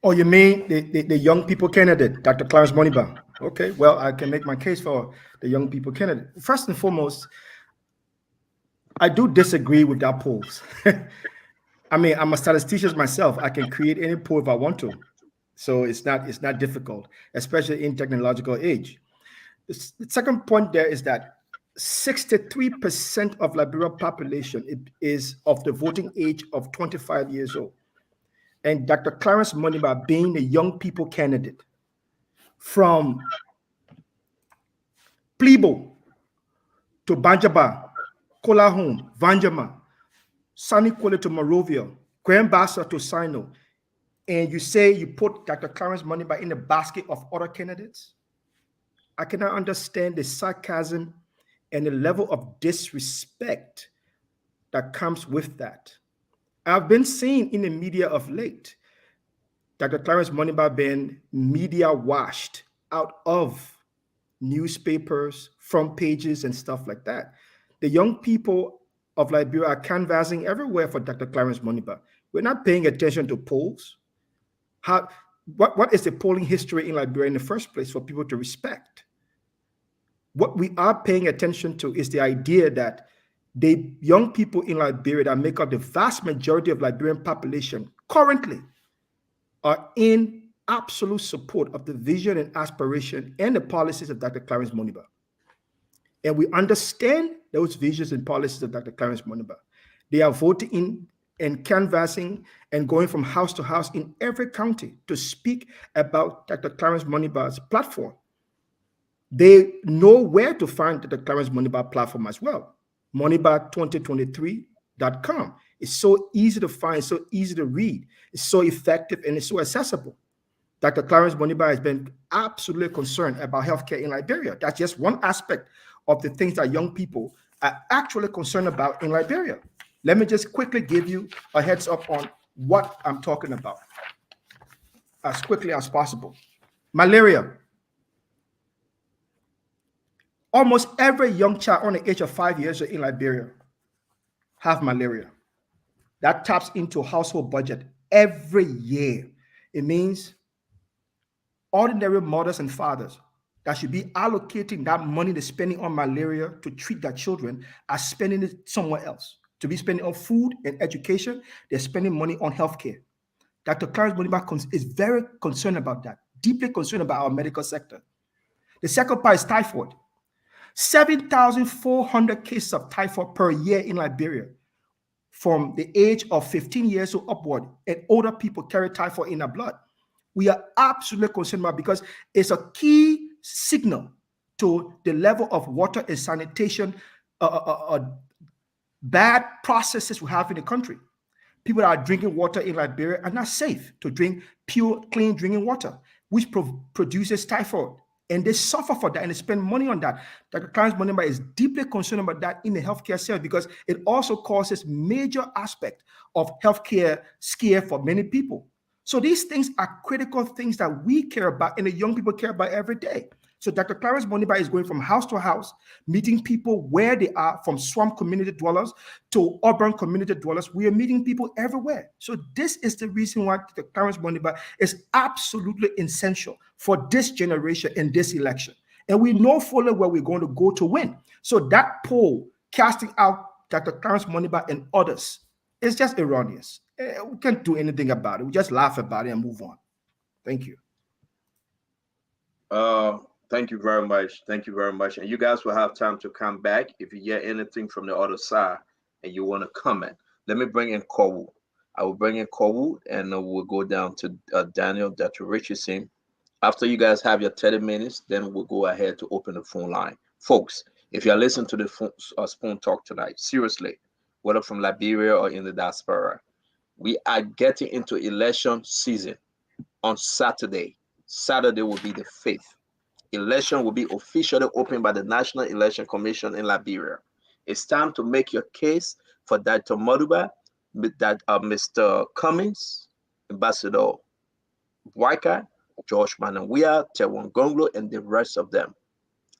Oh, you mean the young people candidate, Dr. Clarence Modiba? Okay, well, I can make my case for the young people candidate. First and foremost, I do disagree with that polls. I mean, I'm a statistician myself. I can create any poll if I want to. So it's not difficult, especially in technological age. The second point there is that 63% of Liberia population is of the voting age of 25 years old. And Dr. Clarence Modiba being the young people candidate from Plibo to Banjaba, Kolahome, Vanjama, Sani Kwale to Morovia, Grand Bassa to Sino, and you say you put Dr. Clarence Modiba in the basket of other candidates? I cannot understand the sarcasm and the level of disrespect that comes with that. I've been seeing in the media of late Dr. Clarence Modiba being media washed out of newspapers, front pages, and stuff like that. The young people of Liberia are canvassing everywhere for Dr. Clarence Modiba. We're not paying attention to polls. What is the polling history in Liberia in the first place for people to respect? What we are paying attention to is the idea that the young people in Liberia that make up the vast majority of Liberian population currently are in absolute support of the vision and aspiration and the policies of Dr. Clarence Modiba. And we understand those visions and policies of Dr. Clarence Modiba. They are voting in and canvassing and going from house to house in every county to speak about Dr. Clarence Modiba's platform. They know where to find the Clarence Modiba platform as well. Modiba2023.com. It's so easy to find, so easy to read. It's so effective and it's so accessible. Dr. Clarence Modiba has been absolutely concerned about healthcare in Liberia. That's just one aspect of the things that young people are actually concerned about in Liberia. Let me just quickly give you a heads up on what I'm talking about as quickly as possible. Malaria. Almost every young child on the age of 5 years in Liberia have malaria. That taps into household budget every year. It means ordinary mothers and fathers that should be allocating that money they're spending on malaria to treat their children are spending it somewhere else. To be spending on food and education, they're spending money on healthcare. Dr. Clarence Modiba is very concerned about that, deeply concerned about our medical sector. The second part is typhoid. 7,400 cases of typhoid per year in Liberia from the age of 15 years or upward, and older people carry typhoid in their blood. We are absolutely concerned about it because it's a key signal to the level of water and sanitation bad processes we have in the country. People that are drinking water in Liberia are not safe to drink pure, clean drinking water, which produces typhoid. And they suffer for that and they spend money on that. Dr. Clarence Modiba is deeply concerned about that in the healthcare sector because it also causes major aspect of healthcare scare for many people. So these things are critical things that we care about and the young people care about every day. So Dr. Clarence Moniba is going from house to house, meeting people where they are, from swamp community dwellers to urban community dwellers. We are meeting people everywhere. So this is the reason why Dr. Clarence Moniba is absolutely essential for this generation in this election. And we know fully where we're going to go to win. So that poll casting out Dr. Clarence Moniba and others is just erroneous. We can't do anything about it. We just laugh about it and move on. Thank you. Thank you very much. Thank you very much. And you guys will have time to come back if you hear anything from the other side and you want to comment. Let me bring in Kowu. I will bring in Kowu and we'll go down to Daniel, Dr. Richardson. After you guys have your 30 minutes, then we'll go ahead to open the phone line. Folks, if you're listening to the Spoon Talk tonight, seriously, whether from Liberia or in the diaspora, we are getting into election season on Saturday. Saturday will be the 5th. Election will be officially opened by the National Election Commission in Liberia. It's time to make your case for Dr. Modiba, Mr. Cummings, Ambassador Boyka, George Manawia, Tewan Gonglo, and the rest of them.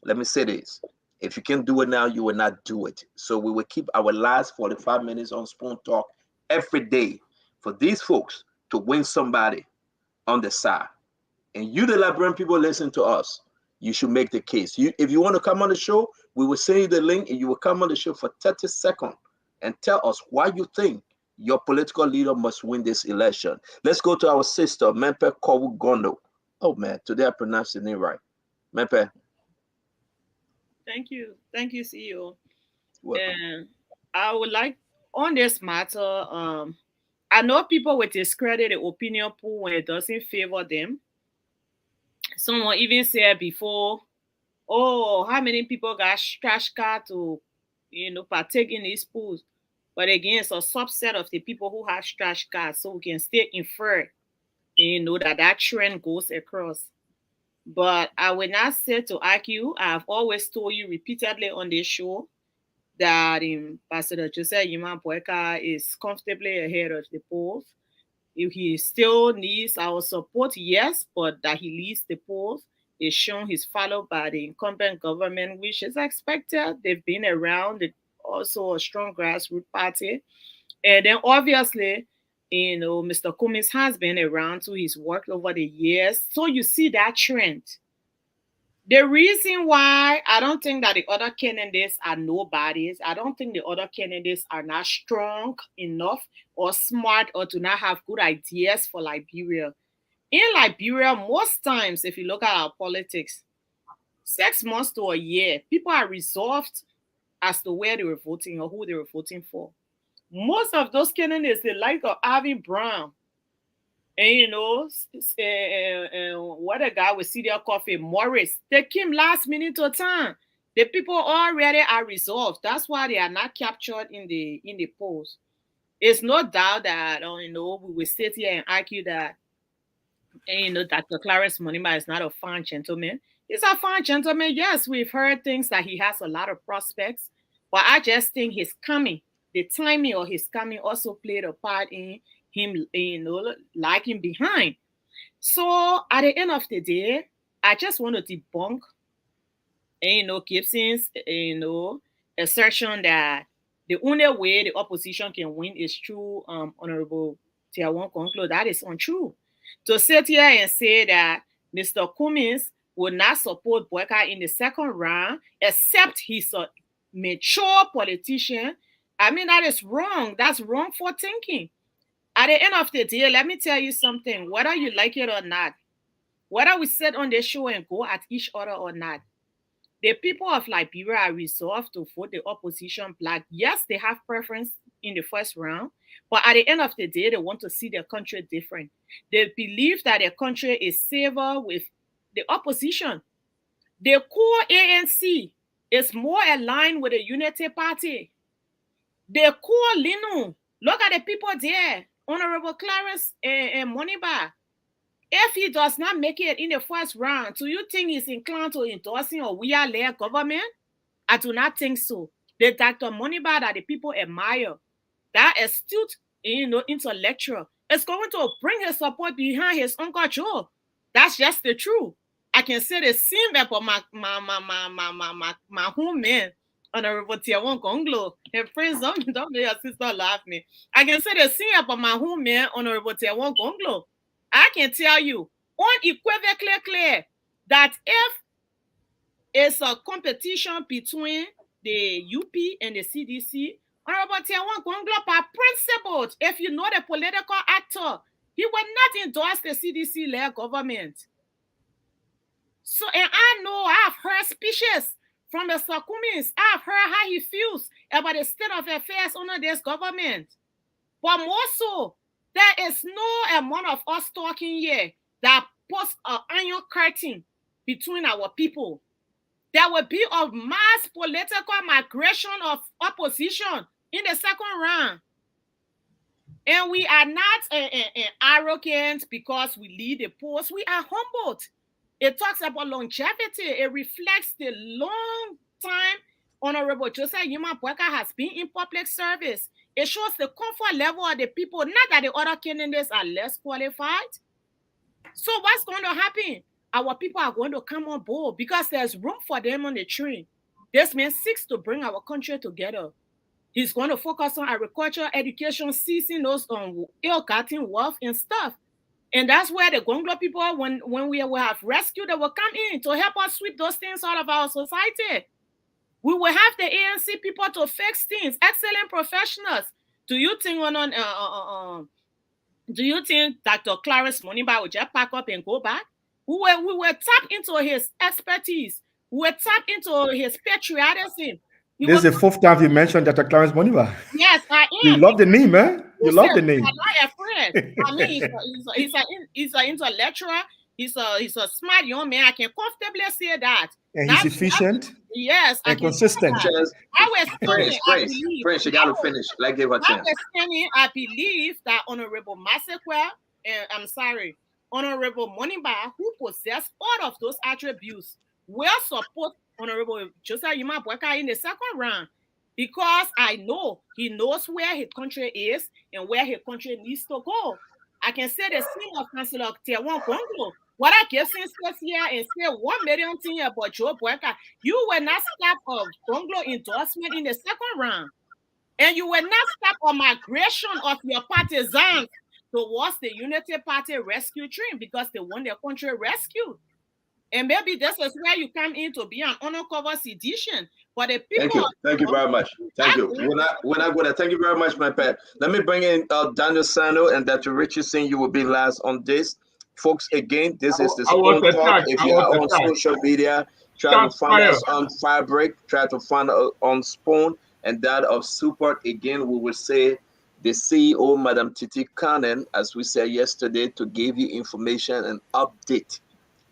Let me say this. If you can do it now, you will not do it. So we will keep our last 45 minutes on Spoon Talk every day for these folks to win somebody on the side. And you, the Liberian people, listen to us. You should make the case. If you want to come on the show, we will send you the link and you will come on the show for 30 seconds and tell us why you think your political leader must win this election. Let's go to our sister, Mempe Kowu Gondo. Oh, man, today I pronounced the name right. Mempe. Thank you, CEO. And I would like, on this matter, I know people will discredit the opinion poll when it doesn't favor them. Someone even said before, oh, how many people got trash card to, partake in these polls? But again, it's a subset of the people who have trash cards, so we can still infer, that trend goes across. But I will not say to argue. I've always told you repeatedly on this show that Ambassador Joseph Yima Boyka is comfortably ahead of the polls. If he still needs our support, yes, but that he leads the polls is shown. He's followed by the incumbent government, which is expected. They've been around. They're also a strong grassroots party. And then obviously, Mr. Cummings has been around, so he's worked over the years. So you see that trend. The reason why I don't think that the other candidates are nobodies, I don't think the other candidates are not strong enough or smart or do not have good ideas for Liberia. In Liberia, most times, if you look at our politics, 6 months to a year, people are resolved as to where they were voting or who they were voting for. Most of those candidates, they like Arvin Brown. And what a guy with CDL Coffee, Morris, they came last minute of time. The people already are resolved. That's why they are not captured in the polls. It's no doubt that we will sit here and argue that Dr. Clarence Moniba is not a fine gentleman. He's a fine gentleman. Yes, we've heard things that he has a lot of prospects, but I just think his coming, the timing of his coming also played a part in him, lagging behind. So at the end of the day, I just want to debunk, Gibson's, assertion that the only way the opposition can win is through Honorable Tewan Conclo. That is untrue. To sit here and say that Mr. Cummings will not support Boyka in the second round, except he's a mature politician, I mean, that is wrong. That's wrong for thinking. At the end of the day, let me tell you something. Whether you like it or not, whether we sit on the show and go at each other or not, the people of Liberia are resolved to vote the opposition black. Yes, they have preference in the first round, but at the end of the day, they want to see their country different. They believe that their country is safer with the opposition. The core ANC is more aligned with the Unity Party. The core Linu, look at the people there. Honorable Clarence and Moniba. If he does not make it in the first round, do you think he's inclined to endorsing a we-are-led government? I do not think so. The Dr. Moniba that the people admire, that astute, intellectual, is going to bring his support behind his Uncle Joe. That's just the truth. I can say the same about my home man, Honorable Tiawan Gonglo. Her friends don't make your sister laugh me. I can say the same about my home man, Honorable Tiawan Gonglo. I can tell you unequivocally clear that if it's a competition between the UP and the CDC, Honorable Tiawan Gonglo, by principle, if you know the political actor, he will not endorse the CDC-led government. So, and I know I've heard speeches from Mr. Cummings. I've heard how he feels about the state of affairs under this government. But more so, there is no amount of us talking here that puts an iron curtain between our people. There will be a mass political migration of opposition in the second round. And we are not arrogant because we lead the post. We are humbled. It talks about longevity. It reflects the long time Honorable Joseph Yuma Boyka has been in public service. It shows the comfort level of the people, not that the other candidates are less qualified. So what's going to happen? Our people are going to come on board because there's room for them on the train. This man seeks to bring our country together. He's going to focus on agriculture, education, seizing those ill-gotten wealth and stuff. And that's where the Gonglo people, when we will have rescue, they will come in to help us sweep those things out of our society. We will have the ANC people to fix things, excellent professionals. Do you think Dr. Clarence Moniba will just pack up and go back? We will tap into his expertise. We will tap into his patriotism. This is the fourth time you mentioned Dr. Clarence Moniba. Yes, I am. You love the name, man. You love the name. I'm not afraid. I mean, he's an intellectual. He's a smart young man. I can comfortably say that. And he's efficient. Yes, and consistent. Prince, you got to finish. Like, give a chance. I believe that Honorable Massequa, Honorable Moniba, who possess all of those attributes, will support Honorable Joseph Yuma Boyka in the second round, because I know he knows where his country is and where his country needs to go. I can say the same of Councillor Tiawan Gonglo. What I give since here and say 1 million things about Joe Boyka, you will not stop a Gonglo endorsement in the second round. And you will not stop a migration of your partisans towards the Unity Party rescue train because they want their country rescued. And maybe this is where you come in to be an undercover sedition. But the people. Thank you very much. Thank you. We're not going to. Thank you very much, my pet. Let me bring in Daniel Sando and Dr. Richardson. You will be last on this. Folks, again, this is the Spoon Talk. If you are on social media, try to find us on Fabric, try to find us on Spoon, and that of Support. Again, we will say the CEO, Madam Titi Cannon, as we said yesterday, to give you information and update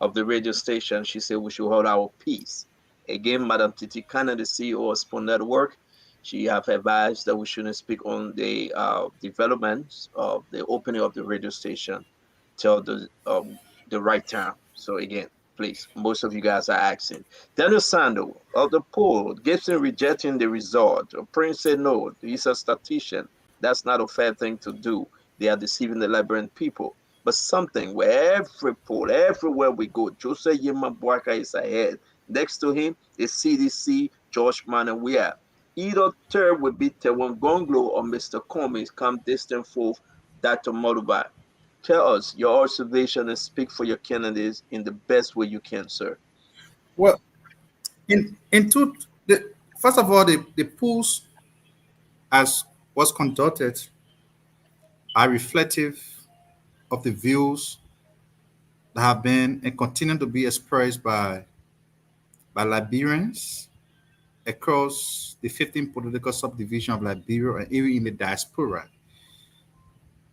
of the radio station. She said we should hold our peace. Again, Madam Titi Cannon, the CEO of Spoon Network, she have advised that we shouldn't speak on the developments of the opening of the radio station till the right time. So again, please, most of you guys are asking. Daniel Sando of the poll, Gibson rejecting the result. Prince said no, he's a statistician. That's not a fair thing to do. They are deceiving the Liberian people. But something where every poll, everywhere we go, Joseph Yema Boyka is ahead. Next to him is CDC, George Mann, and we are. Either third would be Tewan Gonglo or Mr. Cummings come distant fourth, Dr. Modubai. Tell us your observation and speak for your candidates in the best way you can, sir. Well, first of all, the polls as was conducted are reflective of the views that have been and continue to be expressed by Liberians across the 15 political subdivisions of Liberia and even in the diaspora.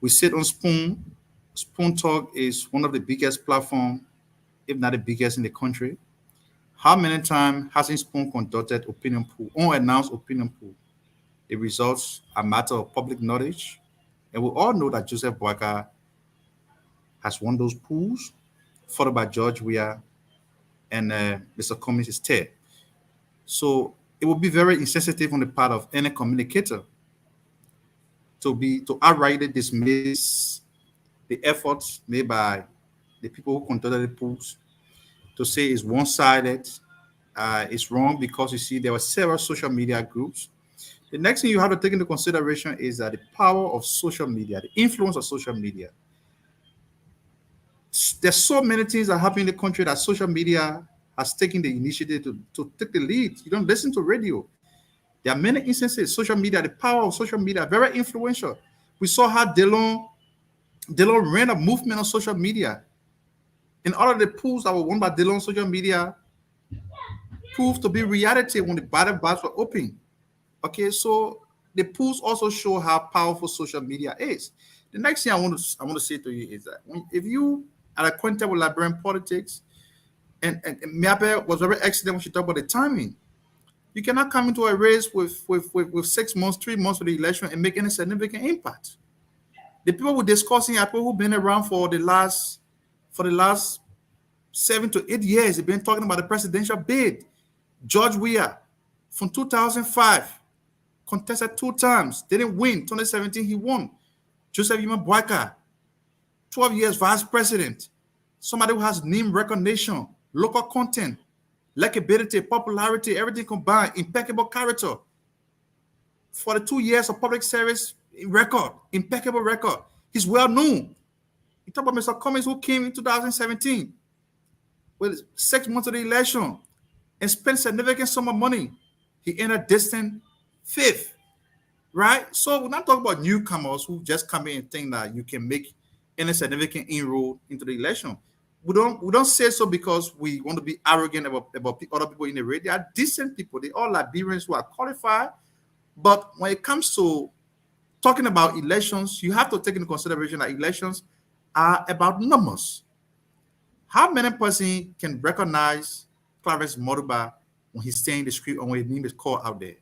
We sit on Spoon. Spoon Talk is one of the biggest platforms, if not the biggest in the country. How many times hasn't Spoon conducted opinion poll, unannounced opinion poll? The results are matter of public knowledge. And we all know that Joseph Boyka has won those polls, followed by George Weah and Mr. Cummings is third. So it would be very insensitive on the part of any communicator to outrightly dismiss the efforts made by the people who conducted the polls to say is one-sided. It's wrong because you see there were several social media groups. The next thing you have to take into consideration is that the power of social media, the influence of social media. There's so many things that happen in the country that social media has taken the initiative to take the lead. You don't listen to radio. There are many instances, social media, the power of social media, very influential. We saw how Delon ran a movement on social media. And all of the polls that were won by Delon on social media proved to be reality when the ballot box were open. Okay, so the polls also show how powerful social media is. The next thing I want to say to you is that if you are acquainted with Liberian politics, and Miape was very excellent when she talked about the timing. You cannot come into a race with 6 months, 3 months for the election and make any significant impact. The people we're discussing are people who've been around for the last 7 to 8 years. They've been talking about the presidential bid. George Weah from 2005 contested 2 times, didn't win. 2017 he won. Joseph Yuma Boyka, 12 years vice president. Somebody who has name recognition, local content, likability, popularity, everything combined, impeccable character. 42 years of public service record, impeccable record. He's well known. You talk about Mr. Cummings, who came in 2017 with 6 months of the election and spent significant sum of money. He entered distant 5th, right? So we're not talking about newcomers who just come in and think that you can make any significant inroad into the election. We don't say so because we want to be arrogant about other people in the race. They are decent people. They are Liberians who are qualified. But when it comes to talking about elections, you have to take into consideration that elections are about numbers. How many person can recognize Clarence Moruba when he's saying the script or when his name is called out there?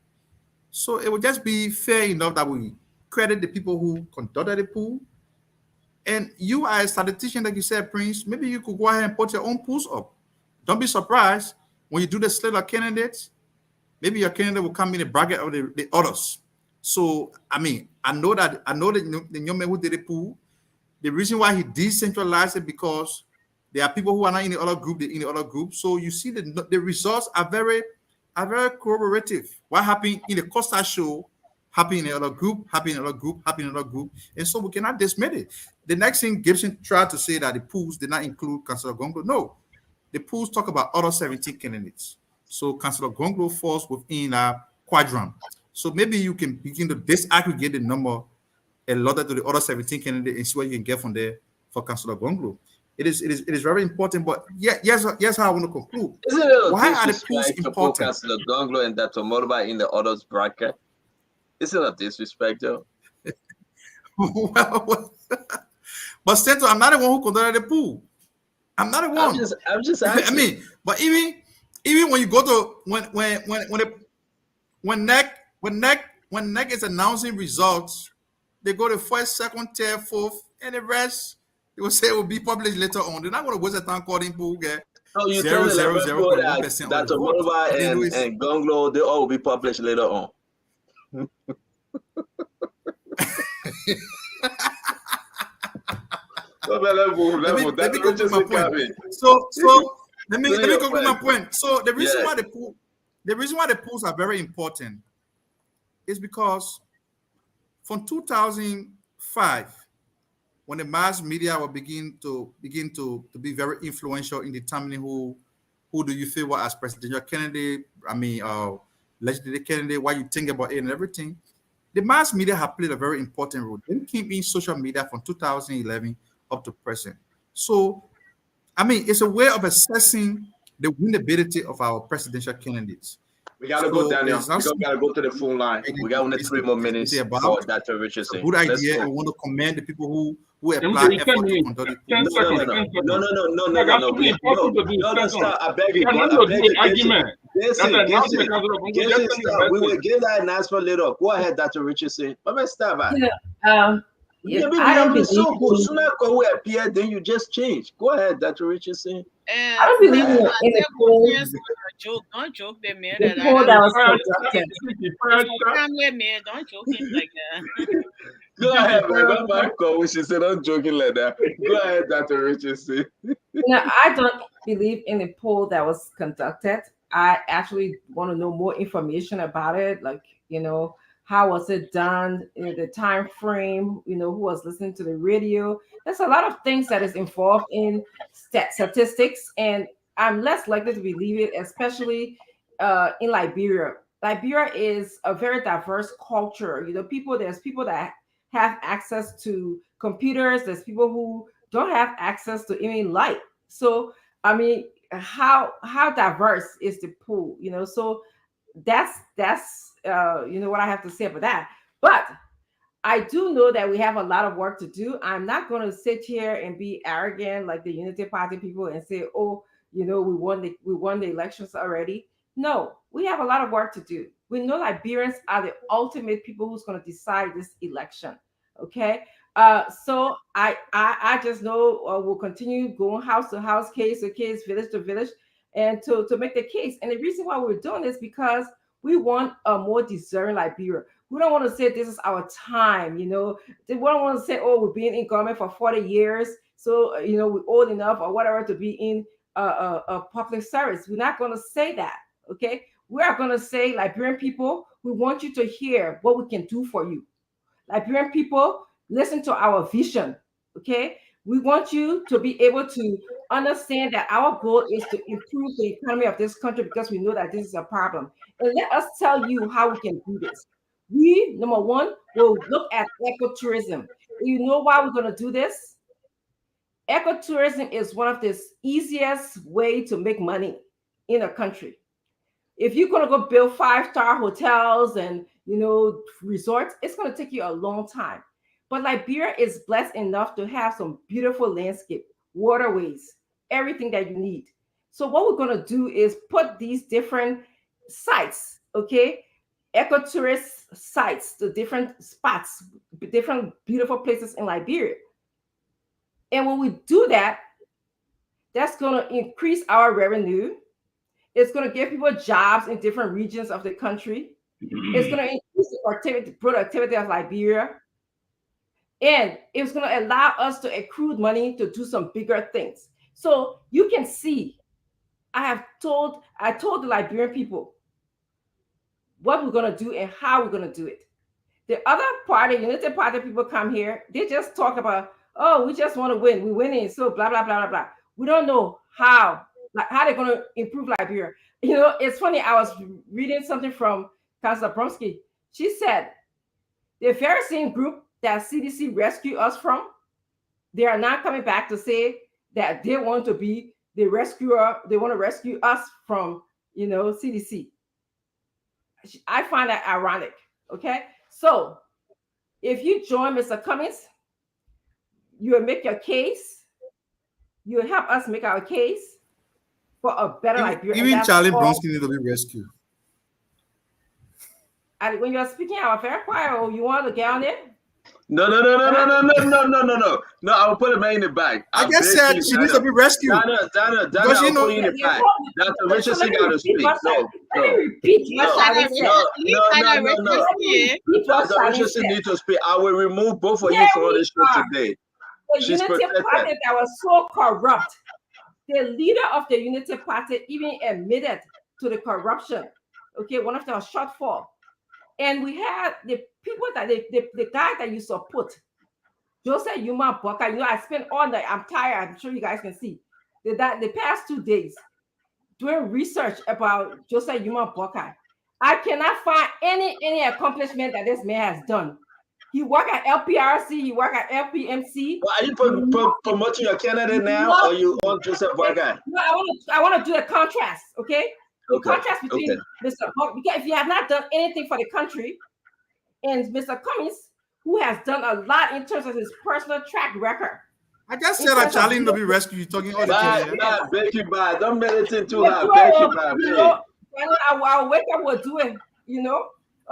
So it would just be fair enough that we credit the people who conducted the poll. And you are a statistician, like you said, Prince, maybe you could go ahead and put your own polls up. Don't be surprised when you do the slate of candidates, maybe your candidate will come in the bracket of the others. So, I know that the young man who did the poll, the reason why he decentralized it because there are people who are not in the other group, they're in the other group. So you see the results are very corroborative. What happened in the Costa show happened in another group, happened in another group, happened in another group. And so we cannot dismiss it. The next thing Gibson tried to say that the polls did not include Councillor Gonglo. No, the polls talk about other 17 candidates. So Councillor Gonglo falls within a quadrant. So maybe you can begin to disaggregate the number allotted to the other 17 candidates and see what you can get from there for Councillor Gonglo. It is very important, but yes, how I want to conclude. Isn't it why are the polls to put important? Councillor Gonglo and Dr. Moruba in the others bracket? Isn't that disrespect, though? Well, but Senator, I'm not the one who conducted the pool. I'm not the one. I'm just asking. But even when you go to when NEC is announcing results, they go to 1st, 2nd, 3rd, 4th, and the rest they will say it will be published later on. They're not going to waste the time calling pool get So you 0.1% that Moruba and Gonglo, they all will be published later on. Let me conclude my point. So let me conclude my point. So the reason why the polls are very important is because from 2005, when the mass media will begin to be very influential in determining who do you favor as presidential candidate, legislative candidate, what you think about it and everything, the mass media have played a very important role. They came in social media from 2011 up to present. So, it's a way of assessing the winnability of our presidential candidates. We gotta go, Daniel. We gotta go to the phone line. We got only 3 more minutes for Dr. Richardson. Good idea. I want to commend the people who apply effort to conduct it. No. Stop. I beg you. We will give that announcement later. Go ahead, Dr. Richardson. Let's start by. I don't believe so good. Soon after we appear, then you just change. Go ahead, Dr. Richardson. I don't believe in the poll. Don't joke the man. The poll that was conducted. Man, don't joke him like that. Go ahead, man. Go back. She said, I'm joking like that. Go ahead, Dr. Richardson. I don't believe in the poll that was conducted. I actually want to know more information about it. Like, how was it done? The time frame, who was listening to the radio. There's a lot of things that is involved in statistics, and I'm less likely to believe it, especially in Liberia. Liberia is a very diverse culture. There's people that have access to computers. There's people who don't have access to even light. So, I mean, how diverse is the pool? So that's what I have to say about that. But I do know that we have a lot of work to do. I'm not going to sit here and be arrogant like the Unity Party people and say, "Oh, we won the elections already." No, we have a lot of work to do. We know Liberians are the ultimate people who's going to decide this election. Okay, so I just know we'll continue going house to house, case to case, village to village, and to make the case. And the reason why we're doing this because we want a more discerning Liberia. We don't want to say this is our time, we don't want to say, oh, we've been in government for 40 years, so we're old enough or whatever to be in a public service. We're not going to say that. Okay, we are going to say, Liberian people, we want you to hear what we can do for you. Liberian people, listen to our vision. Okay, we want you to be able to understand that our goal is to improve the economy of this country because we know that this is a problem. And let us tell you how we can do this. We, number one, will look at ecotourism. You know why we're going to do this? Ecotourism is one of the easiest way to make money in a country. If you're going to go build 5-star hotels and resorts, it's going to take you a long time. But Liberia is blessed enough to have some beautiful landscape, waterways, everything that you need. So what we're going to do is put these different sites, okay, ecotourist sites, the different spots, different beautiful places in Liberia. And when we do that, that's going to increase our revenue. It's going to give people jobs in different regions of the country. It's going to increase the productivity of Liberia. And it's going to allow us to accrue money to do some bigger things. So you can see, I told the Liberian people what we're going to do and how we're going to do it. The other party, Unity Party people come here, they just talk about, oh, we just want to win. We're winning. So blah, blah, blah, blah, blah. We don't know how they're going to improve Liberia. It's funny. I was reading something from Councilor Bromsky. She said, the very same group that CDC rescued us from, they are now coming back to say that they want to be the rescuer. They want to rescue us from, CDC. I find that ironic. Okay. So if you join Mr. Cummings, you will make your case. You will help us make our case for a better Liberia. Even Charlie Bronsky needs to be rescued. And when you're speaking our fair choir, you want to get on it? No. I will put a man in the back. I just said she needs to be rescued. Donna, I'll put you in the back. Dr. Richardson got to speak. No. Dr. Richardson needs to speak. I will remove both of you from the show today. The Unity Party that was so corrupt. The leader of the Unity Party even admitted to the corruption. Okay, one of them was shortfall. And we had the people that the guy that you support, Joseph Yuma Boka. I spent all night. I'm tired. I'm sure you guys can see. The past 2 days doing research about Joseph Yuma Boka. I cannot find any accomplishment that this man has done. He worked at LPRC. He worked at LPMC. Well, are you promoting your candidate now, or you want Joseph Boka? No, I want to do a contrast. Okay. The contrast between Mr. Buck, because if he has not done anything for the country, and Mr. Cummings, who has done a lot in terms of his personal track record. I just said that Charlie to be rescued. You're talking all the time. Becky, bye. Don't meditate too hard. Becky, bye. I'll wake up, we'll do it,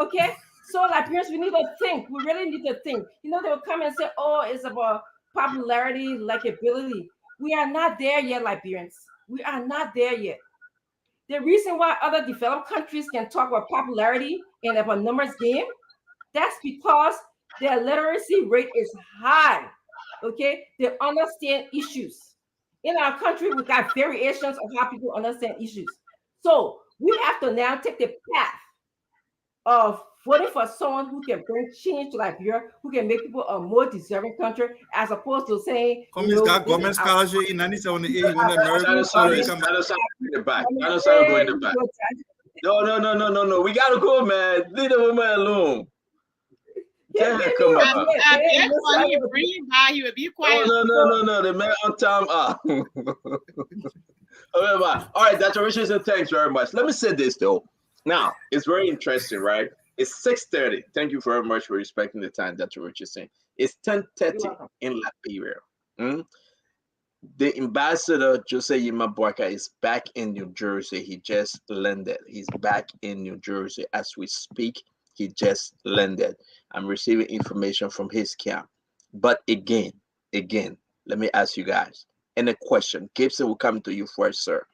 Okay? So, Liberians, we need to think. We really need to think. They will come and say, oh, it's about popularity, likability. We are not there yet, Liberians. We are not there yet. The reason why other developed countries can talk about popularity and about numbers game, that's because Their literacy rate is high. Okay, they understand issues. In our country, we got variations of how people understand issues. So we have to now take the path of voting for someone who can bring change to Liberia, who can make people a more deserving country, as opposed to saying, Come is got this is government our scholarship in 1978, he went to America. Dinosaur in the back. Dinosaur go in the back. No. We gotta go, man. Leave the woman alone. Come on. Bring him by. He will be quiet. No. The man on time. All right, Dr. Richardson, thanks very much. Let me say this though. Now, it's very interesting, right? It's 6:30. Thank you very much for respecting the time, Dr. Richardson. It's 10:30 in Liberia. The ambassador, Jose Yima Boaka, is back in New Jersey. He just landed. He's back in New Jersey as we speak. He just landed. I'm receiving information from his camp. But again, let me ask you guys. Any question? Gibson will come to you first, sir.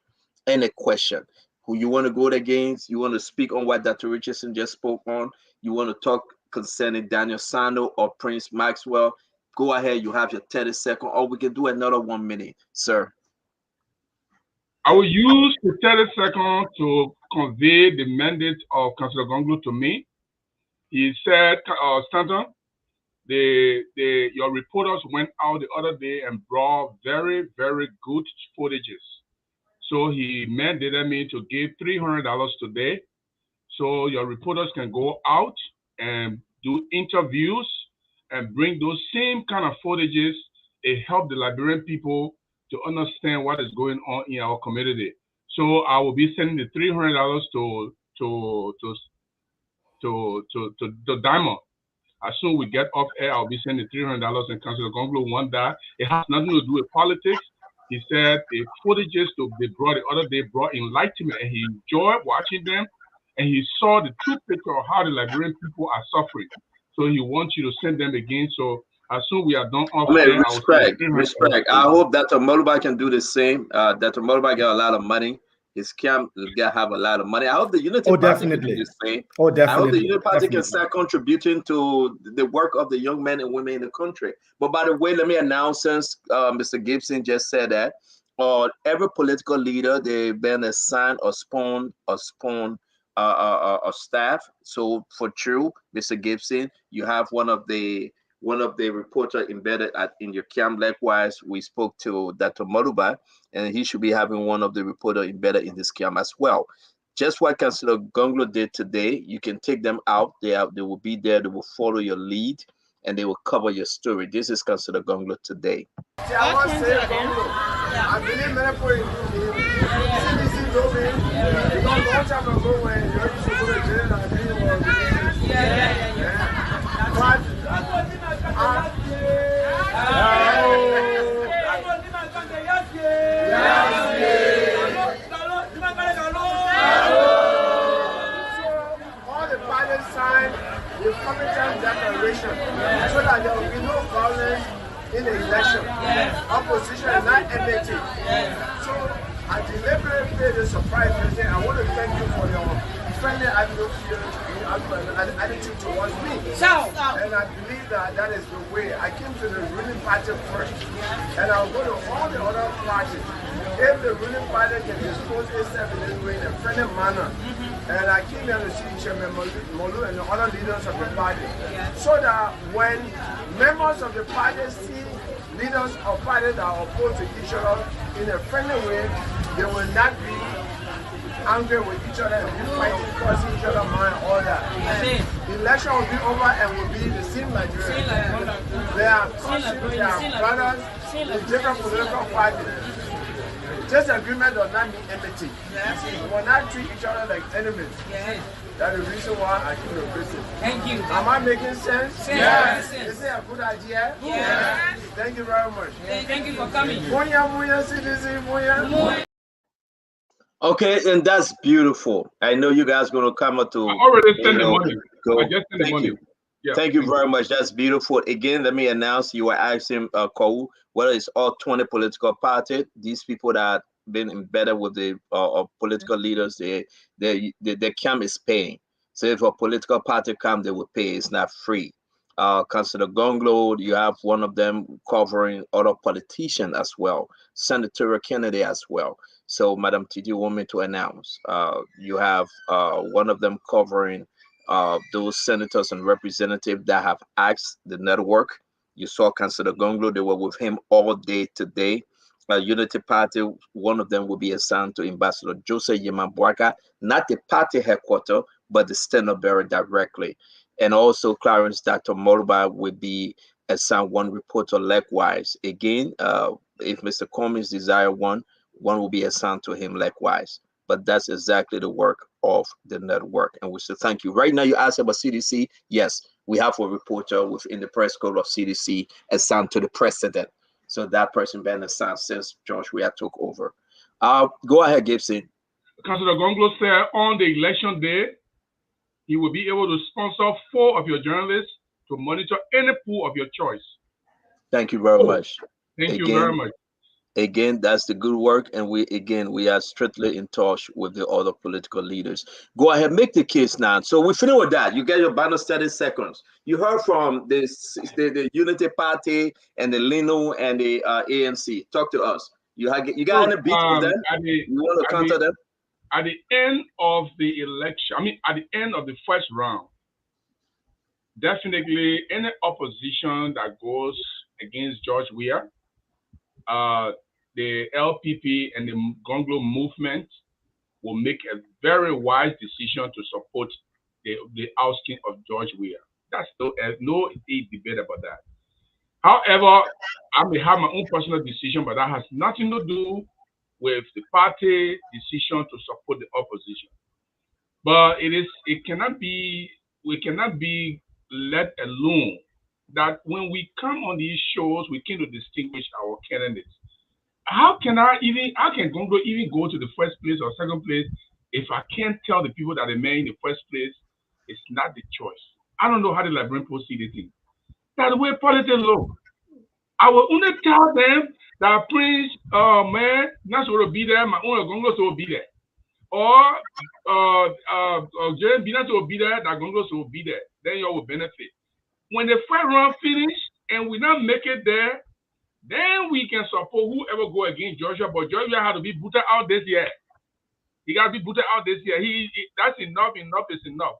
Any question? Who you want to go against? You want to speak on what Dr. Richardson just spoke on? You want to talk concerning Daniel Sano or Prince Maxwell? Go ahead. You have your 30 seconds, or we can do another 1 minute, sir. I will use the 30 seconds to convey the mandate of Councillor Gonglo to me. He said, Stanton, your reporters went out the other day and brought very, very good footages. So he mandated me to give $300 today, so your reporters can go out and do interviews and bring those same kind of footages. It help the Liberian people to understand what is going on in our community. So I will be sending the $300 to Diamond. As soon as we get off air, I'll be sending $300, and Councillor Gonglo won that. It has nothing to do with politics. He said the footages they brought the other day brought enlightenment, and he enjoyed watching them, and he saw the true picture of how the Liberian people are suffering. So he wants you to send them again. So as soon as we are done off air, respect. I hope Dr. Moluba can do the same. Dr. Moluba got a lot of money. His camp will have a lot of money. I hope the Unity Party can do the same. I hope the Unity Party can start contributing to the work of the young men and women in the country. But by the way, let me announce, since Mr. Gibson just said that, every political leader, they've been assigned or spawned a staff. So for true, Mr. Gibson, you have one of the reporter embedded in your camp. Likewise, we spoke to Dr. Moluba, and he should be having one of the reporter embedded in this camp as well. Just what Councillor Gonglo did today, you can take them out. They will be there. They will follow your lead, and they will cover your story. This is Councillor Gonglo today. I want to say Gonglo. I believe many people CDC told me because a long time ago when you used to go to jail, I think it was but all the parties signed the commitment declaration so that there will be no violence in the election. Opposition is not enmity. So I deliberately paid a surprise visit. I want to thank you for your friendly attitude towards me. And I believe that is the way. I came to the ruling party first, and I'll go to all the other parties. If the ruling party can dispose itself in this way in a friendly manner, and I came here to see Chairman Molu and the other leaders of the party, so that when members of the party see leaders of parties that are opposed to each other in a friendly way, they will not be angry with each other and be fighting, causing each other mind, all that. The election will be over and will be the same Nigeria. They are cousins, they are brothers in different political parties. Disagreement does not mean enmity. We will not treat each other like enemies. That's the reason why I came to visit. Thank you. Am I making sense? Yes. Is it a good idea? Yes. Thank you very much. Thank you for coming. Okay, and that's beautiful. I know you guys going to come up to. I already sent the money. I just sent the money. Yeah, thank you very much. That's beautiful. Again, let me announce you were asking Kou, whether it's all 20 political parties, these people that have been embedded with the political leaders, their camp is paying. So if a political party come, they will pay. It's not free. Councillor Gonglo, you have one of them covering other politicians as well, senatorial candidate as well. So, Madam Titi, you want me to announce? You have one of them covering those senators and representatives that have asked the network. You saw Councillor Gonglo, they were with him all day today. Unity Party, one of them will be assigned to Ambassador Joseph Yemabwaka, not the party headquarters, but the standard bearer directly. And also Clarence Dr. Morba will be assigned one reporter likewise. Again, if Mr. Cummings desire one will be assigned to him likewise. But that's exactly the work of the network. And we say thank you. Right now, you asked about CDC. Yes, we have a reporter within the press code of CDC assigned to the president. So that person been assigned since George Weah took over. Go ahead, Gibson. Councillor Gonglo said on the election day, he will be able to sponsor 4 of your journalists to monitor any pool of your choice. Thank you very much. Thank you very much. Again, that's the good work, and we are strictly in touch with the other political leaders. Go ahead, make the case now. So we finish with that. You get your bonus 30 seconds. You heard from the Unity Party and the Lino and the ANC. Talk to us. You got any beef with them? You want to counter them? At the end of the election, at the end of the first round, definitely any opposition that goes against George Weah, the LPP and the Gonglo movement will make a very wise decision to support the ousting of George Weah. That's no debate about that. However, I may have my own personal decision, but that has nothing to do with the party decision to support the opposition. But we cannot be let alone that when we come on these shows, we can to distinguish our candidates. How can Gonglo even go to the first place or second place if I can't tell the people that they made in the first place it's not the choice? I don't know how the Liberian people see the thing. That's the way politics look. I will only tell them that Prince man not supposed to be there, my own Gonglo will be there. Or Jeremy not will be there, that Gonglo will be there. Then you will benefit. When the first round finish and we not make it there, then we can support whoever go against Georgia. But Georgia had to be booted out this year. He got to be booted out this year. That's enough. Enough is enough.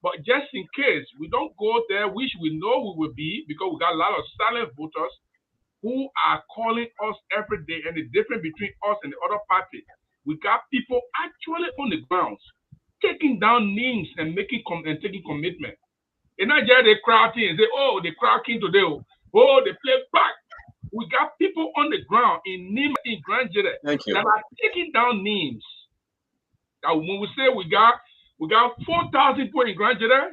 But just in case we don't go there, which we know we will be, because we got a lot of silent voters who are calling us every day, and the difference between us and the other party, we got people actually on the grounds taking down names and taking commitment. And not just the crowd thing and say, oh, the crowd came today. Oh, they play back. We got people on the ground in Nima, in Grand Jere, that are taking down names. Now, when we say we got 4,000 people in Grand Jere,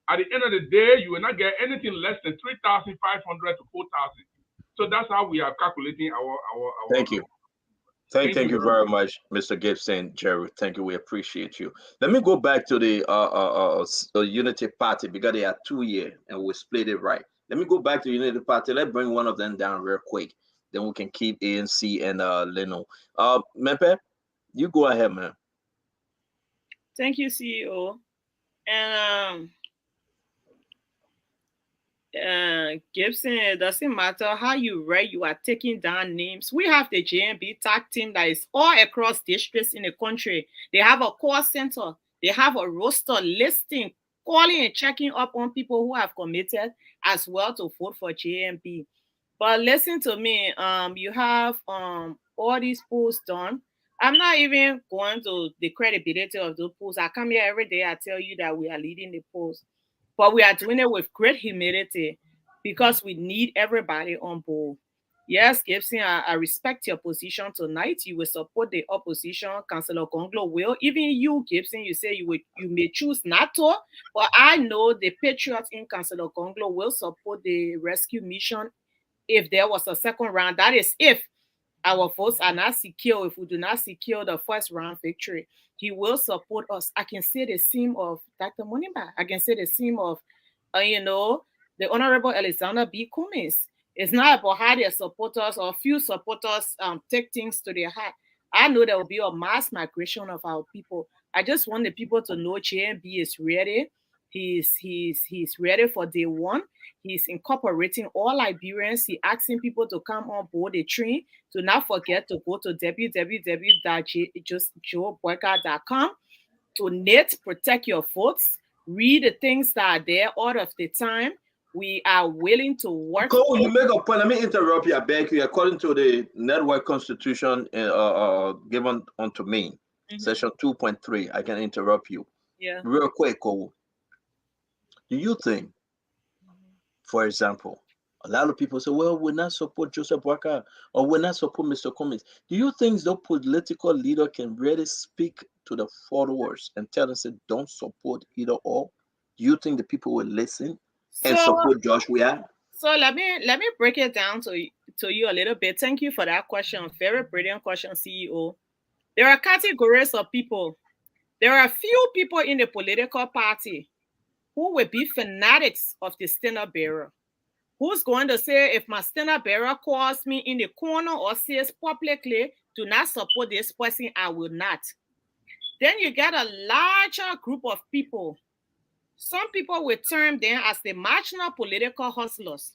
at the end of the day, you will not get anything less than 3,500 to 4,000. So that's how we are calculating our. Thank you. Thank you very much, Mr. Gibson, Jerry. Thank you. We appreciate you. Let me go back to the Unity Party because they are 2 years and we split it right. Let me go back to Unity Party. Let's bring one of them down real quick. Then we can keep ANC and Leno. Mempe, you go ahead, man. Thank you, CEO. And Gibson, it doesn't matter how you write, you are taking down names. We have the JMB tag team that is all across districts in the country. They have a call center. They have a roster listing, calling and checking up on people who have committed as well to vote for JMB. But listen to me, you have all these polls done. I'm not even going to the credibility of those polls. I come here every day, I tell you that we are leading the polls. But we are doing it with great humility because we need everybody on board. Yes, Gibson, I respect your position tonight. You will support the opposition. Councillor Gonglo will. Even you, Gibson, you say you may choose not to. But I know the patriots in Councillor Gonglo will support the rescue mission if there was a second round. That is if our votes are not secure, if we do not secure the first round victory. He will support us. I can say the same of Dr. Monimba. I can say the same of, the Honorable Alexander B. Cummings. It's not about how their supporters or few supporters take things to their heart. I know there will be a mass migration of our people. I just want the people to know JMB is ready. He's ready for day one. He's incorporating all Liberians. He's asking people to come on board the train. Do not forget to go to www.joeboycott.com. Donate, protect your votes. Read the things that are there all of the time. We are willing to work. Cole, you make a point. Let me interrupt you. I beg you. According to the network constitution given onto me, section 2.3, I can interrupt you. Yeah. Real quick, Cole. Do you think, for example, a lot of people say, well, we're not support Joseph Boakai or we're not support Mr. Cummings. Do you think the political leader can really speak to the followers and tell them, say, don't support either or? Do you think the people will listen and support Joshua? So let me break it down to you a little bit. Thank you for that question. Very brilliant question, CEO. There are categories of people. There are few people in the political party who will be fanatics of the standard bearer. Who's going to say, if my standard bearer calls me in the corner or says publicly, do not support this person, I will not. Then you get a larger group of people. Some people will term them as the marginal political hustlers.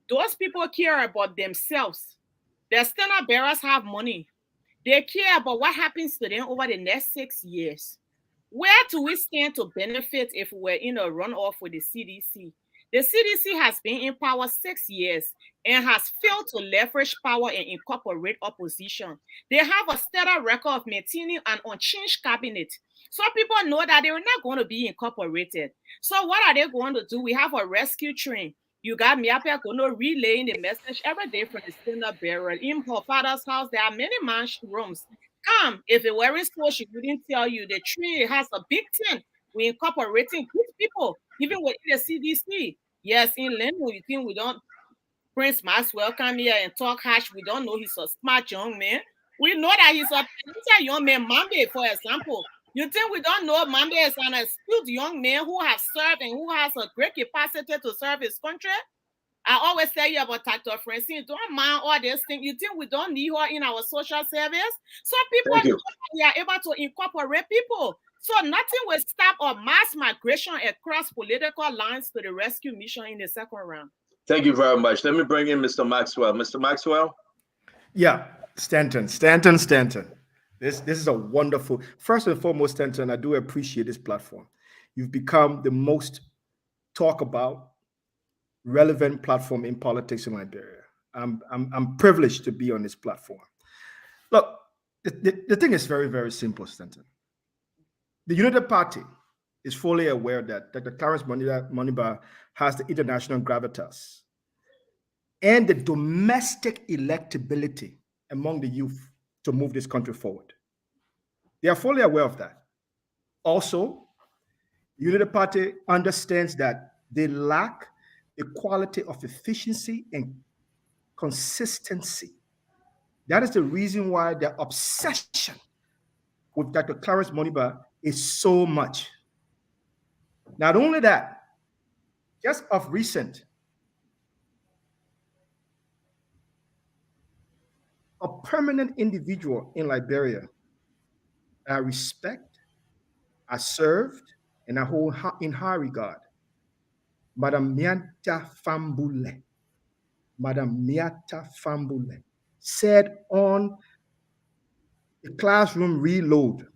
Those people care about themselves. Their standard bearers have money. They care about what happens to them over the next 6 years. Where do we stand to benefit if we're in a runoff with the CDC? The CDC has been in power 6 years and has failed to leverage power and incorporate opposition. They have a stellar record of maintaining an unchanged cabinet. So people know that they're not going to be incorporated. So what are they going to do? We have a rescue train. You got me up here going to relaying the message every day from the standard bearer. In her father's house, there are many rooms. Come, if it weren't so, she wouldn't tell you. The tree has a big tent. We're incorporating good people, even within the CDC. Yes, in Leno, you think we don't, Prince Maxwell come here and talk harsh. We don't know he's a smart young man. We know that he's a talented young man. Mambe, for example. You think we don't know Mambe is an astute young man who has served and who has a great capacity to serve his country? I always tell you about Dr. Francine. Don't mind all this thing. You think we don't need her in our social service? Some people know that we are able to incorporate people. So nothing will stop a mass migration across political lines to the rescue mission in the second round. Thank you very much. Let me bring in Mr. Maxwell. Mr. Maxwell? Yeah, Stanton. This is a wonderful, first and foremost, Stanton, I do appreciate this platform. You've become the most talk about relevant platform in politics in Liberia. I'm privileged to be on this platform. Look, the thing is very, very simple, Stanton. The United Party is fully aware that Dr. Clarence Moniba has the international gravitas and the domestic electability among the youth to move this country forward. They are fully aware of that. Also, the United Party understands that they lack the quality of efficiency and consistency. That is the reason why their obsession with Dr. Clarence Moniba is so much. Not only that, just of recent, a permanent individual in Liberia I respect, I served, and I hold in high regard, Madam Miata Fambule. Madam Miata Fambule said on the Classroom Reload,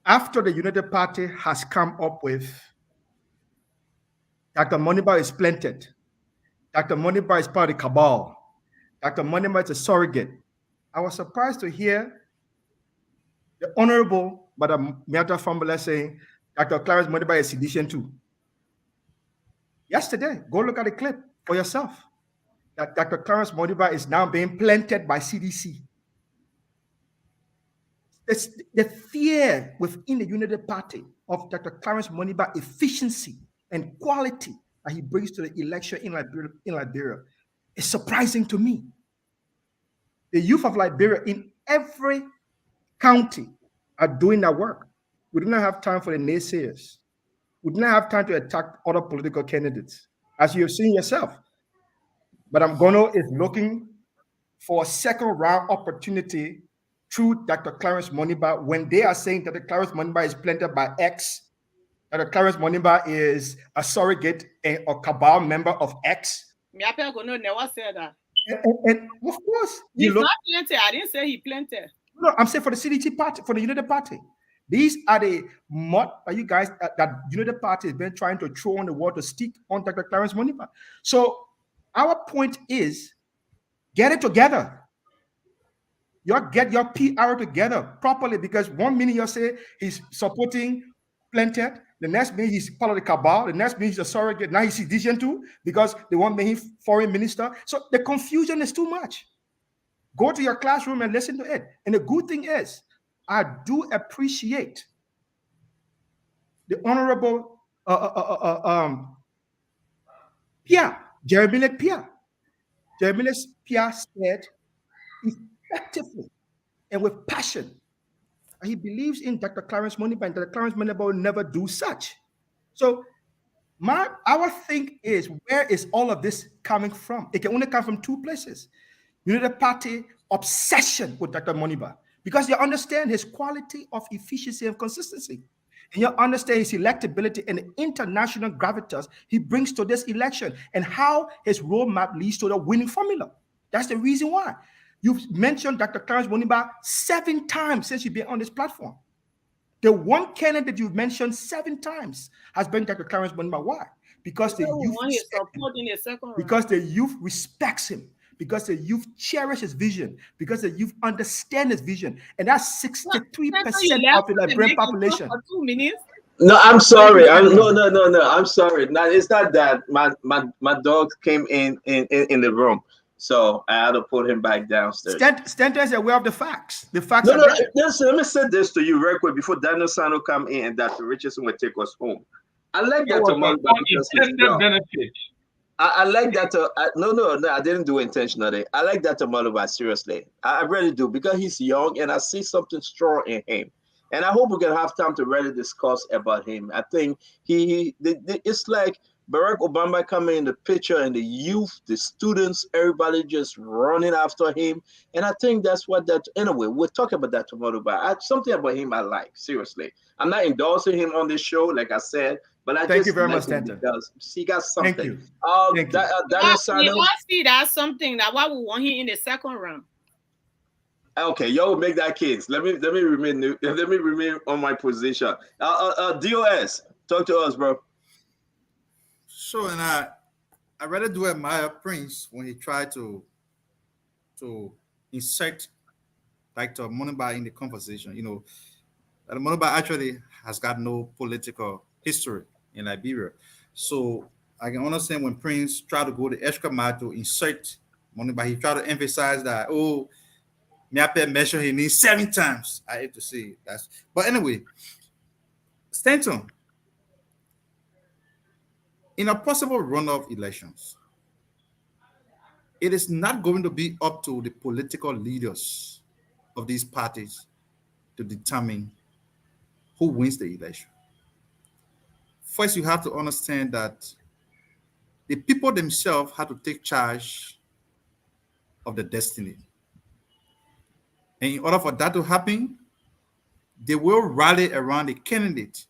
after the United Party has come up with Dr. Moniba is planted, Dr. Moniba is part of the cabal, Dr. Moniba is a surrogate, I was surprised to hear the Honorable Madam Miata Fambule saying Dr. Clarence Moniba is sedition too. Yesterday, go look at the clip for yourself. That Dr. Clarence Moniba is now being planted by CDC. It's the fear within the United Party of Dr. Clarence Moniba efficiency and quality that he brings to the election in Liberia is surprising to me. The youth of Liberia in every county are doing that work. We do not have time for the naysayers. We do not have time to attack other political candidates, as you have seen yourself. But Mgono is looking for a second round opportunity through Dr. Clarence Moniba when they are saying that the Clarence Moniba is planted by X, that the Clarence Moniba is a surrogate or cabal member of X. Miapel Gono never said that. And of course, he's not planted. I didn't say he planted. No, I'm saying for the CDT party, for the United Party. These are the mud that you guys that United Party has been trying to throw on the wall to stick on Dr. Clarence Moniba. So our point is get it together. Get your PR together properly, because 1 minute you say he's supporting planted, the next minute he's part of the cabal, the next minute he's a surrogate, now he's sedition too, because they want to make him foreign minister. So the confusion is too much. Go to your classroom and listen to it. And the good thing is, I do appreciate the Honorable Pierre, Jeremy Pierre. Jeremy Pierre said effectively and with passion, he believes in Dr. Clarence Moniba, and Dr. Clarence Moniba will never do such. So our thing is, where is all of this coming from? It can only come from two places. United Party obsession with Dr. Moniba, because you understand his quality of efficiency and consistency. And you understand his electability and the international gravitas he brings to this election, and how his roadmap leads to the winning formula. That's the reason why. You've mentioned Dr. Clarence Moniba 7 times since you've been on this platform. The one candidate you've mentioned 7 times has been Dr. Clarence Moniba. Why? Because the youth respects him, because the youth cherish his vision, because the youth understand his vision, and that's 63% of the Liberian population. For 2 minutes. No, I'm sorry. No. I'm sorry. No, it's not that. My dog came in the room, so I had to put him back downstairs. Stanton is aware of the facts. The facts. No. Listen, let me say this to you real quick before Daniel Sano come in and Dr. Richardson will take us home. I like that. I like that. No, I didn't do it intentionally. I like that Moluba, seriously. I really do, because he's young and I see something strong in him. And I hope we can have time to really discuss about him. I think it's like Barack Obama coming in the picture, and the youth, the students, everybody just running after him. And I think that's what anyway, we'll talk about that tomorrow, but something about him I like, seriously. I'm not endorsing him on this show, like I said, but Thank you very much, Stanton. Because he got something. Thank you. That's something that why we want him in the second round. Okay, y'all will make that case. Let me remain on my position. DOS, talk to us, bro. So, and I rather do admire Prince when he tried to insert Dr. Moniba in the conversation. You know, Moniba actually has got no political history in Liberia. So I can understand when Prince tried to go the extra mile to insert Moniba, he tried to emphasize that, Miape measure he needs 7 times. I hate to say that. But anyway, Stanton, in a possible runoff elections, it is not going to be up to the political leaders of these parties to determine who wins the election. First, you have to understand that the people themselves have to take charge of the destiny. And in order for that to happen, they will rally around the candidate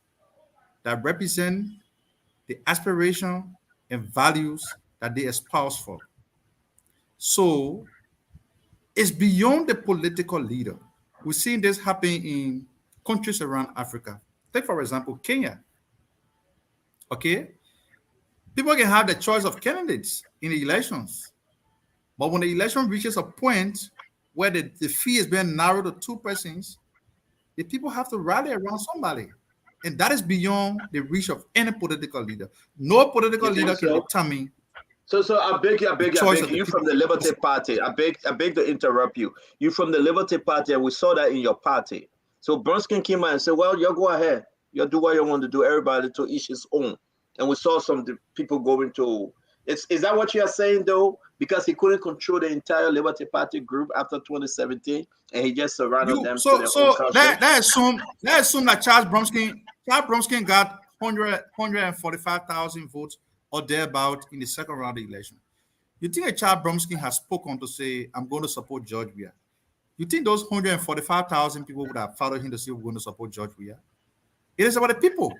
that represent the aspiration and values that they espouse for. So it's beyond the political leader. We've seen this happen in countries around Africa. Take, for example, Kenya. Okay? People can have the choice of candidates in the elections. But when the election reaches a point where the fee is being narrowed to 2 persons, the people have to rally around somebody. And that is beyond the reach of any political leader. No political leader can determine. So I beg you. You from the Liberty Party. I beg to interrupt you. You from the Liberty Party, and we saw that in your party. So Brunskin came out and said, well, you go ahead. You do what you want to do. Everybody to each his own. And we saw some people going to. Is that what you are saying, though? Because he couldn't control the entire Liberty Party group after 2017, and he just surrounded them. So that assume that Charles Bromskin got 145,000 votes or thereabout in the second round of the election. You think Charles Bromskin has spoken to say, I'm going to support George Weah? You think those 145,000 people would have followed him to say we're going to support George Weah? It is about the people.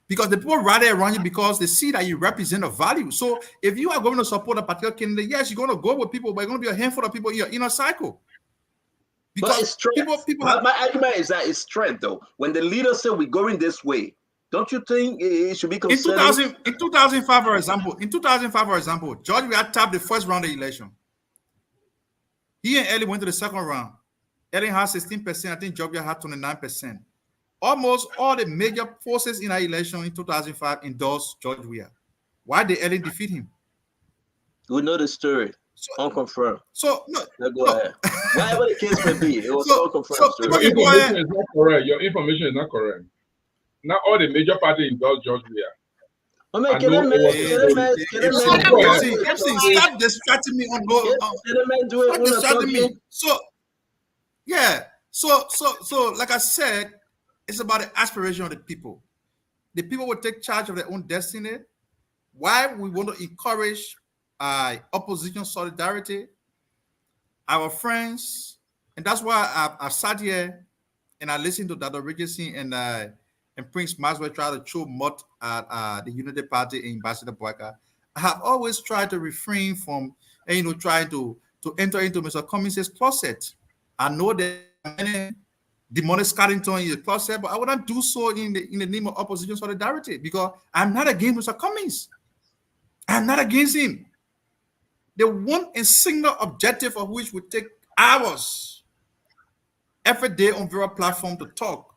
Because the people rally around you because they see that you represent a value. So if you are going to support a particular candidate, yes, you're going to go with people, but you're going to be a handful of people in your inner cycle. But Because it's strength. My argument is that it's strength, though. When the leader said we're going this way, don't you think it should be considered? In 2005, for example, George Weah tapped the first round of the election. He and Ellie went to the second round. Ellie had 16%. I think George Weah had 29%. Almost all the major forces in our election in 2005 endorsed George Weah. Why did Ellie defeat him? We know the story. Unconfirmed. So go ahead. Whatever the case may be, it was unconfirmed story. Your information is not correct. Your information is not correct. Not all the major parties endorse George Weah. I mean, can stop distracting me on stop distracting me. So yeah. So like I said, it's about the aspiration of the people. The people will take charge of their own destiny. Why we want to encourage opposition solidarity, our friends, and that's why I sat here and I listened to Dr. Richardson and Prince Maxwell try to throw mud at the Unity Party and Ambassador Boyka. I have always tried to refrain from trying to enter into Mr. Cummings' closet. I know that many demonic Scarrington in the closet, but I would not do so in the name of opposition solidarity because I'm not against Mr. Cummings. I'm not against him. The one and single objective of which we take hours every day on various platforms to talk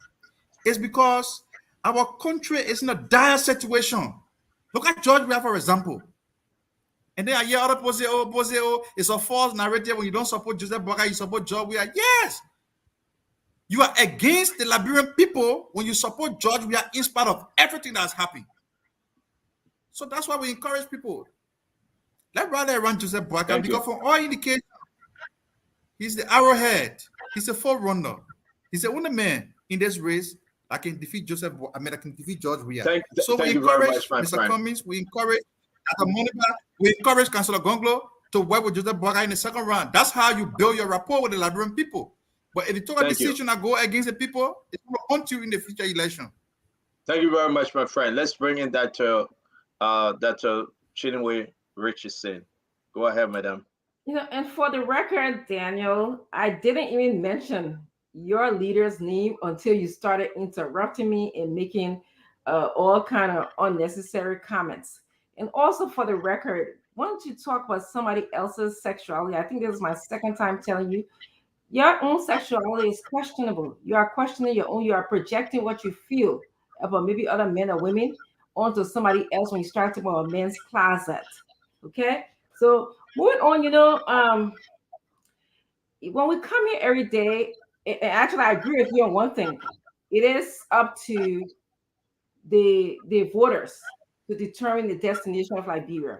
is because our country is in a dire situation. Look at George Weah, for example. And then I hear other people say, oh, it's a false narrative. When you don't support Joseph Boakai, you support George Weah. Yes. You are against the Liberian people when you support George Weah in spite of everything that's happening. So that's why we encourage people. Let's rather run Joseph Boakai because from all indications, he's the arrowhead. He's a forerunner. He's the only man in this race that can defeat that can defeat George Weah. So we encourage Mr. Cummings, we encourage Dr. Monica, we encourage Councillor Gonglo to work with Joseph Boakai in the second round. That's how you build your rapport with the Liberian people. But if you take a decision that go against the people, it's going to haunt you in the future election. Thank you very much, my friend. Let's bring in that Chinwe Richardson. Go ahead, madam. And for the record, Daniel, I didn't even mention your leader's name until you started interrupting me and making all kind of unnecessary comments. And also for the record, why don't you talk about somebody else's sexuality? I think this is my second time telling you, your own sexuality is questionable. You are questioning your own. You are projecting what you feel about maybe other men or women onto somebody else when you start talking about a men's closet. Okay? So moving on, when we come here every day, and actually I agree with you on one thing. It is up to the voters to determine the destination of Liberia.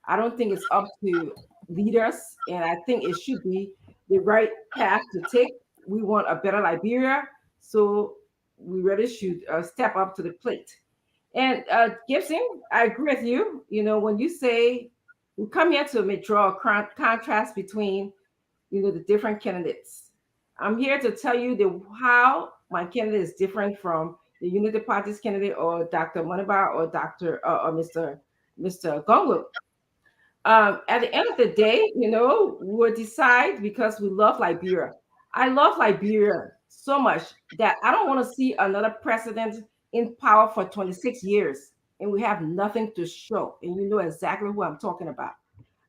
I don't think it's up to leaders, and I think it should be the right path to take. We want a better Liberia, so we really should step up to the plate. And Gibson, I agree with you. When you say we come here to draw a contrast between, the different candidates. I'm here to tell you how my candidate is different from the Unity Party's candidate or Dr. Moniba or or Mr. Gonglo. At the end of the day, we'll decide because we love Liberia. I love Liberia so much that I don't want to see another president in power for 26 years and we have nothing to show. And you know exactly who I'm talking about.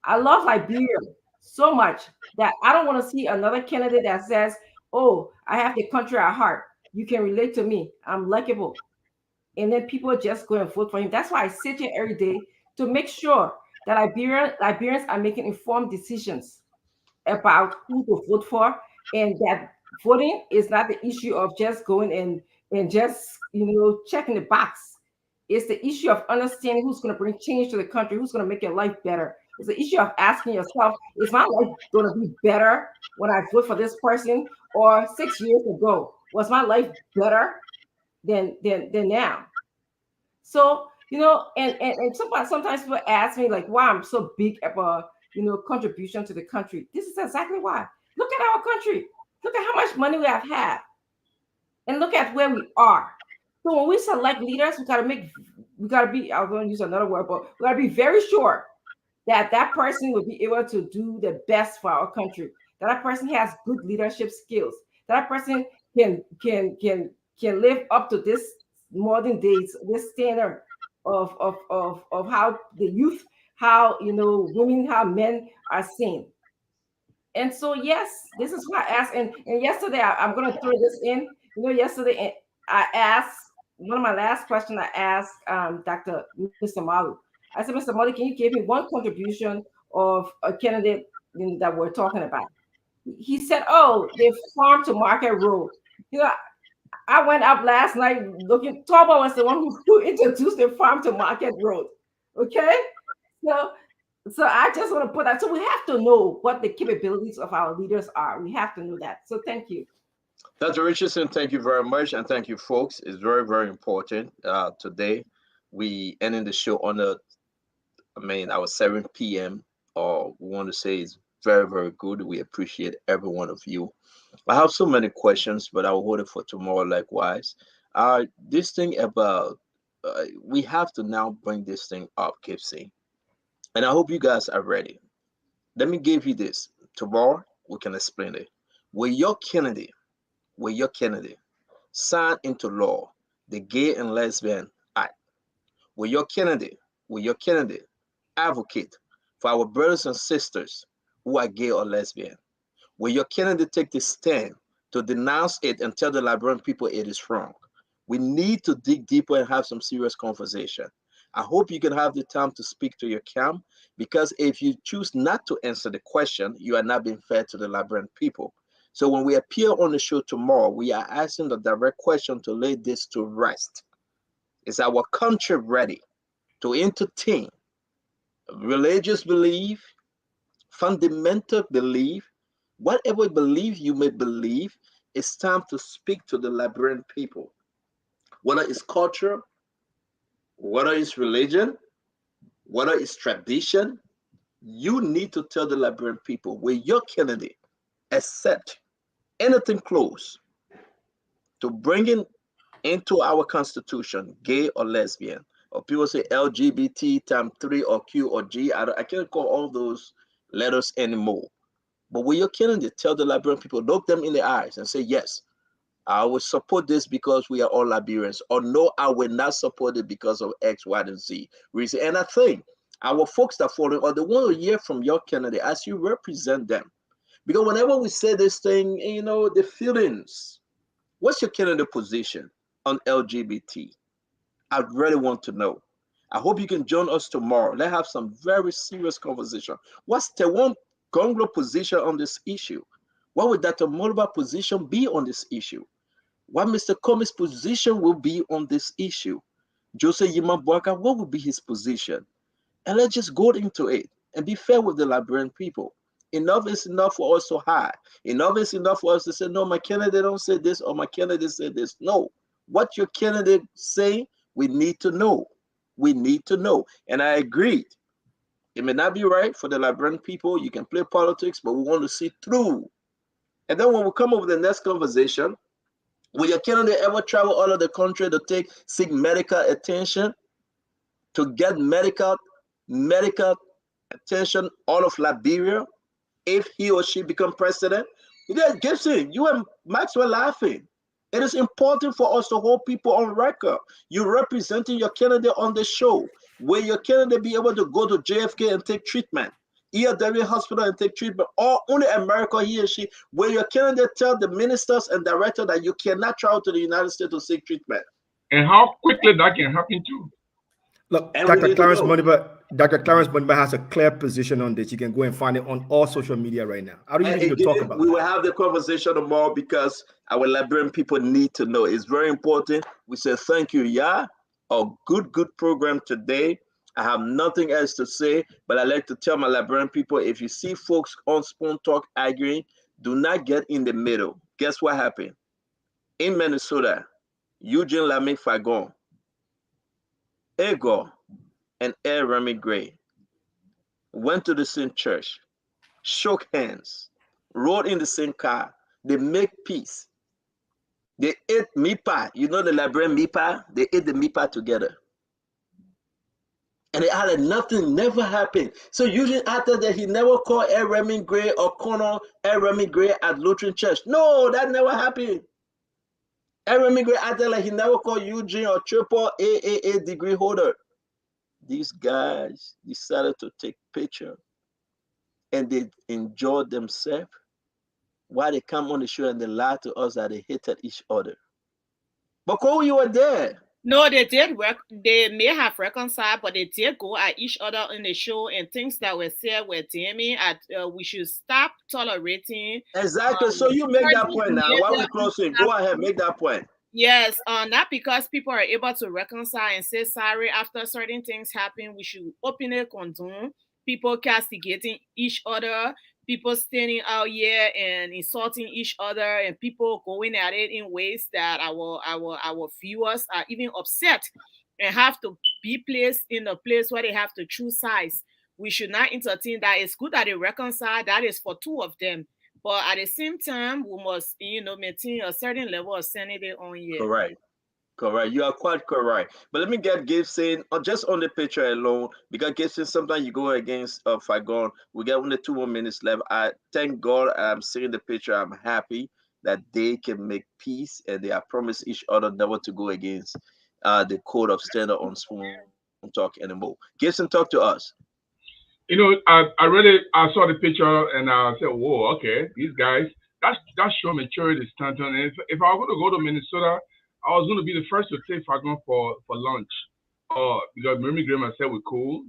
I love Liberia so much that I don't want to see another candidate that says, oh, I have the country at heart. You can relate to me. I'm likable. And then people just go and vote for him. That's why I sit here every day to make sure that Liberians are making informed decisions about who to vote for, and that voting is not the issue of just going and just checking the box. It's the issue of understanding who's going to bring change to the country, who's going to make your life better. It's the issue of asking yourself, is my life going to be better when I vote for this person? Or 6 years ago, was my life better than now? So, and sometimes people ask me like why I'm so big about, contribution to the country. This is exactly why. Look at our country. Look at how much money we have had, and look at where we are. So when we select leaders, we gotta be. I was going to use another word, but we gotta be very sure that that person will be able to do the best for our country. That person has good leadership skills. That person can live up to this modern days, this standard of how the youth, how women, how men are seen. And so, yes, this is what I asked. And yesterday, I'm going to throw this in. Yesterday I asked one of my last questions. I asked Dr. Mr. Malu. I said, Mr. Malu, can you give me one contribution of a candidate that we're talking about? He said, "Oh, the farm to market road." You know, I went up last night looking. Toba was the one who introduced the farm to market road. Okay, so I just want to put that. So we have to know what the capabilities of our leaders are. We have to know that. So thank you. Dr. Richardson, thank you very much, and thank you, folks. It's very, very important. Today, we ending the show on our 7 p.m. Or we want to say is very, very good. We appreciate every one of you. I have so many questions, but I'll hold it for tomorrow. Likewise, this thing about we have to now bring this thing up, Kipsy, and I hope you guys are ready. Let me give you this. Tomorrow we can explain it. Will your candidate, will your candidate sign into law the Gay and Lesbian Act? Will your candidate, will your candidate advocate for our brothers and sisters who are gay or lesbian? Will your candidate take the stand to denounce it and tell the Liberian people it is wrong? We need to dig deeper and have some serious conversation. I hope you can have the time to speak to your camp, because if you choose not to answer the question, you are not being fair to the Liberian people. So when we appear on the show tomorrow, we are asking the direct question to lay this to rest. Is our country ready to entertain religious belief, fundamental belief, whatever belief you may believe? It's time to speak to the Liberian people. Whether it's culture, whether it's religion, whether it's tradition, you need to tell the Liberian people, will your candidate accept anything close to bringing into our constitution gay or lesbian, or people say LGBT times 3 or Q or G. I can't call all those letters anymore. But will your candidate tell the Liberian people, look them in the eyes and say, yes, I will support this because we are all Liberians, or no, I will not support it because of X, Y, and Z reason. And I think our folks that follow, or they want to hear from your candidate as you represent them. Because whenever we say this thing, the feelings, what's your candidate position on LGBT? I really want to know. I hope you can join us tomorrow. Let's have some very serious conversation. What's the one Gonglo position on this issue? What would Dr. Moluba position be on this issue? What Mr. Comi's position will be on this issue? Jose Yimabwaka, what will be his position? And let's just go into it and be fair with the Liberian people. Enough is enough for us to hide. Enough is enough for us to say, no, my candidate don't say this, or my candidate said this. No. What your candidate say, we need to know. We need to know. And I agree. It may not be right for the Liberian people. You can play politics, but we want to see through. And then when we come up with the next conversation, will your candidate ever travel all of the country to seek medical attention, to get medical attention all of Liberia if he or she become president? Gibson, you and Max were laughing. It is important for us to hold people on record. You're representing your candidate on the show. Will your candidate be able to go to JFK and take treatment, ELW hospital and take treatment, or only America, he or she? Will your candidate tell the ministers and director that you cannot travel to the United States to seek treatment? And how quickly that can happen too. Look, And Dr. Clarence Moniba has a clear position on this. You can go and find it on all social media right now. I don't even need to talk about it. We will have the conversation tomorrow because our Liberian people need to know. It's very important. We say thank you, yeah. A good program today. I have nothing else to say, but I like to tell my Liberian people, if you see folks on Spoon Talk arguing, do not get in the middle. Guess what happened? In Minnesota, Eugene Lamy Fagon, Ego, and Air Remy Gray went to the same church, shook hands, rode in the same car, They make peace. They ate mipa. You know the Liberian mipa? They ate the mipa together. And they had nothing, never happened. So usually after that, he never called Ed Remy Gray or Colonel Ed Remy Gray at Lutheran Church. No, that never happened. Ed Remy Gray acted like he never called Eugene or triple AAA degree holder. These guys decided to take picture and they enjoyed themselves while they come on the show and they lied to us that they hated each other. But Cole, you were there. No, they did work. They may have reconciled, but they did go at each other in the show, and things that were said were damning. We should stop tolerating. Exactly. So you make that point now. While we closing, go ahead, make that point. Yes, not because people are able to reconcile and say sorry after certain things happen. We should openly condone people castigating each other, people standing out here and insulting each other, and people going at it in ways that our viewers are even upset and have to be placed in a place where they have to choose sides. We should not entertain that. It's good that they reconcile. That is for two of them. But at the same time, we must, maintain a certain level of sanity on here. Correct. You are quite correct. But let me get Gibson just on the picture alone, because Gibson, sometimes you go against Fagon. We got only 2 more minutes left. I thank God I'm seeing the picture. I'm happy that they can make peace and they have promised each other never to go against the code of standard on Spoon Talk anymore. Gibson, talk to us. I saw the picture and I said, whoa, okay, these guys, that's show maturity, Stanton. And if I were going to go to Minnesota, I was going to be the first to take Fagon for lunch. Because Mary Graham said we're cool.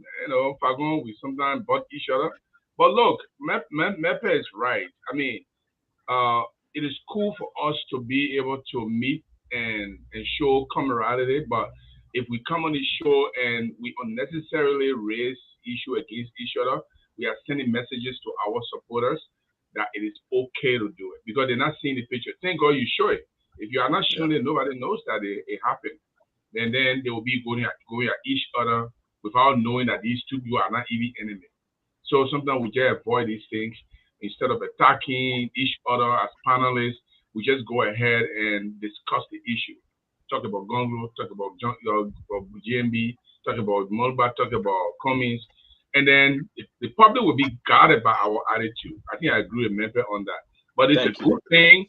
Fagon, we sometimes butt each other. But look, Mepe is right. I mean, it is cool for us to be able to meet and show camaraderie, but if we come on the show and we unnecessarily raise issue against each other, we are sending messages to our supporters that it is okay to do it because they're not seeing the picture. Thank God you show it. If you are not showing it, nobody knows that it happened. And then they will be going at each other without knowing that these two people are not even enemies. So sometimes we just avoid these things. Instead of attacking each other as panelists, we just go ahead and discuss the issue. Talk about Gongo, talk about GMB, talk about Mulba, talk about Cummings. And then the public will be guided by our attitude. I think I agree with Memphis on that. But it's a good thing.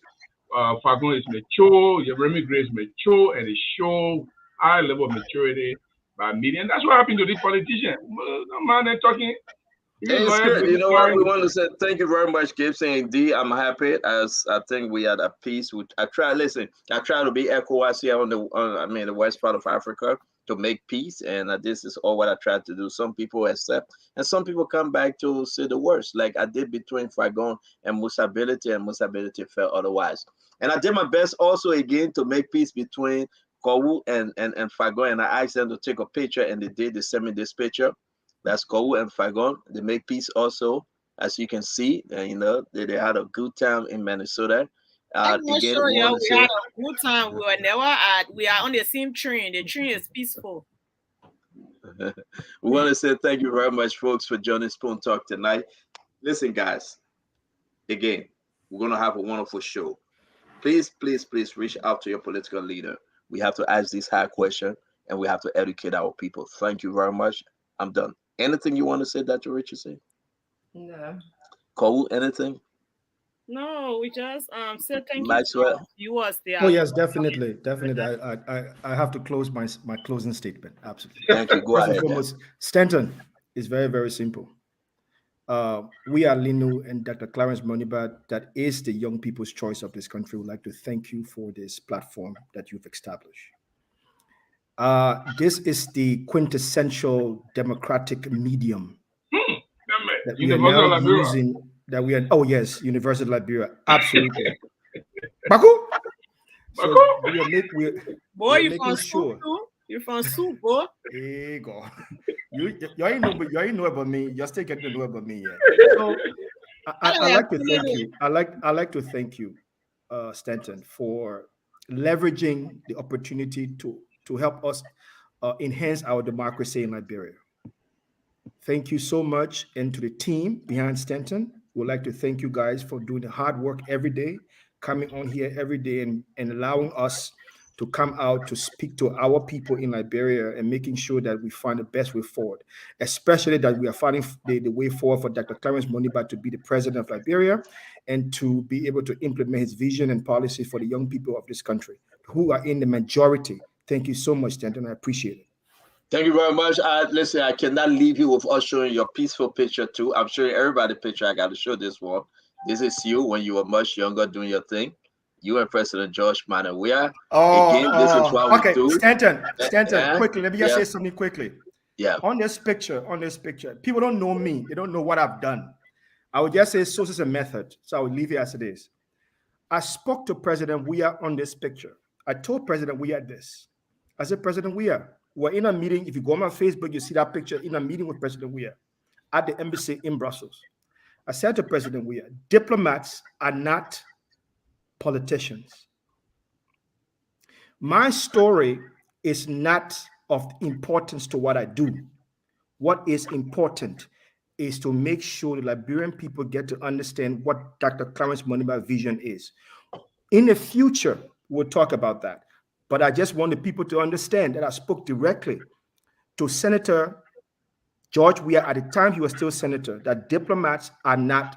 Fagon is mature, Remy Gray is mature, and it shows high level of maturity by media. And that's what happened to the politician. No man, they're talking. It's good. You know what? We want to say thank you very much, Gibson. Indeed, I'm happy as I think we had a peace. I try to be ECOWAS here on the west part of Africa to make peace, and this is all what I try to do. Some people accept, and some people come back to say the worst, like I did between Fagon and Musability, and Musability felt otherwise. And I did my best also again to make peace between Kowu and Fagon, and I asked them to take a picture, and they did. They sent me this picture. That's Kowu and Fagon. They make peace also, as you can see. They had a good time in Minnesota. I'm not sure, we had a good time. We are on the same train. The train is peaceful. We want to say thank you very much, folks, for joining Spoon Talk tonight. Listen, guys, again, we're going to have a wonderful show. Please, please, please reach out to your political leader. We have to ask these hard questions, and we have to educate our people. Thank you very much. I'm done. Anything you want to say, Dr. Richardson? No. Cole, anything? No, we just said thank Maxwell. you to viewers there. Oh yes, definitely. I have to close my closing statement. Absolutely. Thank you. Go First ahead. and foremost, Stanton is very, very simple. We are Lino and Dr. Clarence Monibat, that is the young people's choice of this country. Would like to thank you for this platform that you've established. This is the quintessential democratic medium that we are now using. Oh yes, University of Liberia, absolutely. Baku. So boy, you from sure. You're from Soup, boy. Hey, go. You ain't know about me. You're still getting to know about me yet. So I like to thank you. I like to thank you, Stanton, for leveraging the opportunity to help us enhance our democracy in Liberia. Thank you so much, and to the team behind Stanton, we'd like to thank you guys for doing the hard work every day coming on here every day and allowing us to come out to speak to our people in Liberia and making sure that we find the best way forward, especially that we are finding the way forward for Dr. Clarence Moniba to be the president of Liberia and to be able to implement his vision and policy for the young people of this country who are in the majority. Thank you so much, Stanton. I appreciate it. Thank you very much. Listen, I cannot leave you with us showing your peaceful picture too. I'm showing everybody the picture. I got to show this one. This is you when you were much younger doing your thing. You and President George Manawia. This is what we do. Stanton, quickly, let me just say something quickly. Yeah. On this picture, people don't know me. They don't know what I've done. I would just say sources and method. So I will leave it as it is. I spoke to President Weah on this picture. I told President Weah this. I said, President Weah, we're in a meeting. If you go on my Facebook, you see that picture in a meeting with President Weah at the embassy in Brussels. I said to President Weah, diplomats are not politicians. My story is not of importance to what I do. What is important is to make sure the Liberian people get to understand what Dr. Clarence Moniba's vision is. In the future, we'll talk about that. But I just want the people to understand that I spoke directly to Senator George Weah at the time he was still senator, that diplomats are not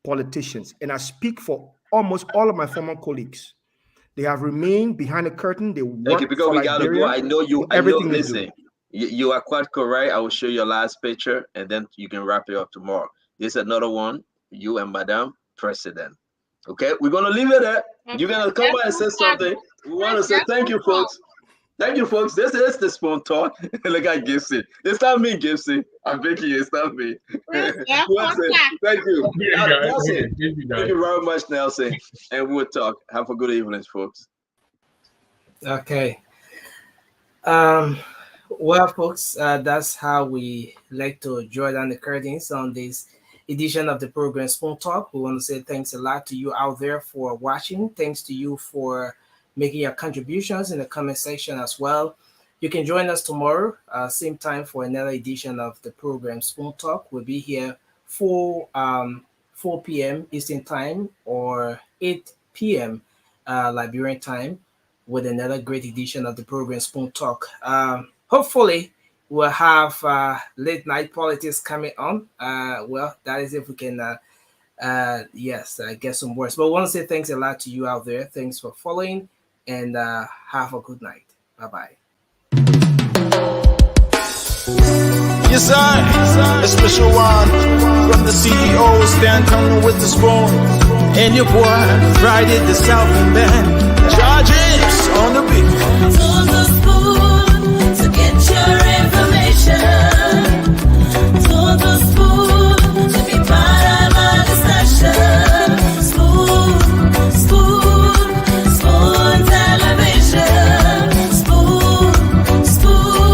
politicians. And I speak for almost all of my former colleagues. They have remained behind the curtain. They work because we gotta go. I know you. Everything they listen, you are quite correct. I will show your last picture, and then you can wrap it up tomorrow. This is another one. You and Madam President. Okay, we're gonna leave it there. You're gonna come by and say something. We want to say thank you, folks. Thank you, folks. This is the Spoon Talk. Look at Gibson. It's not me, Gibson. I'm Vicky. It's not me. Thank you. Nelson. Thank you very much, Nelson. And we'll talk. Have a good evening, folks. Okay. Well, folks, that's how we like to draw down the curtains on this edition of the program Spoon Talk. We want to say thanks a lot to you out there for watching. Thanks to you for making your contributions in the comment section as well. You can join us tomorrow, same time for another edition of the program Spoon Talk. We'll be here 4 p.m. Eastern Time or 8 p.m. Liberian time with another great edition of the program Spoon Talk. Hopefully, we'll have late night politics coming on. Well, that is if we can, get some words. But I want to say thanks a lot to you out there. Thanks for following. And have a good night. Bye-bye. Yes, sir. A special one from the CEO, Stanton with the spoon. And your boy, Friday the Southern Band. Charging.